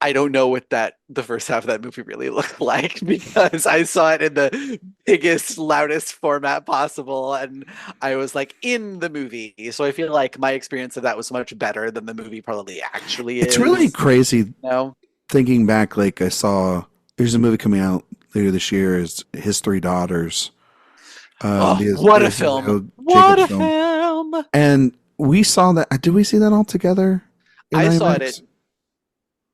I don't know what the first half of that movie really looked like, because I saw it in the biggest, loudest format possible, and I was in the movie. So I feel like my experience of that was much better than the movie probably actually is. It's really crazy. Thinking back, I saw there's a movie coming out later this year. Is His Three Daughters. What a film! What a film! And we saw that. Did we see that all together? I saw it.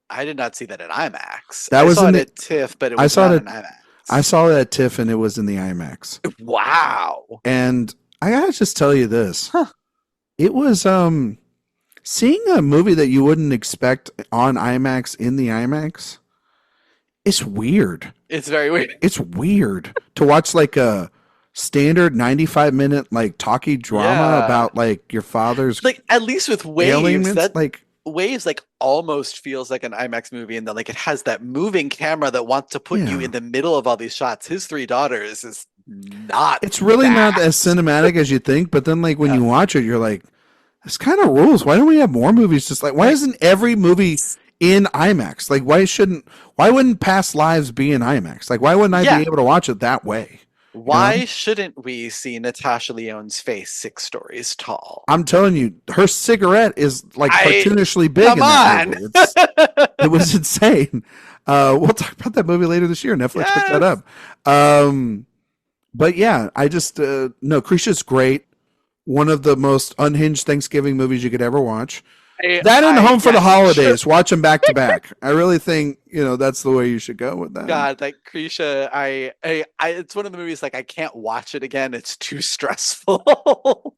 I did not see that at IMAX. I saw it at TIFF, but it was not in IMAX. I saw it at TIFF, and it was in the IMAX. Wow! And I gotta just tell you this: it was seeing a movie that you wouldn't expect on IMAX in the IMAX. It's weird. It's very weird. It's weird to watch a standard 95-minute talkie drama about your father's at least with Waves ailments, that Waves almost feels like an IMAX movie, and then it has that moving camera that wants to put you in the middle of all these shots. His Three Daughters is not. It's really not as cinematic as you think, but then when you watch it, you're like, this kind of rules. Why don't we have more movies? Just why isn't every movie in IMAX? Why wouldn't Past Lives be in IMAX? Why wouldn't I be able to watch it that way? You know, Why shouldn't we see Natasha Lyonne's face 6 stories tall? I'm telling you, her cigarette is like I cartoonishly big come in that on. movie. It was insane. We'll talk about that movie later this year. Netflix picked that Yes. up. But yeah, I just no, Krisha's great. One of the most unhinged Thanksgiving movies you could ever watch. That and Home for the Yes, Holidays. Watch them back to back. I really think that's the way you should go with that. God, like Krisha, it's one of the movies like I can't watch it again. It's too stressful.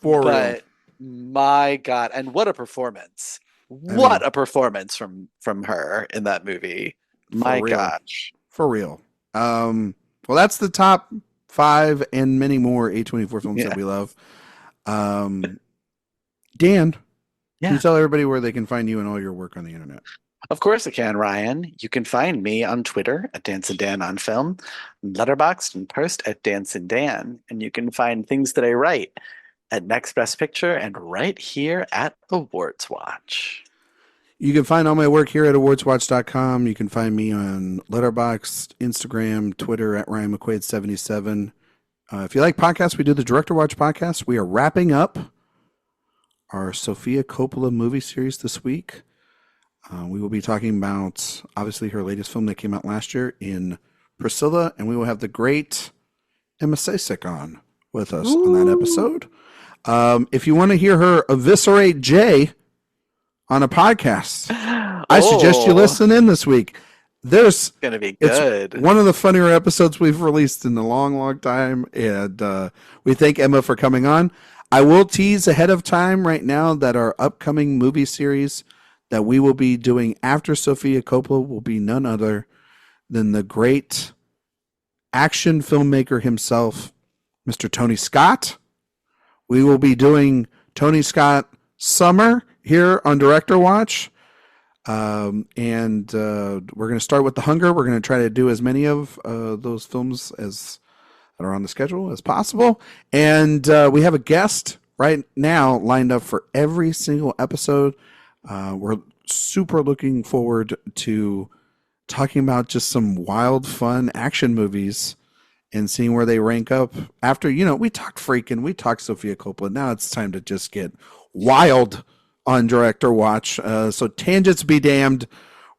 For real. But my God, and what a performance! I What mean, a performance from her in that movie. for My real. gosh. For real. Well, that's the top 5 and many more A24 films Yeah. that we love. Dan, can Yeah. you tell everybody where they can find you and all your work on the internet? Of course I can, Ryan. You can find me on Twitter at Dance and Dan on Film, Letterboxd and Post at Dance and Dan, and you can find things that I write at Next Best Picture and right here at AwardsWatch. You can find all my work here at awardswatch.com. You can find me on Letterboxd, Instagram, Twitter at Ryan McQuade77. If you like podcasts, we do the Director Watch podcast. We are wrapping up our Sofia Coppola movie series this week. We will be talking about, obviously, her latest film that came out last year in Priscilla, and we will have the great Emma Sasek on with us on that episode. If you want to hear her eviscerate Jay on a podcast, I suggest you listen in this week. It's gonna be good. It's one of the funnier episodes we've released in a long, long time, and we thank Emma for coming on. I will tease ahead of time right now that our upcoming movie series that we will be doing after Sofia Coppola will be none other than the great action filmmaker himself, Mr. Tony Scott. We will be doing Tony Scott Summer here on Director Watch. And we're going to start with The Hunger. We're going to try to do as many of those films as that are on the schedule as possible. And we have a guest right now lined up for every single episode. We're super looking forward to talking about just some wild, fun action movies and seeing where they rank up after, we talked Freakin', we talked Sofia Coppola. Now it's time to just get wild on Director Watch. So tangents be damned.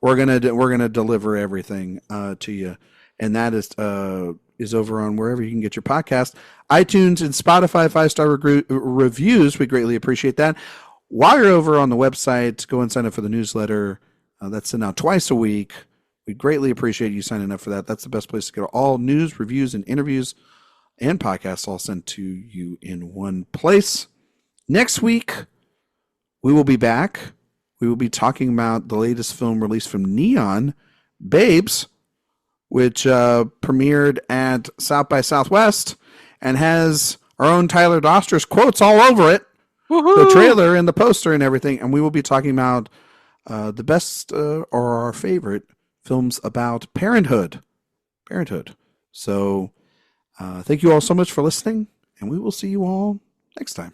We're gonna deliver everything to you, and that is over on wherever you can get your podcast, iTunes and Spotify 5-star reviews. We greatly appreciate that. While you're over on the website, go and sign up for the newsletter. That's sent out twice a week. We greatly appreciate you signing up for that. That's the best place to get all news, reviews, and interviews and podcasts all sent to you in one place. Next week, we will be back. We will be talking about the latest film released from Neon, Babes, which premiered at South by Southwest and has our own Tyler Doster's quotes all over it. Woo-hoo! The trailer and the poster and everything. And we will be talking about the best or our favorite films about parenthood. So thank you all so much for listening, and we will see you all next time.